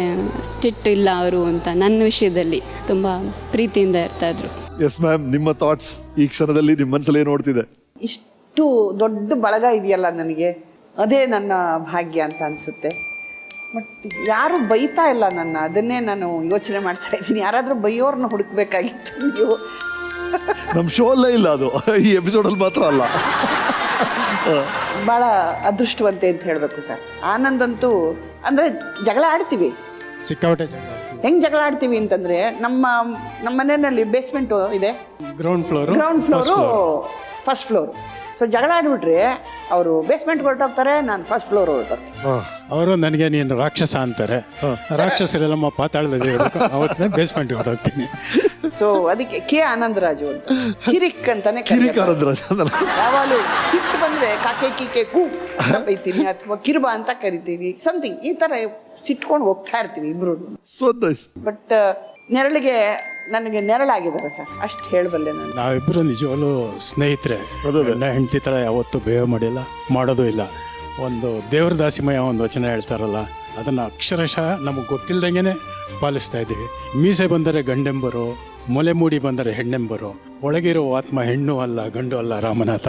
ಸ್ಟ್ರಿಕ್ಟ್ ಇಲ್ಲ ಅವರು ಅಂತ. ನನ್ನ ವಿಷಯದಲ್ಲಿ ತುಂಬ ಪ್ರೀತಿಯಿಂದ ಇರ್ತಾ ಇದ್ರು. ಎಸ್ ಮ್ಯಾಮ್, ನಿಮ್ಮ ಥಾಟ್ಸ್ ಈ ಕ್ಷಣದಲ್ಲಿ ನಿಮ್ಮ ಮನಸ್ಸಲ್ಲಿ ಏನು ನೋಡ್ತಿದೆ? ಇಷ್ಟು ದೊಡ್ಡ ಬಳಗ ಇದೆಯಲ್ಲ ನನಗೆ, ಅದೇ ನನ್ನ ಭಾಗ್ಯ ಅಂತ ಅನಿಸುತ್ತೆ. ಬಟ್ ಯಾರು ಬೈತಾ ಇಲ್ಲ ನನ್ನ, ಅದನ್ನೇ ನಾನು ಯೋಚನೆ ಮಾಡ್ತಾ ಇದ್ದೀನಿ. ಯಾರಾದರೂ ಬೈಯೋರ್ನ ಹುಡುಕ್ಬೇಕಾಗಿತ್ತು ನೀವು. ನಮ್ಮ ಶೋ ಅಲ್ಲೇ ಇಲ್ಲ ಅದು, ಈ ಎಪಿಸೋಡಲ್ಲಿ ಮಾತ್ರ ಅಲ್ಲ. ಭಾಳ ಅದೃಷ್ಟವಂತೆ ಅಂತ ಹೇಳಬೇಕು ಸರ್. ಆನಂದ್ ಅಂತೂ ಅಂದರೆ ಜಗಳ ಆಡ್ತೀವಿ, ಸಿಕ್ಕಾಪಟ್ಟೆ ಹೆಂಗೆ ಜಗಳ ಆಡ್ತೀವಿ ಅಂತಂದರೆ, ನಮ್ಮ ಮನೆಯಲ್ಲಿ ಬೇಸ್ಮೆಂಟು ಇದೆ, ground floor, first floor. So ಜಗಳ ಆಡ್ಬಿಟ್ರೆ ಅವರು ಬೇಸ್ಮೆಂಟ್ ಹೊರಟೋಗ್ತಾರೆ, ನಾನು ಫಸ್ಟ್ ಫ್ಲೋರ್ ಹೊರಟೋಗ್ತೀನಿ. ಅವರು ನನಗೆ ನೀನು ರಾಕ್ಷಸ ಅಂತಾರೆ. ರಾಕ್ಷಸರೆಲ್ಲಮ್ಮ ಪಾತಾಳದಲ್ಲಿ ಅವತ್ತೇ ಬೇಸ್ಮೆಂಟ್ ಹೊರಟೋಗ್ತೀನಿ. ಸೊ ಅದಕ್ಕೆ ಕೆ ಆನಂದರಾಜು ಅಂತ, ಕಿರಿಕ್ ಅಂತಾನೆ ಯಾವಾಗಲೂ ಚಿಕ್ಕ ಬಂದರೆ ಕಾಕೆ ಕೀಕೆ ಕೂ ಅಂತ ಬೈತೀನಿ, ಅಥವಾ ಕಿರುಬಾ ಅಂತ ಕರಿತೀನಿ. ಸಮಥಿಂಗ್ ಈ ಥರ ಸಿಟ್ಕೊಂಡು ಹೋಗ್ತಾ ಇರ್ತೀವಿ ಇಬ್ರು. ಬಟ್ ನೆರಳಿಗೆ ನನಗೆ ನೆರಳಾಗಿದ್ದಾರೆ ಸರ್, ಅಷ್ಟು ಹೇಳಬಲ್ಲೆ ನಾನು. ನಾವಿಬ್ಬರು ನಿಜವಾಗ್ಲೂ ಸ್ನೇಹಿತರೆ. ಗಂಡ ಹೆಂಡತಿ ಥರ ಯಾವತ್ತೂ ಬೇವ ಮಾಡಿಲ್ಲ, ಮಾಡೋದು ಇಲ್ಲ. ಒಂದು ದೇವ್ರ ದಾಸಿಮಯ ಒಂದು ವಚನ ಹೇಳ್ತಾರಲ್ಲ, ಅದನ್ನು ಅಕ್ಷರಶಃ ನಮಗೆ ಗೊತ್ತಿಲ್ದಂಗೆ ಪಾಲಿಸ್ತಾ ಇದ್ದೀವಿ. ಮೀಸೆ ಬಂದರೆ ಗಂಡೆಂಬರು, ಮೊಲೆ ಮೂಡಿ ಬಂದರೆ ಹೆಣ್ಣೆಂಬರು, ಒಳಗಿರೋ ಆತ್ಮ ಹೆಣ್ಣು ಅಲ್ಲ ಗಂಡು ಅಲ್ಲ ರಾಮನಾಥ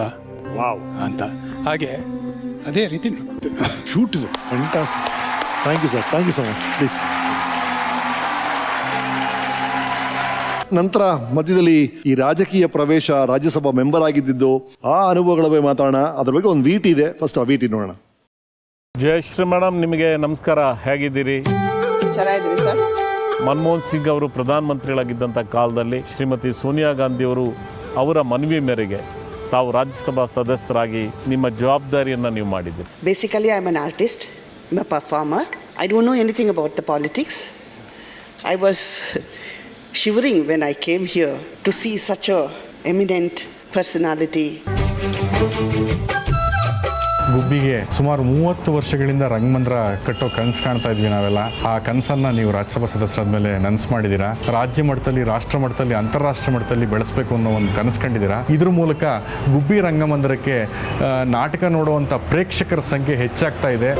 ವಾವ್ ಅಂತ. ಹಾಗೆ ಅದೇ ರೀತಿ beautiful, fantastic. Thank you sir, thank you so much. Please. ನಂತರ ಮಧ್ಯದಲ್ಲಿ ಈ ರಾಜಕೀಯ ಪ್ರವೇಶ, ರಾಜ್ಯಸಭಾ ಮೆಂಬರ್ ಆಗಿದ್ದು ಆ ಅನುಭವಗಳ ಬಗ್ಗೆ ಮಾತಾಡೋಣ. ಅದ್ರ ಬಗ್ಗೆ ಒಂದು ವೀಟಿ ಇದೆ, ಫಸ್ಟ್ ಆ ವೀಟಿ ನೋಡೋಣ. ಜಯಶ್ರೀ ಮೇಡಮ್, ನಿಮಗೆ ನಮಸ್ಕಾರ. ಹೇಗಿದ್ದೀರಿ? ಚೆನ್ನಾಗಿದ್ದೀವಿ ಸರ್. ಮನಮೋಹನ್ ಸಿಂಗ್ ಅವರು ಪ್ರಧಾನಮಂತ್ರಿಗಳಾಗಿದ್ದಂಥ ಕಾಲದಲ್ಲಿ ಶ್ರೀಮತಿ ಸೋನಿಯಾ ಗಾಂಧಿಯವರು ಅವರ ಮನವಿ ಮೇರೆಗೆ ತಾವು ರಾಜ್ಯಸಭಾ ಸದಸ್ಯರಾಗಿ ನಿಮ್ಮ ಜವಾಬ್ದಾರಿಯನ್ನು ನೀವು ಮಾಡಿದ್ದೀರಿ. Basically I am an artist, I am a performer. I don't know anything about the politics. I was shivering when I came here to see such a eminent personality. ಗುಬ್ಬಿಗೆ ಸುಮಾರು 30 ವರ್ಷಗಳಿಂದ ರಂಗಮಂದಿರ ಕಟ್ಟೋ ಕನಸು ಕಾಣ್ತಾ ಇದ್ವಿ ನಾವೆಲ್ಲ. ಆ ಕನಸನ್ನು ನೀವು ರಾಜ್ಯಸಭಾ ಸದಸ್ಯರಾದ ಮೇಲೆ ನನಸು ಮಾಡಿದ್ದೀರಾ. ರಾಜ್ಯ ಮಟ್ಟದಲ್ಲಿ, ರಾಷ್ಟ್ರ ಮಟ್ಟದಲ್ಲಿ, ಅಂತಾರಾಷ್ಟ್ರೀಯ ಮಟ್ಟದಲ್ಲಿ ಬೆಳೆಸಬೇಕು ಅನ್ನೋ ಒಂದು ಕನಸು ಕಂಡಿದ್ದೀರಾ. ಇದ್ರ ಮೂಲಕ ಗುಬ್ಬಿ ರಂಗಮಂದಿರಕ್ಕೆ ನಾಟಕ ನೋಡುವಂಥ ಪ್ರೇಕ್ಷಕರ ಸಂಖ್ಯೆ ಹೆಚ್ಚಾಗ್ತಾ ಇದೆ.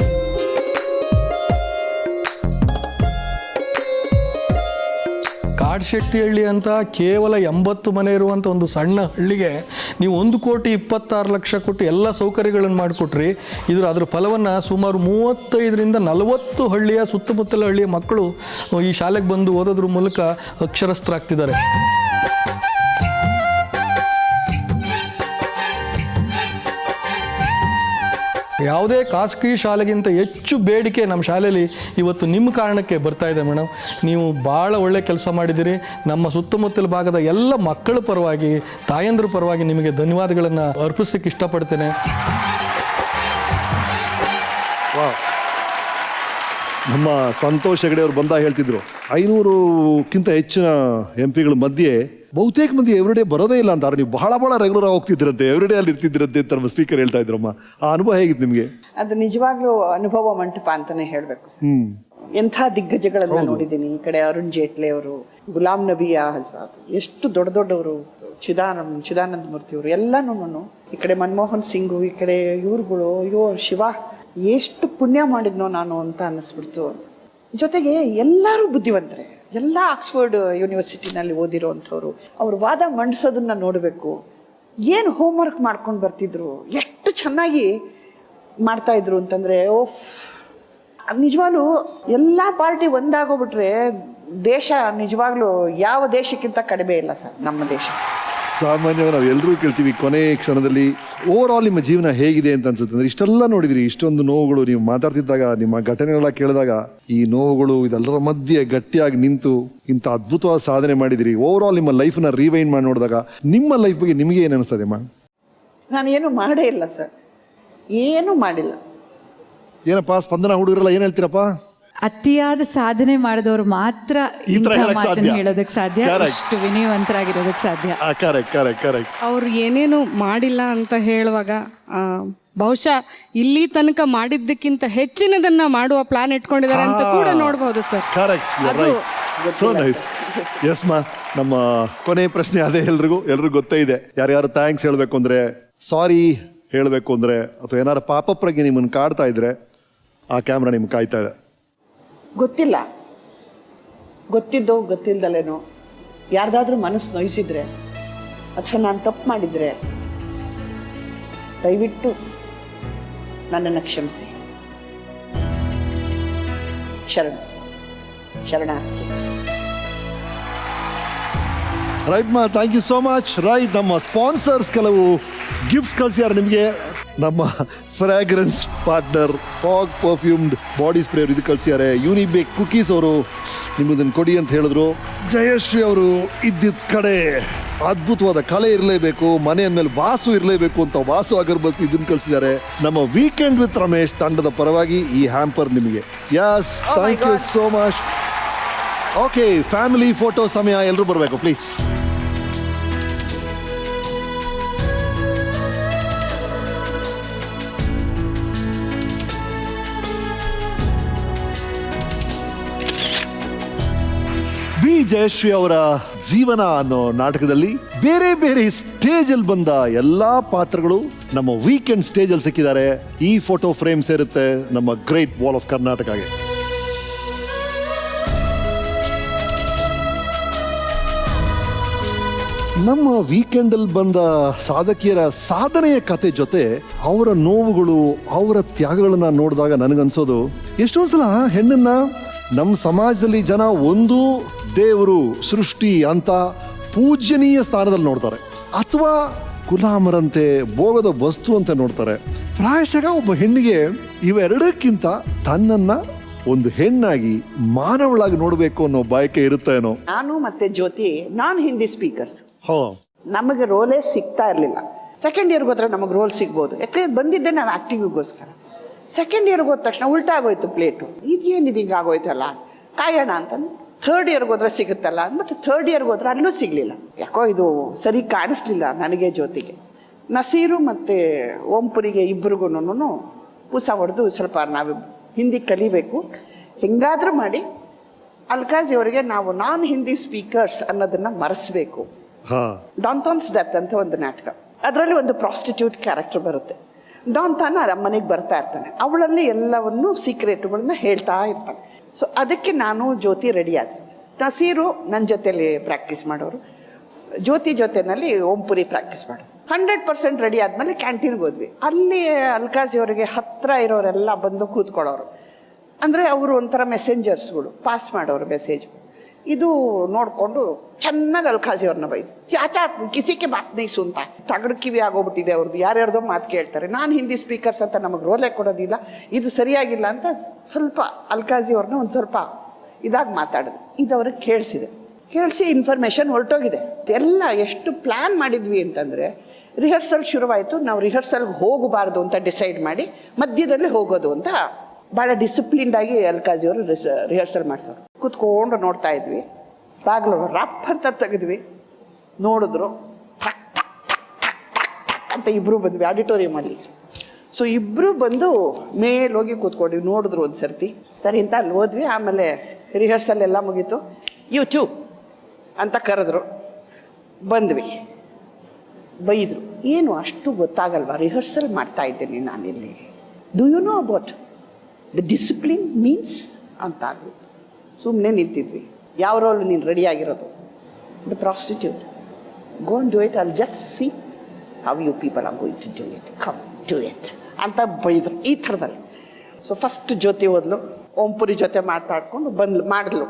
ಕಾಡಶೆಟ್ಟಿಹಳ್ಳಿ ಅಂತ ಕೇವಲ 80 ಮನೆ ಇರುವಂಥ ಒಂದು ಸಣ್ಣ ಹಳ್ಳಿಗೆ ನೀವು 1,26,00,000 ಕೊಟ್ಟು ಎಲ್ಲ ಸೌಕರ್ಯಗಳನ್ನು ಮಾಡಿಕೊಟ್ರಿ. ಅದರ ಫಲವನ್ನು ಸುಮಾರು 35ರಿಂದ 40 ಹಳ್ಳಿಯ ಸುತ್ತಮುತ್ತಲ ಹಳ್ಳಿಯ ಮಕ್ಕಳು ಈ ಶಾಲೆಗೆ ಬಂದು ಓದೋದ್ರ ಮೂಲಕ ಅಕ್ಷರಸ್ಥರಾಗ್ತಿದ್ದಾರೆ. ಯಾವುದೇ ಖಾಸಗಿ ಶಾಲೆಗಿಂತ ಹೆಚ್ಚು ಬೇಡಿಕೆ ನಮ್ಮ ಶಾಲೆಯಲ್ಲಿ ಇವತ್ತು ನಿಮ್ಮ ಕಾರಣಕ್ಕೆ ಬರ್ತಾ ಇದೆ ಮೇಡಮ್. ನೀವು ಭಾಳ ಒಳ್ಳೆ ಕೆಲಸ ಮಾಡಿದ್ದೀರಿ. ನಮ್ಮ ಸುತ್ತಮುತ್ತಲ ಭಾಗದ ಎಲ್ಲ ಮಕ್ಕಳ ಪರವಾಗಿ, ತಾಯಂದ್ರ ಪರವಾಗಿ ನಿಮಗೆ ಧನ್ಯವಾದಗಳನ್ನು ಅರ್ಪಿಸೋಕ್ಕೆ ಇಷ್ಟಪಡ್ತೇನೆ. ನಮ್ಮ ಸಂತೋಷ್ ಹೆಗಡೆ ಅವರು ಬಂದಾಗ ಹೇಳ್ತಿದ್ರು 500ಕ್ಕಿಂತ ಹೆಚ್ಚಿನ MP ಗಳ ಮಧ್ಯೆ ಬಹುತೇಕ ಮಂದಿ ಎವ್ರಿಡೇ ಬರೋದೇ ಇಲ್ಲ ಅಂತಾರೆ. ನೀವು ಬಹಳ ರೆಗ್ಯುಲರ್ ಆಗಿ ಹೋಗ್ತಿದ್ರಂತೆ, ಎವ್ರಿಡೇ ಅಲ್ಲಿ ಇರ್ತಿದ್ರಂತೆ ಅಂತ ನಮ್ಮ ಸ್ಪೀಕರ್ ಹೇಳ್ತಾ ಇದ್ರಮ್ಮ. ಆ ಅನುಭವ ಹೇಗಿತ್ತು ನಿಮಗೆ? ಅದು ನಿಜವಾಗ್ಲೂ ಅನುಭವ ಮಂಟಪ ಅಂತಾನೆ ಹೇಳ್ಬೇಕು ಸರ್. ಎಂಥ ದಿಗ್ಗಜಗಳನ್ನ ನೋಡಿದ್ದೀನಿ. ಈ ಕಡೆ ಅರುಣ್ ಜೇಟ್ಲಿ ಅವರು, ಗುಲಾಂ ನಬಿ ಆಜಾದ್, ಎಷ್ಟು ದೊಡ್ಡ ದೊಡ್ಡವರು, ಚಿದಾನಂದ ಮೂರ್ತಿ ಅವರು ಎಲ್ಲನೂ. ಈ ಕಡೆ ಮನಮೋಹನ್ ಸಿಂಗು, ಈ ಕಡೆ ಇವ್ರುಗಳು. ಅಯ್ಯೋ ಶಿವ, ಎಷ್ಟು ಪುಣ್ಯ ಮಾಡಿದ್ನೋ ನಾನು ಅಂತ ಅನ್ನಿಸ್ಬಿಡ್ತು. ಜೊತೆಗೆ ಎಲ್ಲರೂ ಬುದ್ಧಿವಂತರೆ, ಎಲ್ಲ ಆಕ್ಸ್ಫರ್ಡ್ ಯೂನಿವರ್ಸಿಟಿನಲ್ಲಿ ಓದಿರೋ ಅಂಥವ್ರು. ಅವ್ರು ವಾದ ಮಂಡಿಸೋದನ್ನ ನೋಡಬೇಕು. ಏನು ಹೋಮ್ವರ್ಕ್ ಮಾಡ್ಕೊಂಡು ಬರ್ತಿದ್ರು, ಎಷ್ಟು ಚೆನ್ನಾಗಿ ಮಾಡ್ತಾ ಇದ್ರು ಅಂತಂದರೆ ಓಫ್. ನಿಜವಾಗ್ಲೂ ಎಲ್ಲ ಪಾರ್ಟಿ ಒಂದಾಗೋಗ್ಬಿಟ್ರೆ ದೇಶ ನಿಜವಾಗ್ಲೂ ಯಾವ ದೇಶಕ್ಕಿಂತ ಕಡಿಮೆ ಇಲ್ಲ ಸರ್ ನಮ್ಮ ದೇಶ. ಸಾಮಾನ್ಯವಾಗಿ ನಾವು ಎಲ್ಲರೂ ಕೇಳ್ತೀವಿ ಕೊನೆ ಕ್ಷಣದಲ್ಲಿ ಓವರ್ ಆಲ್ ನಿಮ್ಮ ಜೀವನ ಹೇಗಿದೆ ಅಂತ ಅನ್ಸುತ್ತೆ. ಅಂದರೆ ಇಷ್ಟೆಲ್ಲ ನೋಡಿದ್ರಿ, ಇಷ್ಟೊಂದು ನೋವುಗಳು, ನೀವು ಮಾತಾಡ್ತಿದ್ದಾಗ ನಿಮ್ಮ ಘಟನೆಗಳ ಕೇಳಿದಾಗ ಈ ನೋವುಗಳು ಇದೆಲ್ಲರ ಮಧ್ಯೆ ಗಟ್ಟಿಯಾಗಿ ನಿಂತು ಇಂಥ ಅದ್ಭುತವಾದ ಸಾಧನೆ ಮಾಡಿದಿರಿ. ಓವರ್ ಆಲ್ ನಿಮ್ಮ ಲೈಫ್ನ ರಿವೈಂಡ್ ಮಾಡಿ ನೋಡಿದಾಗ ನಿಮ್ಮ ಲೈಫ್ ಬಗ್ಗೆ ನಿಮಗೆ ಏನು ಅನಿಸ್ತದೆ ಅಮ್ಮ? ನಾನು ಏನು ಮಾಡೇ ಇಲ್ಲ ಸರ್, ಏನೂ ಮಾಡಿಲ್ಲ. ಏನಪ್ಪ ಸ್ಪಂದನ ಹುಡುಗರೆಲ್ಲ ಏನು ಹೇಳ್ತೀರಪ್ಪ? ಅತಿಯಾದ ಸಾಧನೆ ಮಾಡಿದವರು ಮಾತ್ರ ಇಂಥ ಮಾತನ್ನು ಹೇಳೋದಕ್ಕೆ ಸಾಧ್ಯ, ಇಷ್ಟು ವಿನಯವಂತರಾಗಿರೋದಕ್ಕೆ ಸಾಧ್ಯ. ಕರೆಕ್ಟ್. ಅವ್ರು ಏನೇನು ಮಾಡಿಲ್ಲ ಅಂತ ಹೇಳುವಾಗ ಬಹುಶಃ ಇಲ್ಲಿ ತನಕ ಮಾಡಿದ್ದಕ್ಕಿಂತ ಹೆಚ್ಚಿನದನ್ನ ಮಾಡುವ ಪ್ಲಾನ್ ಇಟ್ಕೊಂಡಿದ್ದಾರೆ ಅಂತ ಕೂಡ ನೋಡಬಹುದು ಸರ್. So nice. ಎಸ್ ಮಾ, ನಮ್ಮ ಕೊನೆ ಪ್ರಶ್ನೆ ಅದೇ. ಎಲ್ರಿಗೂ ಗೊತ್ತೇ ಇದೆ. ಯಾರ್ಯಾರು ಥ್ಯಾಂಕ್ಸ್ ಹೇಳಬೇಕು ಅಂದರೆ, ಸಾರಿ ಹೇಳಬೇಕು ಅಂದರೆ, ಅಥವಾ ಏನಾರು ಪಾಪ ಪ್ರಜ್ಞೆ ನಿಮ್ಮನ್ನು ಕಾಡ್ತಾ ಇದ್ರೆ ಆ ಕ್ಯಾಮ್ರಾ ನಿಮ್ಗೆ ಕಾಯ್ತಾ ಇದೆ. ಗೊತ್ತಿಲ್ಲ, ಗೊತ್ತಿದ್ದೋ ಗೊತ್ತಿಲ್ದಲೇನೋ ಯಾರ್ದಾದ್ರೂ ಮನಸ್ಸು ನೋಯಿಸಿದ್ರೆ ಅಥವಾ ನಾನು ತಪ್ಪು ಮಾಡಿದರೆ ದಯವಿಟ್ಟು ನನ್ನನ್ನು ಕ್ಷಮಿಸಿ. ಶರಣಾರ್ಥಿ. ರೈಟ್ ಮಾ, thank you so much. Right, ನಮ್ಮ ಸ್ಪಾನ್ಸರ್ಸ್ ಕೆಲವು ಗಿಫ್ಟ್ಸ್ ಕಳಿಸಿದ್ದಾರೆ ನಿಮಗೆ. ನಮ್ಮ fragrance partner Fogg perfumed body spray ಇದು ಕಳಿಸಿದ್ದಾರೆ. ಯೂನಿಬೇಕ್ ಕುಕೀಸ್ ಅವರು ನಿಮ್ಮದನ್ನು ಕೊಡಿ ಅಂತ ಹೇಳಿದ್ರು. ಜಯಶ್ರೀ ಅವರು ಇದ್ದಿದ್ದ ಕಡೆ ಅದ್ಭುತವಾದ ಕಲೆ ಇರಲೇಬೇಕು, ಮನೆ ಅಂದಮೇಲೆ ವಾಸು ಇರಲೇಬೇಕು ಅಂತ ವಾಸು ಅಗರ್ಬತ್ತಿ ಇದನ್ನು ಕಳಿಸಿದ್ದಾರೆ. ನಮ್ಮ ವೀಕೆಂಡ್ ವಿತ್ ರಮೇಶ್ ತಂಡದ ಪರವಾಗಿ ಈ ಹ್ಯಾಂಪರ್ ನಿಮಗೆ. Yes, thank you so much. Okay, family photo ಸಮಯ, ಎಲ್ಲರೂ ಬರಬೇಕು ಪ್ಲೀಸ್. ಬಿ ಜಯಶ್ರೀ ಅವರ ಜೀವನ ಅನ್ನೋ ನಾಟಕದಲ್ಲಿ ಬೇರೆ ಬೇರೆ ಸ್ಟೇಜಲ್ಲಿ ಬಂದ ಎಲ್ಲಾ ಪಾತ್ರಗಳು ನಮ್ಮ ವೀಕೆಂಡ್ ಸ್ಟೇಜಲ್ಲಿ ಸಿಕ್ಕಿದ್ದಾರೆ. ಈ ಫೋಟೋ ಫ್ರೇಮ್ ಸೇರುತ್ತೆ ನಮ್ಮ ಗ್ರೇಟ್ ವಾಲ್ ಆಫ್ ಕರ್ನಾಟಕಗೆ. ನಮ್ಮ ವೀಕೆಂಡಲ್ಲಿ ಬಂದ ಸಾಧಕಿಯರ ಸಾಧನೆಯ ಕತೆ ಜೊತೆ ಅವರ ನೋವುಗಳು, ಅವರ ತ್ಯಾಗಗಳನ್ನ ನೋಡಿದಾಗ ನನಗನ್ಸೋದು, ಎಷ್ಟೊಂದು ಸಲ ಹೆಣ್ಣನ್ನ ನಮ್ಮ ಸಮಾಜದಲ್ಲಿ ಜನ ಒಂದು ದೇವರು ಸೃಷ್ಟಿ ಅಂತ ಪೂಜ್ಯನೀಯ ಸ್ಥಾನದಲ್ಲಿ ನೋಡ್ತಾರೆ, ಅಥವಾ ಗುಲಾಮರಂತೆ ಭೋಗದ ವಸ್ತು ಅಂತ ನೋಡ್ತಾರೆ. ಪ್ರಾಯಶಃ ಒಬ್ಬ ಹೆಣ್ಣಿಗೆ ಇವೆರಡಕ್ಕಿಂತ ತನ್ನನ್ನ ಒಂದು ಹೆಣ್ಣಾಗಿ ಮಾನವಳಾಗಿ ನೋಡಬೇಕು ಅನ್ನೋ ಬಯಕೆ ಇರುತ್ತೇನೋ. ನಾನು ಮತ್ತೆ ಜ್ಯೋತಿ ಹಿಂದಿ ಸ್ಪೀಕರ್ಸ್, ನಮಗೆ ರೋಲೇ ಸಿಗ್ತಾ ಇರಲಿಲ್ಲ. ಸೆಕೆಂಡ್ ಇಯರ್ಗೆ ಹೋದ್ರೆ ನಮಗೆ ರೋಲ್ ಸಿಗ್ಬೋದು, ಯಾಕಂದ್ರೆ ಬಂದಿದ್ದೆ ನಾನು ಆಕ್ಟಿವ್ಗೋಸ್ಕರ. ಸೆಕೆಂಡ್ ಇಯರ್ಗೆ ಹೋದ ತಕ್ಷಣ ಉಲ್ಟಾ ಆಗೋಯ್ತು ಪ್ಲೇಟು, ಇದೇನಿದು ಹಿಂಗೆ ಆಗೋಯ್ತಲ್ಲ, ಕಾಯೋಣ ಅಂತ. ಥರ್ಡ್ ಇಯರ್ಗೆ ಹೋದ್ರೆ ಸಿಗುತ್ತಲ್ಲ ಅಂದ್ಬಿಟ್ಟು ಥರ್ಡ್ ಇಯರ್ಗೆ ಹೋದ್ರೆ ಅಲ್ಲೂ ಸಿಗಲಿಲ್ಲ. ಯಾಕೋ ಇದು ಸರಿ ಕಾಣಿಸ್ಲಿಲ್ಲ ನನಗೆ ಜ್ಯೋತಿಗೆ. ನಸೀರು ಮತ್ತು ಓಂಪುರಿಗೆ ಇಬ್ಬರಿಗೂ ಪೂಸ ಹೊಡೆದು ಸ್ವಲ್ಪ ನಾವು ಹಿಂದಿ ಕಲಿಬೇಕು, ಹೆಂಗಾದ್ರೂ ಮಾಡಿ ಅಲ್ಕಾಜಿ ಅವರಿಗೆ ನಾವು ಹಿಂದಿ ಸ್ಪೀಕರ್ಸ್ ಅನ್ನೋದನ್ನ ಮರೆಸಬೇಕು. ಡಾನ್ತಾನ್ಸ್ ಡೆತ್ ಅಂತ ಒಂದು ನಾಟಕ, ಅದರಲ್ಲಿ ಒಂದು ಪ್ರಾಸ್ಟಿಟ್ಯೂಟ್ ಕ್ಯಾರೆಕ್ಟರ್ ಬರುತ್ತೆ. ಡಾನ್ತಾನ ಮನೆಗೆ ಬರ್ತಾ ಇರ್ತಾನೆ, ಅವಳಲ್ಲಿ ಎಲ್ಲವನ್ನು ಸೀಕ್ರೆಟ್ಗಳನ್ನ ಹೇಳ್ತಾ ಇರ್ತಾನೆ. ಸೊ ಅದಕ್ಕೆ ನಾನು ಜ್ಯೋತಿ ರೆಡಿ ಆದೆ. ನಸೀರು ನನ್ನ ಜೊತೆಲಿ ಪ್ರಾಕ್ಟೀಸ್ ಮಾಡೋರು, ಜ್ಯೋತಿ ಜೊತೆನಲ್ಲಿ ಓಂಪುರಿ ಪ್ರಾಕ್ಟೀಸ್ ಮಾಡೋರು. 100% ರೆಡಿ ಆದಮೇಲೆ ಕ್ಯಾಂಟೀನ್ಗೆ ಹೋದ್ವಿ. ಅಲ್ಲಿ ಅಲ್ಕಾಜಿ ಅವರಿಗೆ ಹತ್ತಿರ ಇರೋರೆಲ್ಲ ಬಂದು ಕೂತ್ಕೊಳ್ಳೋರು. ಅಂದರೆ ಅವರು ಒಂಥರ ಮೆಸೆಂಜರ್ಸ್ಗಳು, ಪಾಸ್ ಮಾಡೋರು ಮೆಸೇಜ್. ಇದು ನೋಡಿಕೊಂಡು ಚೆನ್ನಾಗಿ ಅಲ್ಕಾಜಿ ಅವ್ರನ್ನ ಬೈದು, ಚಾಚಾ ಕಿಸಿಕೆ ಮಾತು ನೈ ಸುಂತ, ತಗಡು ಕಿವಿ ಆಗೋಗ್ಬಿಟ್ಟಿದೆ ಅವ್ರದ್ದು, ಯಾರ್ಯಾರ್ದೋ ಮಾತು ಕೇಳ್ತಾರೆ, ನಾನು ಹಿಂದಿ ಸ್ಪೀಕರ್ಸ್ ಅಂತ ನಮಗೆ ರೋಲೇ ಕೊಡೋದಿಲ್ಲ, ಇದು ಸರಿಯಾಗಿಲ್ಲ ಅಂತ ಸ್ವಲ್ಪ ಅಲ್ಕಾಜಿ ಅವ್ರನ್ನ ಒಂದು ಸ್ವಲ್ಪ ಇದಾಗಿ ಮಾತಾಡಿದೆ. ಇದು ಅವ್ರಿಗೆ ಕೇಳಿಸಿ ಇನ್ಫಾರ್ಮೇಷನ್ ಹೊರಟೋಗಿದೆ. ಎಲ್ಲ ಎಷ್ಟು ಪ್ಲ್ಯಾನ್ ಮಾಡಿದ್ವಿ ಅಂತಂದರೆ, ರಿಹರ್ಸಲ್ ಶುರುವಾಯಿತು, ನಾವು ರಿಹರ್ಸಲ್ಗೆ ಹೋಗಬಾರ್ದು ಅಂತ ಡಿಸೈಡ್ ಮಾಡಿ ಮಧ್ಯದಲ್ಲಿ ಹೋಗೋದು ಅಂತ ಭಾಳ ಡಿಸಿಪ್ಲಿನ್ಡಾಗಿ ಅಲ್ಕಾಜಿಯವರು ರಿಹರ್ಸಲ್ ಮಾಡಿಸೋರು. ಕೂತ್ಕೊಂಡು ನೋಡ್ತಾ ಇದ್ವಿ, ಬಾಗಿಲು ರಪ್ ಅಂತ ತೆಗೆದ್ವಿ, ನೋಡಿದ್ರು, ಟಕ್ ಟಕ್ ಟಕ್ ಟಕ್ ಟಕ್ ಅಂತ ಇಬ್ಬರು ಬಂದ್ವಿ ಆಡಿಟೋರಿಯಮಲ್ಲಿ. ಸೊ ಇಬ್ಬರು ಬಂದು ಮೇಲೋಗಿ ಕೂತ್ಕೊಂಡ್ವಿ, ನೋಡಿದ್ರು ಒಂದು ಸರ್ತಿ, ಸರಿ ಅಂತ ಅಲ್ಲಿ ಹೋದ್ವಿ. ಆಮೇಲೆ ರಿಹರ್ಸಲ್ ಎಲ್ಲ ಮುಗೀತು, ಚೂ ಅಂತ ಕರೆದ್ರು, ಬಂದ್ವಿ. ಬೈದರು, ಏನು ಅಷ್ಟು ಗೊತ್ತಾಗಲ್ವಾ, ರಿಹರ್ಸಲ್ ಮಾಡ್ತಾ ಇದ್ದೀನಿ ನಾನಿಲ್ಲಿ, do you know about the discipline means ಅಂತ ಆದರು. ಸುಮ್ಮನೆ ನಿಂತಿದ್ವಿ. ಯಾವ ರೋಲ್ ನೀನು ರೆಡಿ ಆಗಿರೋದು? The prostitute. Go and do it, I'll just see how you people are going to do it, come do it ಅಂತ ಬೈದರು ಈ ಥರದಲ್ಲಿ. ಸೊ ಫಸ್ಟ್ ಜ್ಯೋತಿ ಹೋದ್ಲು, ಓಂಪುರಿ ಜೊತೆ ಮಾತಾಡ್ಕೊಂಡು ಮಾಡಿದ್ಲು.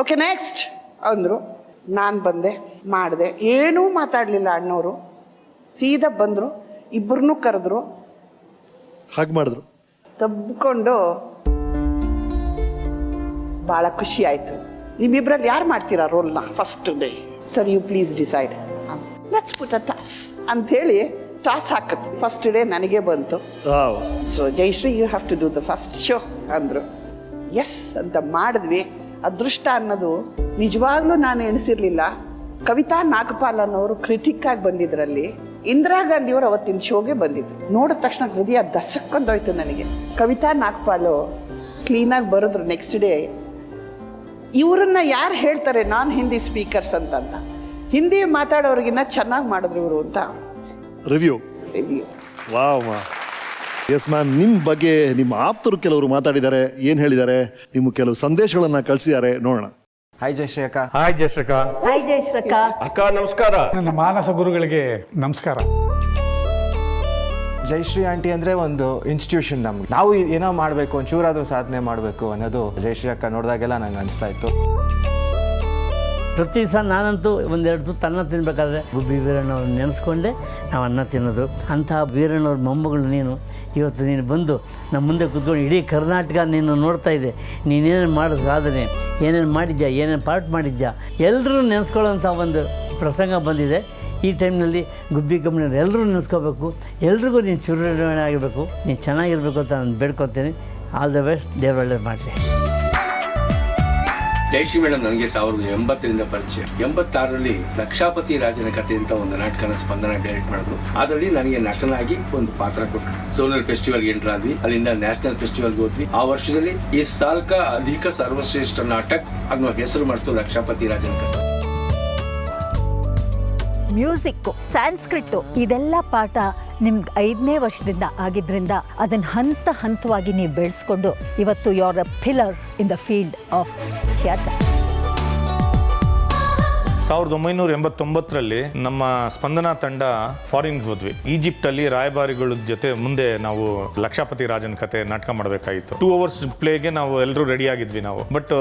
ಓಕೆ ನೆಕ್ಸ್ಟ್ ಅಂದರು. ನಾನು ಬಂದೆ, ಮಾಡಿದೆ, ಏನೂ ಮಾತಾಡಲಿಲ್ಲ ಅಣ್ಣವರು, ಸೀದಾ ಬಂದರು, ಇಬ್ಬರನ್ನೂ ಕರೆದ್ರು, ಹಾಗೆ ಮಾಡಿದ್ರು, ತಬ್ಕೊಂಡು ಭಾಳ ಖುಷಿ ಆಯಿತು. ನಿಮ್ಮಿಬ್ಬರಲ್ಲಿ ಯಾರು ಮಾಡ್ತೀರಾ ರೋಲ್ನ first day? Sir you please decide, let's put a toss ಅಂಥೇಳಿ ಟಾಸ್ ಹಾಕಿದ್ರು. ಫಸ್ಟ್ ಡೇ ನನಗೆ ಬಂತು. So Jayashree you have to do the first show ಅಂದರು. ಎಸ್ ಅಂತ ಮಾಡಿದ್ವಿ. ಅದೃಷ್ಟ ಅನ್ನೋದು ನಿಜವಾಗ್ಲೂ ನಾನು ಎಣಿಸಿರ್ಲಿಲ್ಲ. ಕವಿತಾ ನಾಗಪಾಲ್ ಅನ್ನೋರು ಕ್ರಿಟಿಕ್ಕಾಗಿ ಬಂದಿದ್ರಲ್ಲಿ, ಇಂದಿರಾ ಗಾಂಧಿಯವರು ಅವತ್ತಿನ ಶೋಗೆ ಬಂದಿದ್ರು. ನೋಡಿದ ತಕ್ಷಣ ಹೃದಯ ದಸಕ್ಕೊಂದೋಯ್ತು ನನಗೆ. ಕವಿತಾ ನಾಗಪಾಲು ಕ್ಲೀನಾಗಿ ಬರೆದ್ರು ನೆಕ್ಸ್ಟ್ ಡೇ, ಇವರನ್ನ ಯಾರು ಹೇಳ್ತಾರೆ ಹಿಂದಿ ಸ್ಪೀಕರ್ಸ್ ಅಂತ ಹಿಂದಿ ಮಾತಾಡೋರಿಗಿನ್ನ ಚೆನ್ನಾಗಿ ಮಾಡಿದ್ರು ಇವರು ಅಂತ ರಿವ್ಯೂ. ವಾವ್ ಎಸ್ ಮ್ಯಾಮ್, ನಿಮ್ಮ ಬಗ್ಗೆ ನಿಮ್ಮ ಆಪ್ತರು ಕೆಲವರು ಮಾತಾಡಿದ್ದಾರೆ, ಏನು ಹೇಳಿದ್ದಾರೆ, ನಿಮ್ಮ ಕೆಲವು ಸಂದೇಶಗಳನ್ನು ಕಳಿಸಿದ್ದಾರೆ, ನೋಡೋಣ. ಹಾಯ್ ಜಯಶ್ರೀ ಅಕ್ಕ. ಹಾಯ್ ಜಯಶ್ರೀ ಅಕ್ಕ. ಹಾಯ್ ಜಯಶ್ರೀ ಅಕ್ಕ. ಅಕ್ಕ ನಮಸ್ಕಾರ. ನನ್ನ ಮಾನಸ ಗುರುಗಳಿಗೆ ನಮಸ್ಕಾರ. ಜಯಶ್ರೀ ಆಂಟಿ ಅಂದರೆ ಒಂದು ಇನ್ಸ್ಟಿಟ್ಯೂಷನ್ ನಮ್ಗೆ. ನಾವು ಏನೋ ಮಾಡಬೇಕು, ಒಂಚೂರಾದರೂ ಸಾಧನೆ ಮಾಡಬೇಕು ಅನ್ನೋದು ಜಯಶ್ರೀ ಅಕ್ಕ ನೋಡಿದಾಗೆಲ್ಲ ನಂಗೆ ಅನಿಸ್ತಾ ಇತ್ತು. ಪ್ರತಿ ಸಹ ನಾನಂತೂ ಒಂದೆರಡು ತುತ್ತು ಅನ್ನ ತಿನ್ನಬೇಕಾದ್ರೆ ಗುಬ್ಬಿ ವೀರಣ್ಣವ್ರನ್ನ ನೆನೆಸ್ಕೊಂಡೆ ನಾವು ಅನ್ನ ತಿನ್ನೋದು. ಅಂತಹ ವೀರಣ್ಣವ್ರ ಮೊಮ್ಮಗಳು ನೀನು ಇವತ್ತು ನೀನು ಬಂದು ನಮ್ಮ ಮುಂದೆ ಕೂತ್ಕೊಂಡು ಇಡೀ ಕರ್ನಾಟಕ ನೀನು ನೋಡ್ತಾ ಇದೆ. ನೀನೇನೇನು ಮಾಡೋ ಸಾಧನೆ, ಏನೇನು ಮಾಡಿದ್ಯಾ, ಏನೇನು ಪಾರ್ಟ್ ಮಾಡಿದ್ಯಾ, ಎಲ್ಲರೂ ನೆನೆಸ್ಕೊಳ್ಳೋಂಥ ಒಂದು ಪ್ರಸಂಗ ಬಂದಿದೆ. ಈ ಟೈಮ್ನಲ್ಲಿ ಗುಬ್ಬಿ ಕಂಪ್ನಿಯವ್ರು ಎಲ್ಲರೂ ನೆನೆಸ್ಕೋಬೇಕು, ಎಲ್ರಿಗೂ ನೀನು ಚುರುವಣೆ ಆಗಿರಬೇಕು, ನೀನು ಚೆನ್ನಾಗಿರಬೇಕು ಅಂತ ನಾನು ಬೇಡ್ಕೊತೀನಿ. ಆಲ್ ದ ಬೆಸ್ಟ್, ದೇವ್ರು ಒಳ್ಳೇದು ಮಾಡಲಿ. ಜಯಶ್ರೀ ಮೇಡಮ್ ನನಗೆ 1980ರಿಂದ ಪರಿಚಯ. 86ರಲ್ಲಿ ಲಕ್ಷಾಪತಿ ರಾಜನ ಕಥೆ ಅಂತ ಒಂದು ನಾಟಕನ ಸ್ಪಂದನ ಡೈರೆಕ್ಟ್ ಮಾಡಿದ್ರು. ಅದರಲ್ಲಿ ನನಗೆ ನಟನಾಗಿ ಒಂದು ಪಾತ್ರ ಕೊಟ್ಟರು. ಸೋನಲ್ ಫೆಸ್ಟಿವಲ್ಗೆ ಎಂಟರ್ ಆದ್ವಿ, ಅಲ್ಲಿಂದ ನ್ಯಾಷನಲ್ ಫೆಸ್ಟಿವಲ್ಗೆ ಹೋದ್ವಿ. ಆ ವರ್ಷದಲ್ಲಿ ಈ ಸಾಲ್ಕ ಅಧಿಕ ಸರ್ವಶ್ರೇಷ್ಠ ನಾಟಕ ಅನ್ನುವ ಹೆಸರು ಮಾಡ್ತು ಲಕ್ಷಾಪತಿ ರಾಜನ ಕಥೆ. ಮ್ಯೂಸಿಕ್ಕು, ಸ್ಯಾನ್ಸ್ಕ್ರಿಟ್ಟು ಇದೆಲ್ಲ ಪಾಠ ನಿಮ್ಗೆ 5ನೇ ವರ್ಷದಿಂದ ಆಗಿದ್ದರಿಂದ ಅದನ್ನು ಹಂತ ಹಂತವಾಗಿ ನೀವು ಬೆಳೆಸ್ಕೊಂಡು ಇವತ್ತು you are a pillar in the field of theatre. 1989ರಲ್ಲಿ ನಮ್ಮ ಸ್ಪಂದನ ತಂಡ ಫಾರಿನ್ಗೆ ಹೋದ್ವಿ. ಈಜಿಪ್ಟಲ್ಲಿ ರಾಯಭಾರಿಗಳ ಜೊತೆ ಮುಂದೆ ನಾವು ಲಕ್ಷಾಪತಿ ರಾಜನ ಕತೆ ನಾಟಕ ಮಾಡಬೇಕಾಗಿತ್ತು. 2 hours ಪ್ಲೇಗೆ ನಾವು ಎಲ್ಲರೂ ರೆಡಿ ಆಗಿದ್ವಿ ನಾವು. ಬಟ್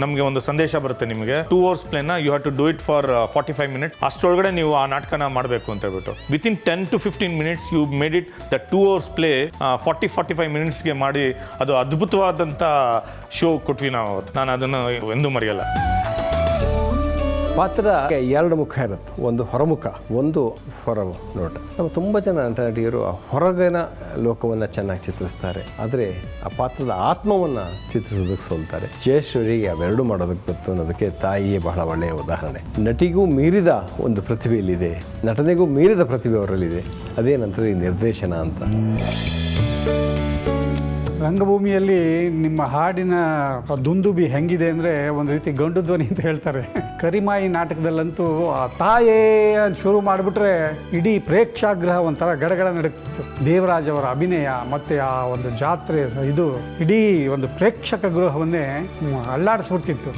ನಮಗೆ ಒಂದು ಸಂದೇಶ ಬರುತ್ತೆ, ನಿಮಗೆ 2 hours ಪ್ಲೇನ you have to do it for 45 minutes. ಅಷ್ಟೊಳಗಡೆ ನೀವು ಆ ನಾಟಕನ ಮಾಡಬೇಕು ಅಂತ ಹೇಳ್ಬಿಟ್ಟು within 10 to 15 minutes you made it. The 2 hours play 40-45 minutesಗೆ ಮಾಡಿ ಅದು ಅದ್ಭುತವಾದಂಥ ಶೋ ಕೊಟ್ವಿ ನಾವು. ನಾನು ಅದನ್ನು ಎಂದೂ ಮರೆಯಲ್ಲ. ಪಾತ್ರ 2 ಮುಖ ಇರುತ್ತೆ, ಒಂದು ಹೊರಮುಖ, ಒಂದು ಹೊರ ನೋಟ. ನಮ್ಮ ತುಂಬ ಜನ ನಟಿಯರು ಆ ಹೊರಗಿನ ಲೋಕವನ್ನು ಚೆನ್ನಾಗಿ ಚಿತ್ರಿಸ್ತಾರೆ, ಆದರೆ ಆ ಪಾತ್ರದ ಆತ್ಮವನ್ನು ಚಿತ್ರಿಸೋದಕ್ಕೆ ಸೋಲ್ತಾರೆ. ಜಯಶ್ರೀಗೆ ಅವೆರಡು ಮಾಡೋದಕ್ಕೆ ಗೊತ್ತು ಅನ್ನೋದಕ್ಕೆ ತಾಯಿಯೇ ಬಹಳ ಒಳ್ಳೆಯ ಉದಾಹರಣೆ. ನಟಿಗೂ ಮೀರಿದ ಒಂದು ಪ್ರತಿಭೆಯಲ್ಲಿದೆ, ನಟನೆಗೂ ಮೀರಿದ ಪ್ರತಿಭೆ ಅವರಲ್ಲಿದೆ. ಅದೇ ನಂತರ ಈ ನಿರ್ದೇಶನ ಅಂತ. ರಂಗಭೂಮಿಯಲ್ಲಿ ನಿಮ್ಮ ಹಾಡಿನ ದುಂದುಬಿ ಹೆಂಗಿದೆ ಅಂದರೆ ಒಂದು ರೀತಿ ಗಂಡು ಧ್ವನಿ ಅಂತ ಹೇಳ್ತಾರೆ. ಕರಿಮಾಯಿ ನಾಟಕದಲ್ಲಂತೂ ಆ ತಾಯೇ ಅಂತ ಶುರು ಮಾಡಿಬಿಟ್ರೆ ಇಡೀ ಪ್ರೇಕ್ಷಾಗ್ರಹ ಒಂಥರ ಗಡಗಡ ನಡುತ್ತಿತ್ತು. ದೇವರಾಜ್ ಅವರ ಅಭಿನಯ ಮತ್ತು ಆ ಒಂದು ಜಾತ್ರೆ ಇದು ಇಡೀ ಒಂದು ಪ್ರೇಕ್ಷಕ ಗೃಹವನ್ನೇ ಅಲ್ಲಾಡಿಸ್ಬಿಡ್ತಿತ್ತು.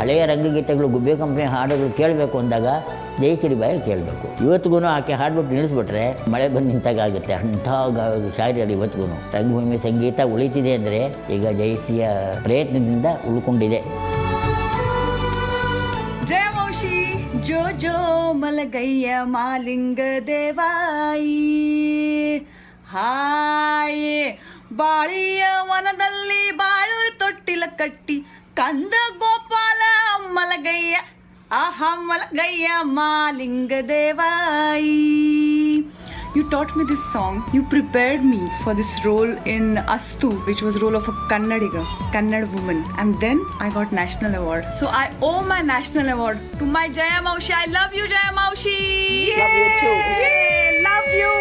ಹಳೆಯ ರಂಗಗೀತೆಗಳು, ಗುಬ್ಬೆ ಕಂಪ್ನಿ ಹಾಡುಗಳು ಕೇಳಬೇಕು ಅಂದಾಗ ಜಯಶ್ರೀ ಬಾಯಲ್ಲಿ ಕೇಳಬೇಕು. ಇವತ್ತಿಗೂ ಆಕೆ ಹಾಡ್ಬಿಟ್ಟು ನಿಲ್ಲಿಸ್ಬಿಟ್ರೆ ಮಳೆ ಬಂದು ನಿಂತಾಗ ಆಗುತ್ತೆ. ಅಂಥ ಶಾಯರಿ ಇವತ್ತಿಗೂ ರಂಗಭೂಮಿ ಸಂಗೀತ ಉಳಿತಿದೆ ಅಂದರೆ ಈಗ ಜಯಶ್ರೀಯ ಪ್ರಯತ್ನದಿಂದ ಉಳ್ಕೊಂಡಿದೆ. ಜಯಮೌಷಿ ಜೋ ಜೋ ಮಲಗಯ್ಯ ಮಾಲಿಂಗ ದೇವಾಯಿ ಹಾಯೇ ಬಾಳಿಯ ವನದಲ್ಲಿ ಬಾಳೂರು ತೊಟ್ಟಿಲ ಕಟ್ಟಿ ಕಂದ ಗೋಪಾಲ ಮಲಗಯ್ಯ ಆಹಾ ಮಲಗಯ್ಯ Malinga ದೇವಾಯಿ. You taught me this song. You prepared me for this role in Astu, which was role of a Kannada woman. And then I got national award. So I owe my national award to my Jaya Maushi. I love you, Jaya Maushi. Love you too. Yay, love you.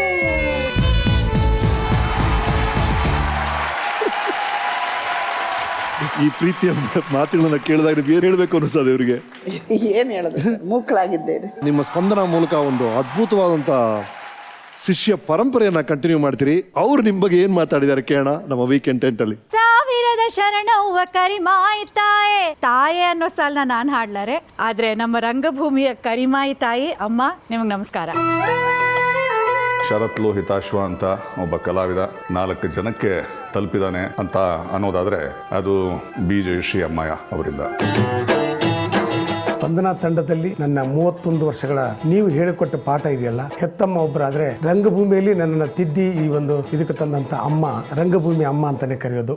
ಈ ಪ್ರೀತಿಯ ಮಾತುಗಳನ್ನ ಕೇಳಿದಾಗ ಏನು ಹೇಳಬೇಕು ಅನಿಸ್ತದೆ ಇವರಿಗೆ? ಏನು ಹೇಳೋದು, ಮೂಕಳಾಗಿದ್ದೇನೆ. ನಿಮ್ಮ ಸ್ಪಂದನ ಮೂಲಕ ಒಂದು ಅದ್ಭುತವಾದಂಥ ಶಿಷ್ಯ ಪರಂಪರೆಯನ್ನ ಕಂಟಿನ್ಯೂ ಮಾಡ್ತೀರಿ. ಅವ್ರು ನಿಮ್ಮ ಬಗ್ಗೆ ಏನು ಮಾತಾಡಿದ್ದಾರೆ ಕೇಳೋಣ ನಮ್ಮ ವೀಕೆಂಡ್ ಟೆಂಟಲ್ಲಿ. ಸಾವಿರದ ಶರಣವ್ವ ಕರಿಮಾಯಿ ತಾಯೇ ತಾಯೇ ಅನ್ನೋ ಸಾಲನ್ನ ನಾನು ಹಾಡ್ಲಾರೆ, ಆದ್ರೆ ನಮ್ಮ ರಂಗಭೂಮಿಯ ಕರಿಮಾಯಿ ತಾಯಿ ಅಮ್ಮ ನಿಮಗೆ ನಮಸ್ಕಾರ. ಶರತ್ ಲೋಹಿತಾಶ್ವ ಅಂತ ಒಬ್ಬ ಕಲಾವಿದ 4 ಜನಕ್ಕೆ ತಲುಪಿದಾನೆ ಅಂತ ಅನ್ನೋದಾದರೆ ಅದು ಬಿ ಜಯಶ್ರೀ ಅಮ್ಮಯ್ಯ ಅವರಿಂದ. ಸ್ಪಂದನ ತಂಡದಲ್ಲಿ ನನ್ನ 31 ವರ್ಷಗಳ ನೀವು ಹೇಳಿಕೊಟ್ಟ ಪಾಠ ಇದೆಯಲ್ಲ, ಹೆತ್ತಮ್ಮ ಒಬ್ಬರಾದ್ರೆ ರಂಗಭೂಮಿಯಲ್ಲಿ ನನ್ನನ್ನು ತಿದ್ದಿ ಈ ಒಂದು ಇದಕ್ಕೆ ತಂದಂಥ ಅಮ್ಮ, ರಂಗಭೂಮಿ ಅಮ್ಮ ಅಂತಾನೆ ಕರೆಯೋದು.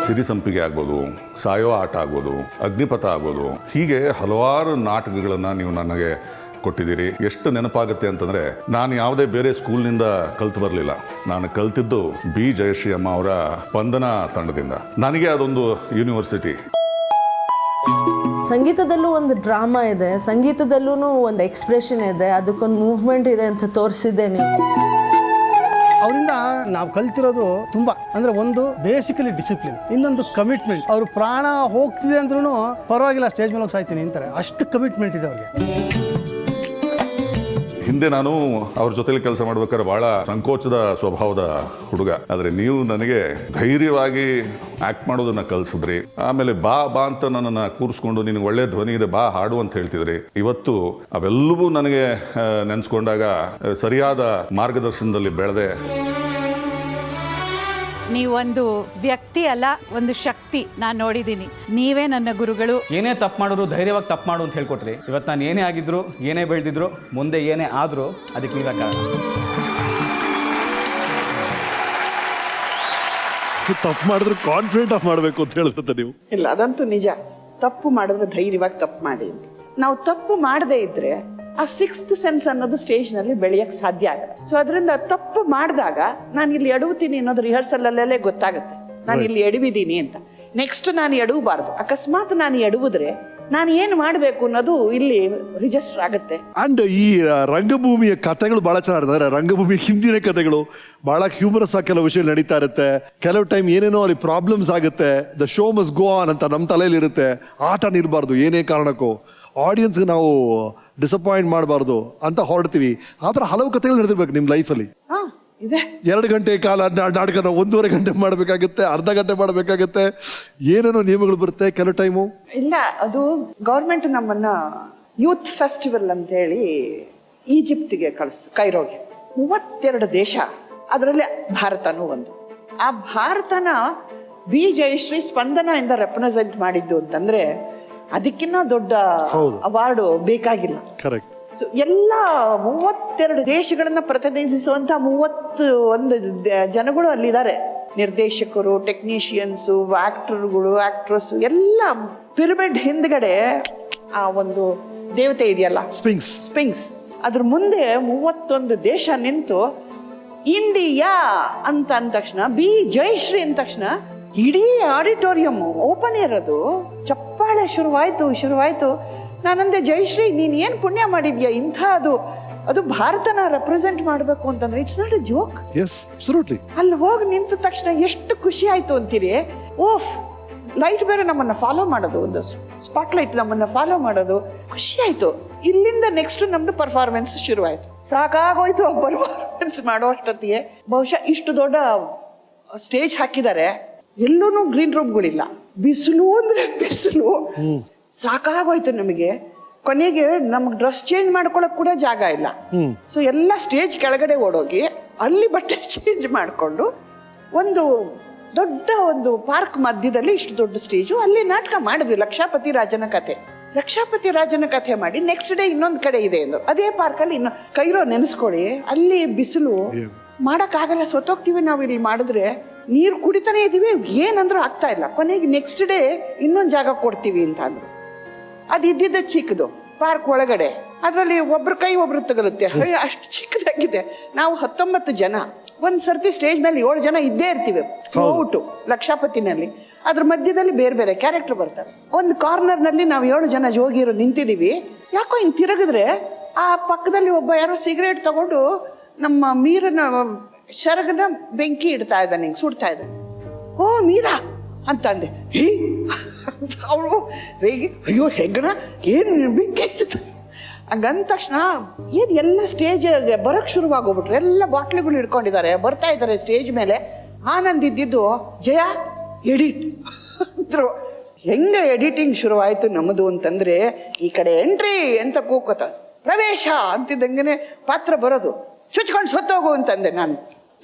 ಸಿರಿ ಸಂಪಿಗೆ ಆಗ್ಬೋದು, ಸಾಯೋ ಆಟ ಆಗ್ಬೋದು, ಅಗ್ನಿಪಥ ಆಗ್ಬೋದು, ಹೀಗೆ ಹಲವಾರು ನಾಟಕಗಳನ್ನು ನೀವು ನನಗೆ ಕೊಟ್ಟಿದ್ದೀರಿ. ಎಷ್ಟು ನೆನಪಾಗುತ್ತೆ ಅಂತಂದರೆ, ನಾನು ಯಾವುದೇ ಬೇರೆ ಸ್ಕೂಲ್ನಿಂದ ಕಲ್ತು ಬರಲಿಲ್ಲ. ನಾನು ಕಲ್ತಿದ್ದು ಬಿ ಜಯಶ್ರೀ ಅಮ್ಮ ಅವರ ಸ್ಪಂದನ ತಂಡದಿಂದ. ನನಗೆ ಅದೊಂದು ಯೂನಿವರ್ಸಿಟಿ. ಸಂಗೀತದಲ್ಲೂ ಒಂದು ಡ್ರಾಮಾ ಇದೆ, ಸಂಗೀತದಲ್ಲೂ ಒಂದು ಎಕ್ಸ್ಪ್ರೆಷನ್ ಇದೆ, ಅದಕ್ಕೊಂದು ಮೂವ್ಮೆಂಟ್ ಇದೆ ಅಂತ ತೋರಿಸಿದ್ದೇನೆ. ಅವರಿಂದ ನಾವು ಕಲ್ತಿರೋದು ತುಂಬ ಅಂದರೆ, ಒಂದು ಬೇಸಿಕಲಿ ಡಿಸಿಪ್ಲಿನ್, ಇನ್ನೊಂದು ಕಮಿಟ್ಮೆಂಟ್. ಅವರು ಪ್ರಾಣ ಹೋಗ್ತಿದೆ ಅಂದ್ರೂ ಪರವಾಗಿಲ್ಲ, ಸ್ಟೇಜ್ ಮೇಲೆ ಹೋಗಿ ಸಾಯ್ತೀನಿ ಅಂತಾರೆ, ಅಷ್ಟು ಕಮಿಟ್ಮೆಂಟ್ ಇದೆ ಅವ್ರಿಗೆ. ಹಿಂದೆ ನಾನು ಅವ್ರ ಜೊತೆಲಿ ಕೆಲಸ ಮಾಡ್ಬೇಕಾದ್ರೆ ಬಹಳ ಸಂಕೋಚದ ಸ್ವಭಾವದ ಹುಡುಗ. ಆದರೆ ನೀವು ನನಗೆ ಧೈರ್ಯವಾಗಿ ಆ್ಯಕ್ಟ್ ಮಾಡೋದನ್ನ ಕಲಿಸಿದ್ರಿ. ಆಮೇಲೆ ಬಾ ಬಾ ಅಂತ ನನ್ನನ್ನು ಕೂರಿಸ್ಕೊಂಡು, ನಿನಗೆ ಒಳ್ಳೆ ಧ್ವನಿ ಇದೆ, ಬಾ ಹಾಡು ಅಂತ ಹೇಳ್ತಿದ್ರಿ. ಇವತ್ತು ಅವೆಲ್ಲವೂ ನನಗೆ ನೆನೆಸ್ಕೊಂಡಾಗ ಸರಿಯಾದ ಮಾರ್ಗದರ್ಶನದಲ್ಲಿ ಬೆಳೆದೆ. ನೀವೊಂದು ವ್ಯಕ್ತಿ ಅಲ್ಲ, ಒಂದು ಶಕ್ತಿ ನಾನು ನೋಡಿದ್ದೀನಿ. ನೀವೇ ನನ್ನ ಗುರುಗಳು. ಏನೇ ತಪ್ಪು ಮಾಡೋರು ಧೈರ್ಯವಾಗಿ ತಪ್ಪು ಮಾಡು ಅಂತ ಹೇಳ್ಕೊಟ್ರಿ. ಇವತ್ತು ನಾನು ಏನೇ ಆಗಿದ್ರು, ಏನೇ ಬೆಳೆದಿದ್ರು, ಮುಂದೆ ಏನೇ ಆದರೂ ಅದಕ್ಕೆ ನೀವೇ ಕಾರಣ. ತಪ್ಪು ಮಾಡಿದ್ರೆ ಕಾನ್ಫಿಡೆಂಟ್ ಆಗಿ ಮಾಡಬೇಕು ಅಂತ ಹೇಳ್ತದೆ ನೀವು. ಇಲ್ಲ, ಅದಂತೂ ನಿಜ. ತಪ್ಪು ಮಾಡಿದ್ರೆ ಧೈರ್ಯವಾಗಿ ತಪ್ಪು ಮಾಡಿ ಅಂತ. ನಾವು ತಪ್ಪು ಮಾಡದೇ ಇದ್ರೆ ಆ 6th ಸೆನ್ಸ್ ಅನ್ನೋದು ಸ್ಟೇಜ್ನಲ್ಲಿ ಬೆಳೆಯಕ್ಕೆ ಸಾಧ್ಯ ಆಗಲ್ಲ. ಸೊ ಅದರಿಂದ ತಪ್ಪು ಮಾಡಿದಾಗ ನಾನು ಇಲ್ಲಿ ಎಡವುತ್ತೀನಿ ಅನ್ನೋದು ರಿಹರ್ಸಲ್ಲಲ್ಲೇ ಗೊತ್ತಾಗುತ್ತೆ, ನಾನು ಇಲ್ಲಿ ಎಡವಿದ್ದೀನಿ ಅಂತ. ನೆಕ್ಸ್ಟ್ ನಾನು ಎಡವಬಾರ್ದು. ಅಕಸ್ಮಾತ್ ನಾನು ಎಡವಿದ್ರೆ ನಾನು ಏನು ಮಾಡಬೇಕು ಅನ್ನೋದು ಇಲ್ಲಿ ರಿಜಿಸ್ಟರ್ ಆಗುತ್ತೆ. ಅಂಡ್ ಈ ರಂಗಭೂಮಿಯ ಕಥೆಗಳು ಬಹಳ ಚೆನ್ನಾಗಿರ್ತಾರೆ. ರಂಗಭೂಮಿ ಹಿಂದಿನ ಕಥೆಗಳು ಬಹಳ ಹ್ಯೂಮರಸ್ ಆಗಿ ಕೆಲವು ವಿಷಯ ನಡೀತಾ ಇರುತ್ತೆ. ಕೆಲವು ಟೈಮ್ ಏನೇನೋ ಅಲ್ಲಿ ಪ್ರಾಬ್ಲಮ್ಸ್ ಆಗುತ್ತೆ. The show must go on ಅಂತ ನಮ್ಮ ತಲೆಯಲ್ಲಿ ಇರುತ್ತೆ. ಆಟ ನಿಲ್ಬಾರ್ದು ಏನೇ ಕಾರಣಕ್ಕೂ, ಆಡಿಯನ್ಸ್ಗೆ ನಾವು ಡಿಸಪಾಯಿಂಟ್ ಮಾಡಬಾರ್ದು ಅಂತ ಹೊರಡ್ತೀವಿ. ಆ ಥರ ಹಲವು ಕಥೆಗಳು ನಡೆದಿರ್ಬೇಕು ನಿಮ್ಮ ಲೈಫಲ್ಲಿ. ಇದೆ. 2 ಗಂಟೆ ಕಾಲ ನಾಟಕನ 1.5 ಗಂಟೆ ಮಾಡಬೇಕಾಗುತ್ತೆ, ಅರ್ಧ ಗಂಟೆ ಮಾಡಬೇಕಾಗುತ್ತೆ, ಏನೇನೋ ನಿಯಮಗಳು ಬರುತ್ತೆ ಕೆಲವು ಟೈಮು. ಇಲ್ಲ, ಅದು ಗೌರ್ಮೆಂಟ್ ನಮ್ಮನ್ನ ಯೂತ್ ಫೆಸ್ಟಿವಲ್ ಅಂತ ಹೇಳಿ ಈಜಿಪ್ಟಿಗೆ ಕಳಿಸ್ತು, ಕೈರೋಗೆ. 32 ದೇಶ, ಅದರಲ್ಲಿ ಭಾರತನೂ ಒಂದು. ಆ ಭಾರತನ ಬಿ ಜಯಶ್ರೀ ಸ್ಪಂದನ ಇಂದ ರೆಪ್ರೆಸೆಂಟ್ ಮಾಡಿದ್ದು ಅಂತಂದ್ರೆ ಅದಕ್ಕಿನ್ನ ದೊಡ್ಡ ಅವಾರ್ಡು ಬೇಕಾಗಿಲ್ಲ. ಕರೆಕ್ಟ್. ಸೊ ಎಲ್ಲ 32 ದೇಶಗಳನ್ನ ಪ್ರತಿನಿಧಿಸುವಂತ 31 ಜನಗಳು ಅಲ್ಲಿದ್ದಾರೆ. ನಿರ್ದೇಶಕರು, ಟೆಕ್ನಿಷಿಯನ್ಸು, ಆಕ್ಟರ್ಗಳು, ಆಕ್ಟ್ರೆಸ್ ಎಲ್ಲ. ಪಿರಮಿಡ್ ಹಿಂದ್ಗಡೆ ಆ ಒಂದು ದೇವತೆ ಇದೆಯಲ್ಲ, ಸ್ಪಿಂಕ್ಸ್, ಅದ್ರ ಮುಂದೆ 31 ದೇಶ ನಿಂತು ಇಂಡಿಯಾ ಅಂತ ಅಂದ ತಕ್ಷಣ, ಬಿ ಜಯಶ್ರೀ ಅಂದ ತಕ್ಷಣ ಇಡೀ ಆಡಿಟೋರಿಯಂ ಓಪನ್ ಇರೋದು, ಚಪ್ಪಾಳೆ ಶುರುವಾಯ್ತು. ನಾನಂದೆ, ಜಯಶ್ರೀ ನೀನ್ ಏನ್ ಪುಣ್ಯ ಮಾಡಿದ್ಯಾ ಇಂಥ ಅದು ಭಾರತನ ರೆಪ್ರೆಸೆಂಟ್ ಮಾಡಬೇಕು ಅಂತಂದ್ರೆ ಇಟ್ಸ್ ನಾಟ್ ಎ ಜೋಕ್. ಅಲ್ಲಿ ಹೋಗಿ ನಿಂತ ತಕ್ಷಣ ಎಷ್ಟು ಖುಷಿ ಆಯ್ತು ಅಂತೀರಿ. ಓಫ್, ಲೈಟ್ ಬೇರೆ ನಮ್ಮನ್ನ ಫಾಲೋ ಮಾಡೋದು, ಒಂದು ಸ್ಪಾಟ್ ಲೈಟ್ ನಮ್ಮನ್ನ ಫಾಲೋ ಮಾಡೋದು, ಖುಷಿ ಆಯ್ತು. ಇಲ್ಲಿಂದ ನೆಕ್ಸ್ಟ್ ನಮ್ದು ಪರ್ಫಾರ್ಮೆನ್ಸ್ ಶುರುವಾಯ್ತು. ಸಾಕಾಗೋಯ್ತು ಆ ಪರ್ಫಾರ್ಮೆನ್ಸ್ ಮಾಡೋ ಅಷ್ಟೊತ್ತಿಗೆ. ಬಹುಶಃ ಇಷ್ಟು ದೊಡ್ಡ ಸ್ಟೇಜ್ ಹಾಕಿದ್ದಾರೆ, ಎಲ್ಲೂ ಗ್ರೀನ್ ರೂಮ್ಗಳಿಲ್ಲ, ಬಿಸಿಲು ಅಂದ್ರೆ ಬಿಸಿಲು, ಸಾಕಾಗೋಯ್ತು ನಮಗೆ. ಕೊನೆಗೆ ನಮ್ಗೆ ಡ್ರೆಸ್ ಚೇಂಜ್ ಮಾಡ್ಕೊಳಕ್ ಕೂಡ ಜಾಗ ಇಲ್ಲ. ಸೊ ಎಲ್ಲ ಸ್ಟೇಜ್ ಕೆಳಗಡೆ ಓಡೋಗಿ ಅಲ್ಲಿ ಬಟ್ಟೆ ಚೇಂಜ್ ಮಾಡಿಕೊಂಡು ಒಂದು ದೊಡ್ಡ ಪಾರ್ಕ್ ಮಧ್ಯದಲ್ಲಿ ಇಷ್ಟು ದೊಡ್ಡ ಸ್ಟೇಜು, ಅಲ್ಲಿ ನಾಟಕ ಮಾಡಿದ್ವಿ. ಲಕ್ಷಾಪತಿ ರಾಜನ ಕಥೆ ಮಾಡಿ ನೆಕ್ಸ್ಟ್ ಡೇ ಇನ್ನೊಂದು ಕಡೆ ಇದೆ ಎಂದು ಅದೇ ಪಾರ್ಕಲ್ಲಿ ಇನ್ನು ಕೈರೋ ನೆನೆಸ್ಕೊಳ್ಳಿ. ಅಲ್ಲಿ ಬಿಸಿಲು ಮಾಡೋಕ್ಕಾಗಲ್ಲ, ಸೊತ್ತೋಗ್ತೀವಿ ನಾವು ಇಲ್ಲಿ ಮಾಡಿದ್ರೆ. ನೀರು ಕುಡಿತಾನೆ ಇದೀವಿ, ಏನಂದ್ರೂ ಆಗ್ತಾ ಇಲ್ಲ. ಕೊನೆಗೆ ನೆಕ್ಸ್ಟ್ ಡೇ ಇನ್ನೊಂದು ಜಾಗ ಕೊಡ್ತೀವಿ ಅಂತ ಅಂದ್ರು. ಅದು ಇದ್ದಿದ್ದ ಚಿಕ್ಕದು ಪಾರ್ಕ್ ಒಳಗಡೆ, ಅದರಲ್ಲಿ ಒಬ್ರ ಕೈ ಒಬ್ರು ತಗಲುತ್ತೆ, ಅಷ್ಟು ಚಿಕ್ಕದಾಗಿದೆ. ನಾವು 19 ಜನ, ಒಂದ್ ಸರ್ತಿ ಸ್ಟೇಜ್ ಮೇಲೆ 7 ಜನ ಇದ್ದೇ ಇರ್ತೀವಿ ಔಟು ಲಕ್ಷಾಪತಿನಲ್ಲಿ. ಅದ್ರ ಮಧ್ಯದಲ್ಲಿ ಬೇರೆ ಬೇರೆ ಕ್ಯಾರೆಕ್ಟರ್ ಬರ್ತಾರೆ. ಒಂದು ಕಾರ್ನರ್ನಲ್ಲಿ ನಾವು 7 ಜನ ಜೋಗಿರು ನಿಂತಿದ್ದೀವಿ. ಯಾಕೋ ಹಿಂಗೆ ತಿರುಗಿದ್ರೆ ಆ ಪಕ್ಕದಲ್ಲಿ ಒಬ್ಬ ಯಾರೋ ಸಿಗರೇಟ್ ತಗೊಂಡು ನಮ್ಮ ಮೀರನ ಶರಗನ ಬೆಂಕಿ ಇಡ್ತಾ ಇದ್ದಾನೆ, ಹಿಂಗೆ ಸುಡ್ತಾ ಇದ್ದಾನೆ. ಓ ಮೀರಾ ಅಂತ ಅಂದೆ. ಅವಳು ರೇಗಿ, ಅಯ್ಯೋ ಹೆಗ್ಗಣ ಏನು ಬೆಂಕಿ ಇಡ್ತಾ ಹಂಗಂದ ತಕ್ಷಣ ಏನು ಎಲ್ಲ ಸ್ಟೇಜ್ ಬರೋಕ್ಕೆ ಶುರುವಾಗೋಗ್ಬಿಟ್ರು. ಎಲ್ಲ ಬಾಟ್ಲಿಗಳು ಇಟ್ಕೊಂಡಿದ್ದಾರೆ, ಬರ್ತಾ ಇದ್ದಾರೆ ಸ್ಟೇಜ್ ಮೇಲೆ. ಆನಂದ್ ಇದ್ದಿದ್ದು ಜಯ ಎಡಿಟ್ ಅಂದ್ರು. ಹೆಂಗೆ ಎಡಿಟಿಂಗ್ ಶುರುವಾಯಿತು ನಮ್ಮದು ಅಂತಂದರೆ, ಈ ಕಡೆ ಎಂಟ್ರಿ ಅಂತ ಕೂಕೋತ, ಪ್ರವೇಶ ಅಂತಿದ್ದಂಗೆ ಪಾತ್ರ ಬರೋದು, ಚುಚ್ಕೊಂಡು ಸತ್ತೋಗು ಅಂತಂದೆ. ನಾನು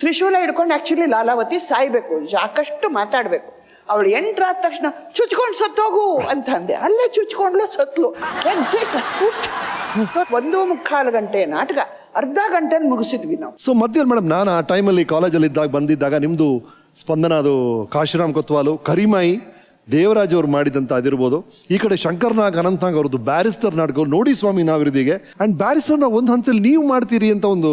ತ್ರಿಶೂಲ ಹಿಡ್ಕೊಂಡು ಆ್ಯಕ್ಚುಲಿ ಲಾಲಾವತಿ ಸಾಯ್ಬೇಕು, ಸಾಕಷ್ಟು ಮಾತಾಡಬೇಕು. ಅವಳು ಎಂಟ್ರ್ ಆದ ತಕ್ಷಣ ಚುಚ್ಕೊಂಡು ಸತ್ತೋಗು ಅಂತ ಅಂದೆ. ಅಲ್ಲೇ ಚುಚ್ಕೊಂಡ್ಲು, ಸತ್ಲು. ಸೊ 1.25 ಗಂಟೆ ನಾಟಕ, ಅರ್ಧ ಗಂಟೆಯಲ್ಲಿ ಮುಗಿಸಿದ್ವಿ ನಾವು. ಸೊ ಮಧ್ಯದಲ್ಲಿ ಮೇಡಮ್, ನಾನು ಆ ಟೈಮಲ್ಲಿ ಕಾಲೇಜಲ್ಲಿ ಬಂದಿದ್ದಾಗ ನಿಮ್ಮದು ಸ್ಪಂದನ, ಅದು ಕಾಶಿರಾಮ್ ಕೊತ್ವಾಲು, ಕರಿಮಾಯಿ, ದೇವರಾಜ್ ಅವ್ರು ಮಾಡಿದಂತ ಅದಿರ್ಬೋದು. ಈ ಕಡೆ ಶಂಕರ್ನಾಗ್ ಅನಂತನಾಗ್ ಅವ್ರದ್ದು ಬ್ಯಾರಿಸ್ಟರ್ ನಾಟಕ ನೋಡಿ ಸ್ವಾಮಿ ನಾವಿರೋದಿಗೆ. ಅಂಡ್ ಬ್ಯಾರಿಸ್ಟರ್ನ ಒಂದು ಹಂತದಲ್ಲಿ ನೀವು ಮಾಡ್ತೀರಿ ಅಂತ ಒಂದು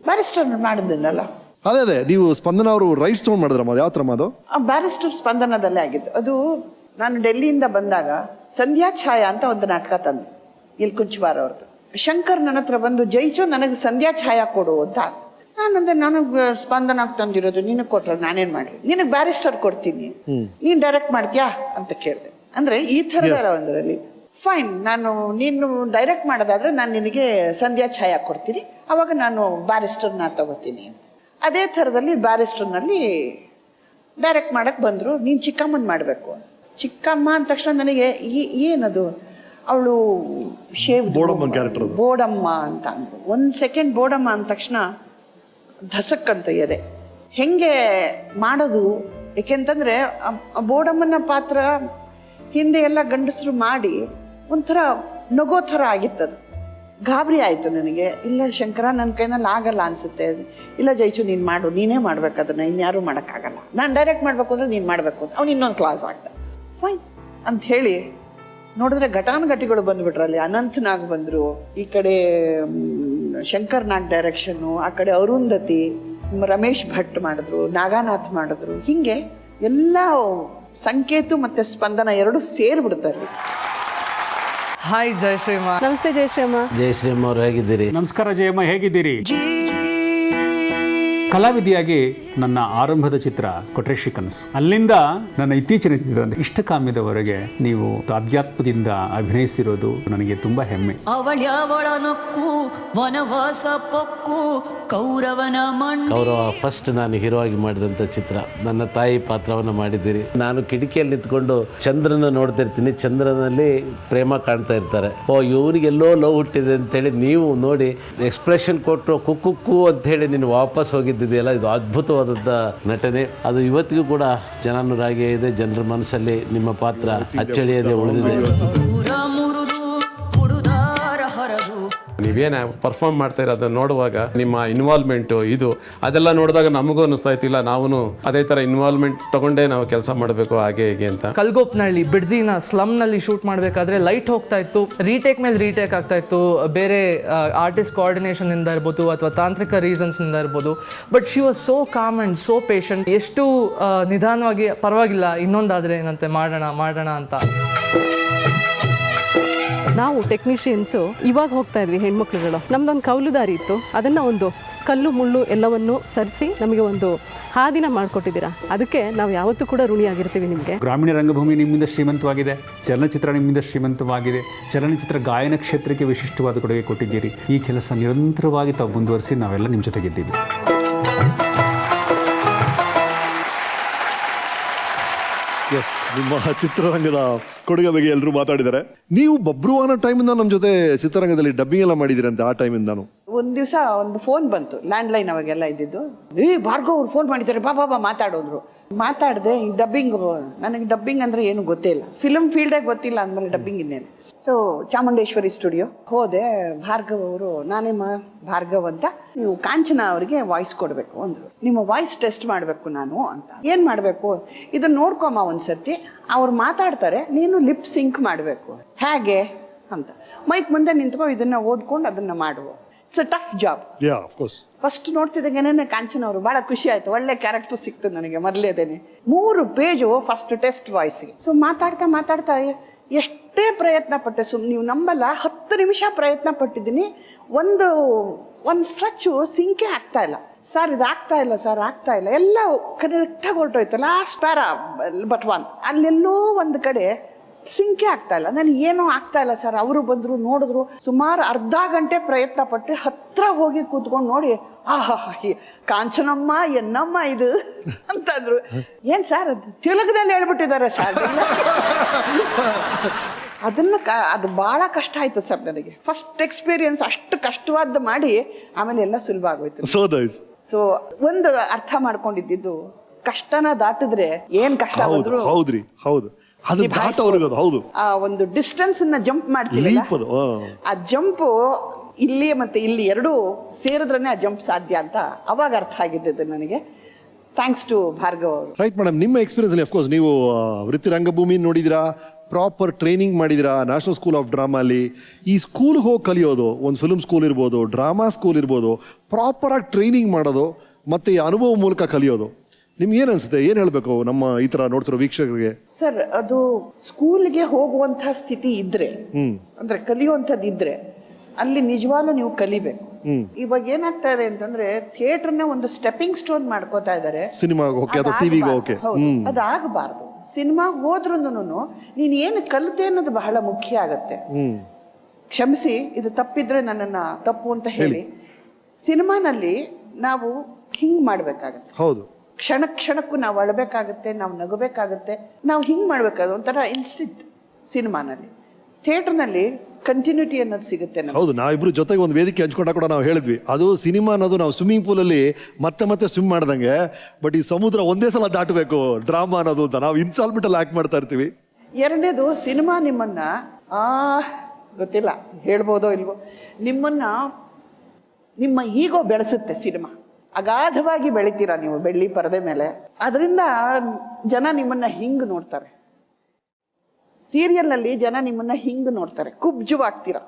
ಬ್ಯಾರಿಸ್ಟರ್ ಮಾಡಿದ್ನಲ್ಲ. ಅದೇ ನೀವು ಸ್ಪಂದನ ಅವರು ರೈಸ್ ತೊಗೊಂಡು ಮಾಡಿದ್ರಮ್ಮ, ಅದು ಯಾವ ಥರ ಅದು? ಬ್ಯಾರಿಸ್ಟರ್ ಸ್ಪಂದನದಲ್ಲೇ ಆಗಿದ್ದು ಅದು. ನಾನು ಡೆಲ್ಲಿಯಿಂದ ಬಂದಾಗ ಸಂಧ್ಯಾ ಛಾಯಾ ಅಂತ ಒಂದು ನಾಟಕ ತಂದೆ, ಇಲ್ಲಿ ಕುಂಚವಾರ ಅವ್ರದ್ದು. ಶಂಕರ್ ನನ್ನ ಹತ್ರ ಬಂದು, ಜೈಚು ನನಗೆ ಸಂಧ್ಯಾ ಛಾಯಾ ಕೊಡು ಅಂತ. ನಾನಂದ್ರೆ ನನಗೆ ಸ್ಪಂದನ ತಂದಿರೋದು, ನಿನಗೆ ಕೊಟ್ಟರೆ ನಾನೇನು ಮಾಡಲಿ, ನಿನಗೆ ಬ್ಯಾರಿಸ್ಟರ್ ಕೊಡ್ತೀನಿ, ನೀನು ಡೈರೆಕ್ಟ್ ಮಾಡ್ತೀಯಾ ಅಂತ ಕೇಳಿದೆ. ಅಂದರೆ ಈ ಥರದ ಒಂದರಲ್ಲಿ ಫೈನ್, ನೀನು ಡೈರೆಕ್ಟ್ ಮಾಡೋದಾದ್ರೆ ನಾನು ನಿನಗೆ ಸಂಧ್ಯಾ ಛಾಯಾ ಕೊಡ್ತೀನಿ, ಅವಾಗ ನಾನು ಬ್ಯಾರಿಸ್ಟರ್ನ ತಗೋತೀನಿ ಅಂತ. ಅದೇ ಥರದಲ್ಲಿ ಬ್ಯಾರಿಸ್ಟರ್ನಲ್ಲಿ ಡೈರೆಕ್ಟ್ ಮಾಡಕ್ಕೆ ಬಂದರು. ನೀನು ಚಿಕ್ಕಮ್ಮನ ಮಾಡಬೇಕು. ಚಿಕ್ಕಮ್ಮ ಅಂದ ತಕ್ಷಣ ನನಗೆ ಏನದು, ಅವಳು ಬೋಡಮ್ಮ ಅಂತ ಅಂದರು. 1 ಸೆಕೆಂಡ್ ಬೋಡಮ್ಮ ಅಂದ ತಕ್ಷಣ ಧಸಕ್ಕಂತ ಇದೆ, ಹೆಂಗೆ ಮಾಡೋದು? ಏಕೆಂತಂದರೆ ಬೋಡಮ್ಮನ ಪಾತ್ರ ಹಿಂದೆ ಎಲ್ಲ ಗಂಡಸರು ಮಾಡಿ ಒಂಥರ ನಗೋ ಥರ ಆಗಿತ್ತದು. ಗಾಬರಿ ಆಯಿತು ನನಗೆ. ಇಲ್ಲ ಶಂಕರ, ನನ್ನ ಕೈನಲ್ಲಿ ಆಗಲ್ಲ ಅನಿಸುತ್ತೆ. ಇಲ್ಲ ಜೈಚು, ನೀನು ಮಾಡು, ನೀನೇ ಮಾಡ್ಬೇಕು ಅದನ್ನು, ಇನ್ಯಾರೂ ಮಾಡೋಕ್ಕಾಗಲ್ಲ. ನಾನು ಡೈರೆಕ್ಟ್ ಮಾಡಬೇಕು ಅಂದರೆ ನೀನು ಮಾಡಬೇಕು ಅಂತ. ಅವ್ನು ಇನ್ನೊಂದು ಕ್ಲಾಸ್ ಆಗ್ತ. ಫೈನ್ ಅಂತ ಹೇಳಿ ನೋಡಿದ್ರೆ ಘಟಾನುಘಟಿಗಳು ಬಂದುಬಿಟ್ರಲ್ಲಿ. ಅನಂತನಾಗ್ ಬಂದರು, ಈ ಕಡೆ ಶಂಕರ್ ನಾಗ್ ಡೈರೆಕ್ಷನ್ನು, ಆ ಕಡೆ ಅರುಂಧತಿ, ರಮೇಶ್ ಭಟ್ ಮಾಡಿದ್ರು, ನಾಗಾನಾಥ್ ಮಾಡಿದ್ರು. ಹೀಗೆ ಎಲ್ಲ ಸಂಕೇತು ಮತ್ತು ಸ್ಪಂದನ 2 ಸೇರಿಬಿಡ್ತಾರೆ. ಹಾಯ್ ಜಯಶ್ರೀಮಾ. ನಮಸ್ತೆ ಜಯಶ್ರೀಮಾ. ಜಯಶ್ರೀಮಾ ಅವರು ಹೇಗಿದ್ದೀರಿ? ನಮಸ್ಕಾರ ಜಯಮ್ಮ, ಹೇಗಿದ್ದೀರಿ? ಕಲಾವಿದೆಯಾಗಿ ನನ್ನ ಆರಂಭದ ಚಿತ್ರ ಕೊಟ್ರೇಶಿ ಕನಸು, ಅಲ್ಲಿಂದ ನನ್ನ ಇತ್ತೀಚಿನ ಚಿತ್ರ ಇಷ್ಟಕಾಮ್ಯದವರೆಗೆ ನೀವು ಅಧ್ಯಾತ್ಮದಿಂದ ಅಭಿನಯಿಸಿರೋದು ನನಗೆ ತುಂಬ ಹೆಮ್ಮೆ. ಅವಳ್ಯಾವಳ ನಕ್ಕು ವನವಾಸ ಪಕ್ಕು ಕೌರವನ ಕೌರವ ಫಸ್ಟ್ ನಾನು ಹೀರೋ ಆಗಿ ಮಾಡಿದಂಥ ಚಿತ್ರ. ನನ್ನ ತಾಯಿ ಪಾತ್ರವನ್ನು ಮಾಡಿದ್ದೀರಿ. ನಾನು ಕಿಟಕಿಯಲ್ಲಿ ನಿಂತ್ಕೊಂಡು ಚಂದ್ರನ ನೋಡ್ತಾ ಇರ್ತೀನಿ, ಚಂದ್ರನಲ್ಲಿ ಪ್ರೇಮ ಕಾಣ್ತಾ ಇರ್ತಾರೆ. ಓ ಇವರಿಗೆಲ್ಲೋ ಲವ್ ಹುಟ್ಟಿದೆ ಅಂತೇಳಿ ನೀವು ನೋಡಿ ಎಕ್ಸ್ಪ್ರೆಷನ್ ಕೊಟ್ಟು ಕುಕ್ಕು ಅಂತ ಹೇಳಿ ನೀನು ವಾಪಸ್ ಹೋಗಿದ್ದಿದೆಯಲ್ಲ, ಇದು ಅದ್ಭುತವಾದಂಥ ನಟನೆ. ಅದು ಇವತ್ತಿಗೂ ಕೂಡ ಜನಾನುರಾಗಿಯೇ ಇದೆ, ಜನರ ಮನಸ್ಸಲ್ಲಿ ನಿಮ್ಮ ಪಾತ್ರ ಅಚ್ಚಳಿಯದೆ ಉಳಿದಿದೆ. ನೀವೇನು ಪರ್ಫಾರ್ಮ್ ಮಾಡ್ತಾ ಇರೋದನ್ನ ನೋಡುವಾಗ ನಿಮ್ಮ ಇನ್ವಾಲ್ವ್ಮೆಂಟು ಇದು ಅದೆಲ್ಲ ನೋಡಿದಾಗ ನಮಗೂ ಅನಿಸ್ತಾ ಇತ್ತಿಲ್ಲ, ನಾವು ಅದೇ ಥರ ಇನ್ವಾಲ್ವ್ಮೆಂಟ್ ತಗೊಂಡೇ ನಾವು ಕೆಲಸ ಮಾಡಬೇಕು ಹಾಗೆ ಹೀಗೆ ಅಂತ. ಕಲ್ಗೋಪ್ನಹಳ್ಳಿ ಬಿಡ್ದಿನ ಸ್ಲಮ್ನಲ್ಲಿ ಶೂಟ್ ಮಾಡಬೇಕಾದ್ರೆ ಲೈಟ್ ಹೋಗ್ತಾ ಇತ್ತು, ರೀಟೇಕ್ ಮೇಲೆ ರೀಟೇಕ್ ಆಗ್ತಾ ಇತ್ತು, ಬೇರೆ ಆರ್ಟಿಸ್ಟ್ ಕೋಆರ್ಡಿನೇಷನಿಂದ ಇರ್ಬೋದು ಅಥವಾ ತಾಂತ್ರಿಕ ರೀಸನ್ಸ್ನಿಂದ ಇರ್ಬೋದು. But she was so com and so patient. ಎಷ್ಟು ನಿಧಾನವಾಗಿ ಪರವಾಗಿಲ್ಲ, ಇನ್ನೊಂದಾದರೆ ಏನಂತೆ ಮಾಡೋಣ ಅಂತ. ನಾವು ಟೆಕ್ನಿಷಿಯನ್ಸು ಇವಾಗ ಹೋಗ್ತಾ ಇದ್ವಿ ಹೆಣ್ಮಕ್ಳುಗಳು. ನಮ್ದೊಂದು ಕೌಲುದಾರಿ ಇತ್ತು, ಅದನ್ನು ಒಂದು ಕಲ್ಲು ಮುಳ್ಳು ಎಲ್ಲವನ್ನು ಸರಿಸಿ ನಮಗೆ ಒಂದು ಹಾದಿನ ಮಾಡಿಕೊಟ್ಟಿದ್ದೀರಾ. ಅದಕ್ಕೆ ನಾವು ಯಾವತ್ತೂ ಕೂಡ ಋಣಿಯಾಗಿರ್ತೀವಿ ನಿಮಗೆ. ಗ್ರಾಮೀಣ ರಂಗಭೂಮಿ ನಿಮ್ಮಿಂದ ಶ್ರೀಮಂತವಾಗಿದೆ, ಚಲನಚಿತ್ರ ನಿಮ್ಮಿಂದ ಶ್ರೀಮಂತವಾಗಿದೆ, ಚಲನಚಿತ್ರ ಗಾಯನ ಕ್ಷೇತ್ರಕ್ಕೆ ವಿಶಿಷ್ಟವಾದ ಕೊಡುಗೆ ಕೊಟ್ಟಿದ್ದೀರಿ. ಈ ಕೆಲಸ ನಿರಂತರವಾಗಿ ತಾವು ಮುಂದುವರಿಸಿ ನಾವೆಲ್ಲ ನಿಮ್ಮ ಜೊತೆಗಿದ್ದೀವಿ. ಎಸ್, ನಿಮ್ಮ ಚಿತ್ರರಂಗದ ಕೊಡುಗೆ ಬಗ್ಗೆ ಎಲ್ಲರೂ ಮಾತಾಡಿದ್ದಾರೆ. ನೀವು ಬಬ್ರುವಾನ ಟೈಮಿಂದ ನಮ್ಮ ಜೊತೆ ಚಿತ್ರರಂಗದಲ್ಲಿ ಡಬ್ಬಿಂಗ್ ಎಲ್ಲ ಮಾಡಿದಿರಂತೆ. ಆ ಟೈಮಿಂದ ನಾನು ಒಂದು ದಿವಸ ಒಂದು ಫೋನ್ ಬಂತು, ಲ್ಯಾಂಡ್ಲೈನ್ ಅವಾಗೆಲ್ಲ ಇದ್ದಿದ್ದು. ಭಾರ್ಗವ್ ಅವ್ರು ಫೋನ್ ಮಾಡಿದ್ದಾರೆ, ಬಾಬಾ ಮಾತಾಡೋದ್ರು. ಮಾತಾಡಿದೆ, ಈ ಡಬ್ಬಿಂಗ್, ನನಗೆ ಡಬ್ಬಿಂಗ್ ಅಂದರೆ ಏನು ಗೊತ್ತೇ ಇಲ್ಲ, ಫಿಲ್ಮ್ ಫೀಲ್ಡೇ ಗೊತ್ತಿಲ್ಲ ಅಂದಮೇಲೆ ಡಬ್ಬಿಂಗ್ ಇನ್ನೇನು. ಸೊ ಚಾಮುಂಡೇಶ್ವರಿ ಸ್ಟುಡಿಯೋ ಹೋದೆ. ಭಾರ್ಗವ್ ಅವರು, ನಾನೇ ಭಾರ್ಗವ್ ಅಂತ, ನೀವು ಕಾಂಚನ ಅವರಿಗೆ ವಾಯ್ಸ್ ಕೊಡಬೇಕು ಅಂದರು. ನಿಮ್ಮ ವಾಯ್ಸ್ ಟೆಸ್ಟ್ ಮಾಡಬೇಕು ನಾನು ಅಂತ. ಏನು ಮಾಡಬೇಕು, ಇದನ್ನು ನೋಡ್ಕೊಮ್ಮ ಒಂದ್ಸರ್ತಿ, ಅವ್ರು ಮಾತಾಡ್ತಾರೆ, ನೀನು ಲಿಪ್ ಸಿಂಕ್ ಮಾಡಬೇಕು. ಹೇಗೆ ಅಂತ ಮೈಕ್ ಮುಂದೆ ನಿಂತ್ಕೋ, ಇದನ್ನು ಓದ್ಕೊಂಡು ಅದನ್ನು ಮಾಡುವ. It's a tough job. First ನೋಡ್ತಿದ್ದಾಗೇನೆ ಕಾಂಚನ ಅವರು ಭಾಳ ಖುಷಿ ಆಯ್ತು, ಒಳ್ಳೆ ಕ್ಯಾರೆಕ್ಟರ್ ಸಿಕ್ತು ನನಗೆ ಮೊದಲೇದೇನೆ. 3 ಪೇಜು ಫಸ್ಟ್ ಟೆಸ್ಟ್ ವಾಯ್ಸ್ಗೆ. ಸೊ ಮಾತಾಡ್ತಾ ಎಷ್ಟೇ ಪ್ರಯತ್ನ ಪಟ್ಟೆ, ನೀವು ನಂಬಲ್ಲ, 10 ನಿಮಿಷ ಪ್ರಯತ್ನ ಪಟ್ಟಿದ್ದೀನಿ. ಒಂದು ಸ್ಟ್ರೆಚ್ಚು ಸಿಂಕೆ ಆಗ್ತಾ ಇಲ್ಲ. ಸರ್ ಇದು ಆಗ್ತಾ ಇಲ್ಲ, ಎಲ್ಲ ಕರೆಕ್ಟಾಗಿ ಹೊರಟೋಯ್ತು. ಲಾಸ್ಟ್ ಪ್ಯಾರಾ ಬಟ್ 1 ಅಲ್ಲೆಲ್ಲೋ ಒಂದು ಕಡೆ ಸಿಂಕೆ ಆಗ್ತಾ ಇಲ್ಲ. ನಾನು ಏನೂ ಆಗ್ತಾ ಇಲ್ಲ ಸರ್. ಅವರು ಬಂದರು, ನೋಡಿದ್ರು, ಸುಮಾರು ಅರ್ಧ ಗಂಟೆ ಪ್ರಯತ್ನ ಪಟ್ಟು ಹತ್ರ ಹೋಗಿ ಕೂತ್ಕೊಂಡು ನೋಡಿ, ಕಾಂಚನಮ್ಮ ಎನ್ನಮ್ಮ ಇದು ಅಂತಂದ್ರು. ಏನು ಸರ್ ಅದು ತೆಲುಗಿನಲ್ಲಿ ಹೇಳ್ಬಿಟ್ಟಿದ್ದಾರೆ ಸರ್. ಅದು ಭಾಳ ಕಷ್ಟ ಆಯ್ತು ಸರ್ ನನಗೆ. ಫಸ್ಟ್ ಎಕ್ಸ್ಪೀರಿಯನ್ಸ್ ಅಷ್ಟು ಕಷ್ಟವಾದ್ದು ಮಾಡಿ ಆಮೇಲೆ ಎಲ್ಲ ಸುಲಭ ಆಗೋಯ್ತು. ಸೊ ಒಂದು ಅರ್ಥ ಮಾಡ್ಕೊಂಡಿದ್ದು, ಕಷ್ಟನ ದಾಟಿದ್ರೆ ಏನ್ ಕಷ್ಟ ಬಂದ್ರು ಹೌದು ಒಂದು ಡಿಸ್ಟೆನ್ಸ್ ಜಂಪ್ ಮಾಡ್ತೀವಿ, ಆ ಜಂಪ್ ಇಲ್ಲಿ ಮತ್ತೆ ಇಲ್ಲಿ ಎರಡೂ ಸೇರಿದ್ರೇ ಆ ಜಂಪ್ ಸಾಧ್ಯ ಅಂತ ಅವಾಗ ಅರ್ಥ ಆಗಿದ್ದು ನನಗೆ. ಥ್ಯಾಂಕ್ಸ್ ಟು ಭಾರ್ಗವ್ ಅವರು. ರೈಟ್ ಮೇಡಮ್, ನಿಮ್ಮ ಎಕ್ಸ್ಪೀರಿಯನ್ಸ್ ಅಲ್ಲಿ ಅಫ್ಕೋರ್ಸ್ ನೀವು ವೃತ್ತಿ ರಂಗಭೂಮಿ ನೋಡಿದಿರಾ, ಪ್ರಾಪರ್ ಟ್ರೈನಿಂಗ್ ಮಾಡಿದಿರಾ ನ್ಯಾಷನಲ್ ಸ್ಕೂಲ್ ಆಫ್ ಡ್ರಾಮಾ ಅಲ್ಲಿ. ಈ ಸ್ಕೂಲ್ಗೆ ಹೋಗಿ ಕಲಿಯೋದು, ಒಂದು ಫಿಲ್ಮ್ ಸ್ಕೂಲ್ ಇರ್ಬೋದು, ಡ್ರಾಮಾ ಸ್ಕೂಲ್ ಇರ್ಬೋದು, ಪ್ರಾಪರಾಗಿ ಟ್ರೈನಿಂಗ್ ಮಾಡೋದು ಮತ್ತು ಈ ಅನುಭವ ಮೂಲಕ ಕಲಿಯೋದು, ನಿಮ್ಗೆ ಏನು ಅನ್ಸುತ್ತೆ? ಏನು ಹೇಳಬೇಕು ನಮ್ಮ ಈ ಥರ ನೋಡ್ತಿರೋ ವೀಕ್ಷಕರಿಗೆ? ಸರ್, ಅದು ಸ್ಕೂಲ್ಗೆ ಹೋಗುವಂಥ ಸ್ಥಿತಿ ಇದ್ರೆ, ಅಂದ್ರೆ ಕಲಿಯುವಂಥದ್ದು ಇದ್ರೆ, ಅಲ್ಲಿ ನಿಜವಾಗ್ಲೂ ನೀವು ಕಲಿಬೇಕು. ಇವಾಗ ಏನಾಗ್ತಾ ಇದೆ ಅಂತಂದ್ರೆ, ಥಿಯೇಟರ್ನ ಒಂದು ಸ್ಟೆಪ್ಪಿಂಗ್ ಸ್ಟೋನ್ ಮಾಡ್ಕೋತಾ ಇದ್ದಾರೆ. ಸಿನಿಮಾಗೆ ಓಕೆ ಅಥವಾ ಟಿವಿಗೆ ಓಕೆ, ಅದಾಗಬಾರ್ದು. ಸಿನಿಮಾಗೆ ಹೋದ್ರೂ ನೀನು ಏನು ಕಲಿತೆ ಅನ್ನೋದು ಬಹಳ ಮುಖ್ಯ ಆಗತ್ತೆ. ಕ್ಷಮಿಸಿ, ಇದು ತಪ್ಪಿದ್ರೆ ನನ್ನನ್ನು ತಪ್ಪು ಅಂತ ಹೇಳಿ. ಸಿನಿಮಾನಲ್ಲಿ ನಾವು ಹಿಂಗ್ ಮಾಡ್ಬೇಕಾಗತ್ತೆ. ಹೌದು, ಕ್ಷಣಕ್ಕೂ ನಾವು ಅಳಬೇಕಾಗತ್ತೆ, ನಾವು ನಗಬೇಕಾಗತ್ತೆ, ನಾವು ಹಿಂಗೆ ಮಾಡಬೇಕಾದ ಒಂಥರ ಇನ್ಸ್ಟಿಂಕ್ಟ್. ಸಿನಿಮಾನಲ್ಲಿ, ಥಿಯೇಟರ್ನಲ್ಲಿ ಕಂಟಿನ್ಯೂಟಿ ಅನ್ನೋದು ಸಿಗುತ್ತೆ. ಹೌದು, ನಾವಿಬ್ರು ಜೊತೆಗೆ ಒಂದು ವೇದಿಕೆ ಹಂಚ್ಕೊಂಡಾಗ ಕೂಡ ನಾವು ಹೇಳಿದ್ವಿ, ಅದು ಸಿನಿಮಾ ಅನ್ನೋದು ನಾವು ಸ್ವಿಮ್ಮಿಂಗ್ ಪೂಲಲ್ಲಿ ಮತ್ತೆ ಸ್ವಿಮ್ ಮಾಡ್ದಂಗೆ, ಬಟ್ ಈ ಸಮುದ್ರ ಒಂದೇ ಸಲ ದಾಟಬೇಕು ಡ್ರಾಮಾ ಅನ್ನೋದು ಅಂತ ನಾವು ಇನ್ಸ್ಟಾಲ್ಮೆಂಟಲ್ಲಿ ಆ್ಯಕ್ಟ್ ಮಾಡ್ತಾ ಇರ್ತೀವಿ. ಎರಡನೇದು, ಸಿನಿಮಾ ನಿಮ್ಮನ್ನ ಗೊತ್ತಿಲ್ಲ ಹೇಳ್ಬೋದೋ ಇಲ್ವೋ, ನಿಮ್ಮ ಈಗೋ ಬೆಳೆಸುತ್ತೆ. ಸಿನಿಮಾ ಅಗಾಧವಾಗಿ ಬೆಳಿತೀರಾ ನೀವು ಬೆಳ್ಳಿ ಪರದೆ ಮೇಲೆ, ಅದರಿಂದ ಜನ ನಿಮ್ಮನ್ನ ಹಿಂಗ್ ನೋಡ್ತಾರೆ. ಸೀರಿಯಲ್ನಲ್ಲಿ ಜನ ನಿಮ್ಮನ್ನ ಹಿಂಗ್ ನೋಡ್ತಾರೆ, ಕುಬ್ಜವಾಗ್ತೀರಾ.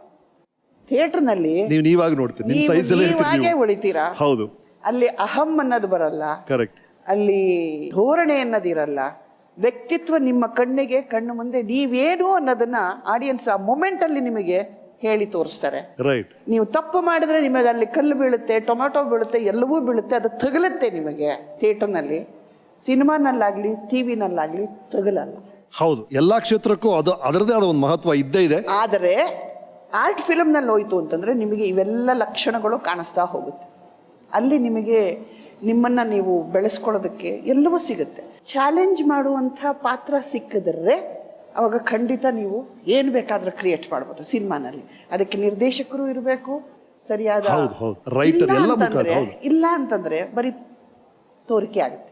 ಥಿಯೇಟರ್ನಲ್ಲಿ ನೀವಾಗೇ ಉಳಿತೀರಾ. ಹೌದು, ಅಲ್ಲಿ ಅಹಂ ಅನ್ನೋದು ಬರಲ್ಲ, ಅಲ್ಲಿ ಧೋರಣೆ ಅನ್ನೋದಿರಲ್ಲ, ವ್ಯಕ್ತಿತ್ವ ನಿಮ್ಮ ಕಣ್ಣಿಗೆ ಕಣ್ಣು ಮುಂದೆ ನೀವೇನು ಅನ್ನೋದನ್ನ ಆಡಿಯನ್ಸ್ ಆ ಮೊಮೆಂಟ್ ಅಲ್ಲಿ ನಿಮಗೆ ಹೇಳಿ ತೋರಿಸ್ತಾರೆ. ರೈಟ್. ನೀವು ತಪ್ಪು ಮಾಡಿದ್ರೆ ನಿಮಗೆ ಅಲ್ಲಿ ಕಲ್ಲು ಬೀಳುತ್ತೆ, ಟೊಮೆಟೊ ಬೀಳುತ್ತೆ, ಎಲ್ಲವೂ ಬೀಳುತ್ತೆ, ಅದು ತಗಲುತ್ತೆ ನಿಮಗೆ. ಥಿಯೇಟರ್ನಲ್ಲಿ, ಸಿನಿಮಾನಲ್ಲಾಗಲಿ, ಟಿ ವಿನಲ್ಲಾಗಲಿ ತಗಲಲ್ಲ. ಹೌದು, ಎಲ್ಲ ಕ್ಷೇತ್ರಕ್ಕೂ ಅದು ಅದರದೇ ಆದ ಒಂದು ಮಹತ್ವ ಇದ್ದೇ ಇದೆ. ಆದರೆ ಆರ್ಟ್ ಫಿಲಮ್ನಲ್ಲಿ ಹೋಯ್ತು ಅಂತಂದರೆ ನಿಮಗೆ ಇವೆಲ್ಲ ಲಕ್ಷಣಗಳು ಕಾಣಿಸ್ತಾ ಹೋಗುತ್ತೆ. ಅಲ್ಲಿ ನಿಮಗೆ ನಿಮ್ಮನ್ನು ನೀವು ಬೆಳೆಸ್ಕೊಳ್ಳೋದಕ್ಕೆ ಎಲ್ಲವೂ ಸಿಗುತ್ತೆ. ಚಾಲೆಂಜ್ ಮಾಡುವಂಥ ಪಾತ್ರ ಸಿಕ್ಕಿದ್ರೆ ಅವಾಗ ಖಂಡಿತ ನೀವು ಏನು ಬೇಕಾದರೂ ಕ್ರಿಯೇಟ್ ಮಾಡ್ಬೋದು ಸಿನಿಮಾನಲ್ಲಿ. ಅದಕ್ಕೆ ನಿರ್ದೇಶಕರು ಇರಬೇಕು, ಸರಿಯಾದ ರೈಟರ್ ಎಲ್ಲ ಇಲ್ಲ ಅಂತಂದರೆ ಬರೀ ತೋರಿಕೆ ಆಗುತ್ತೆ.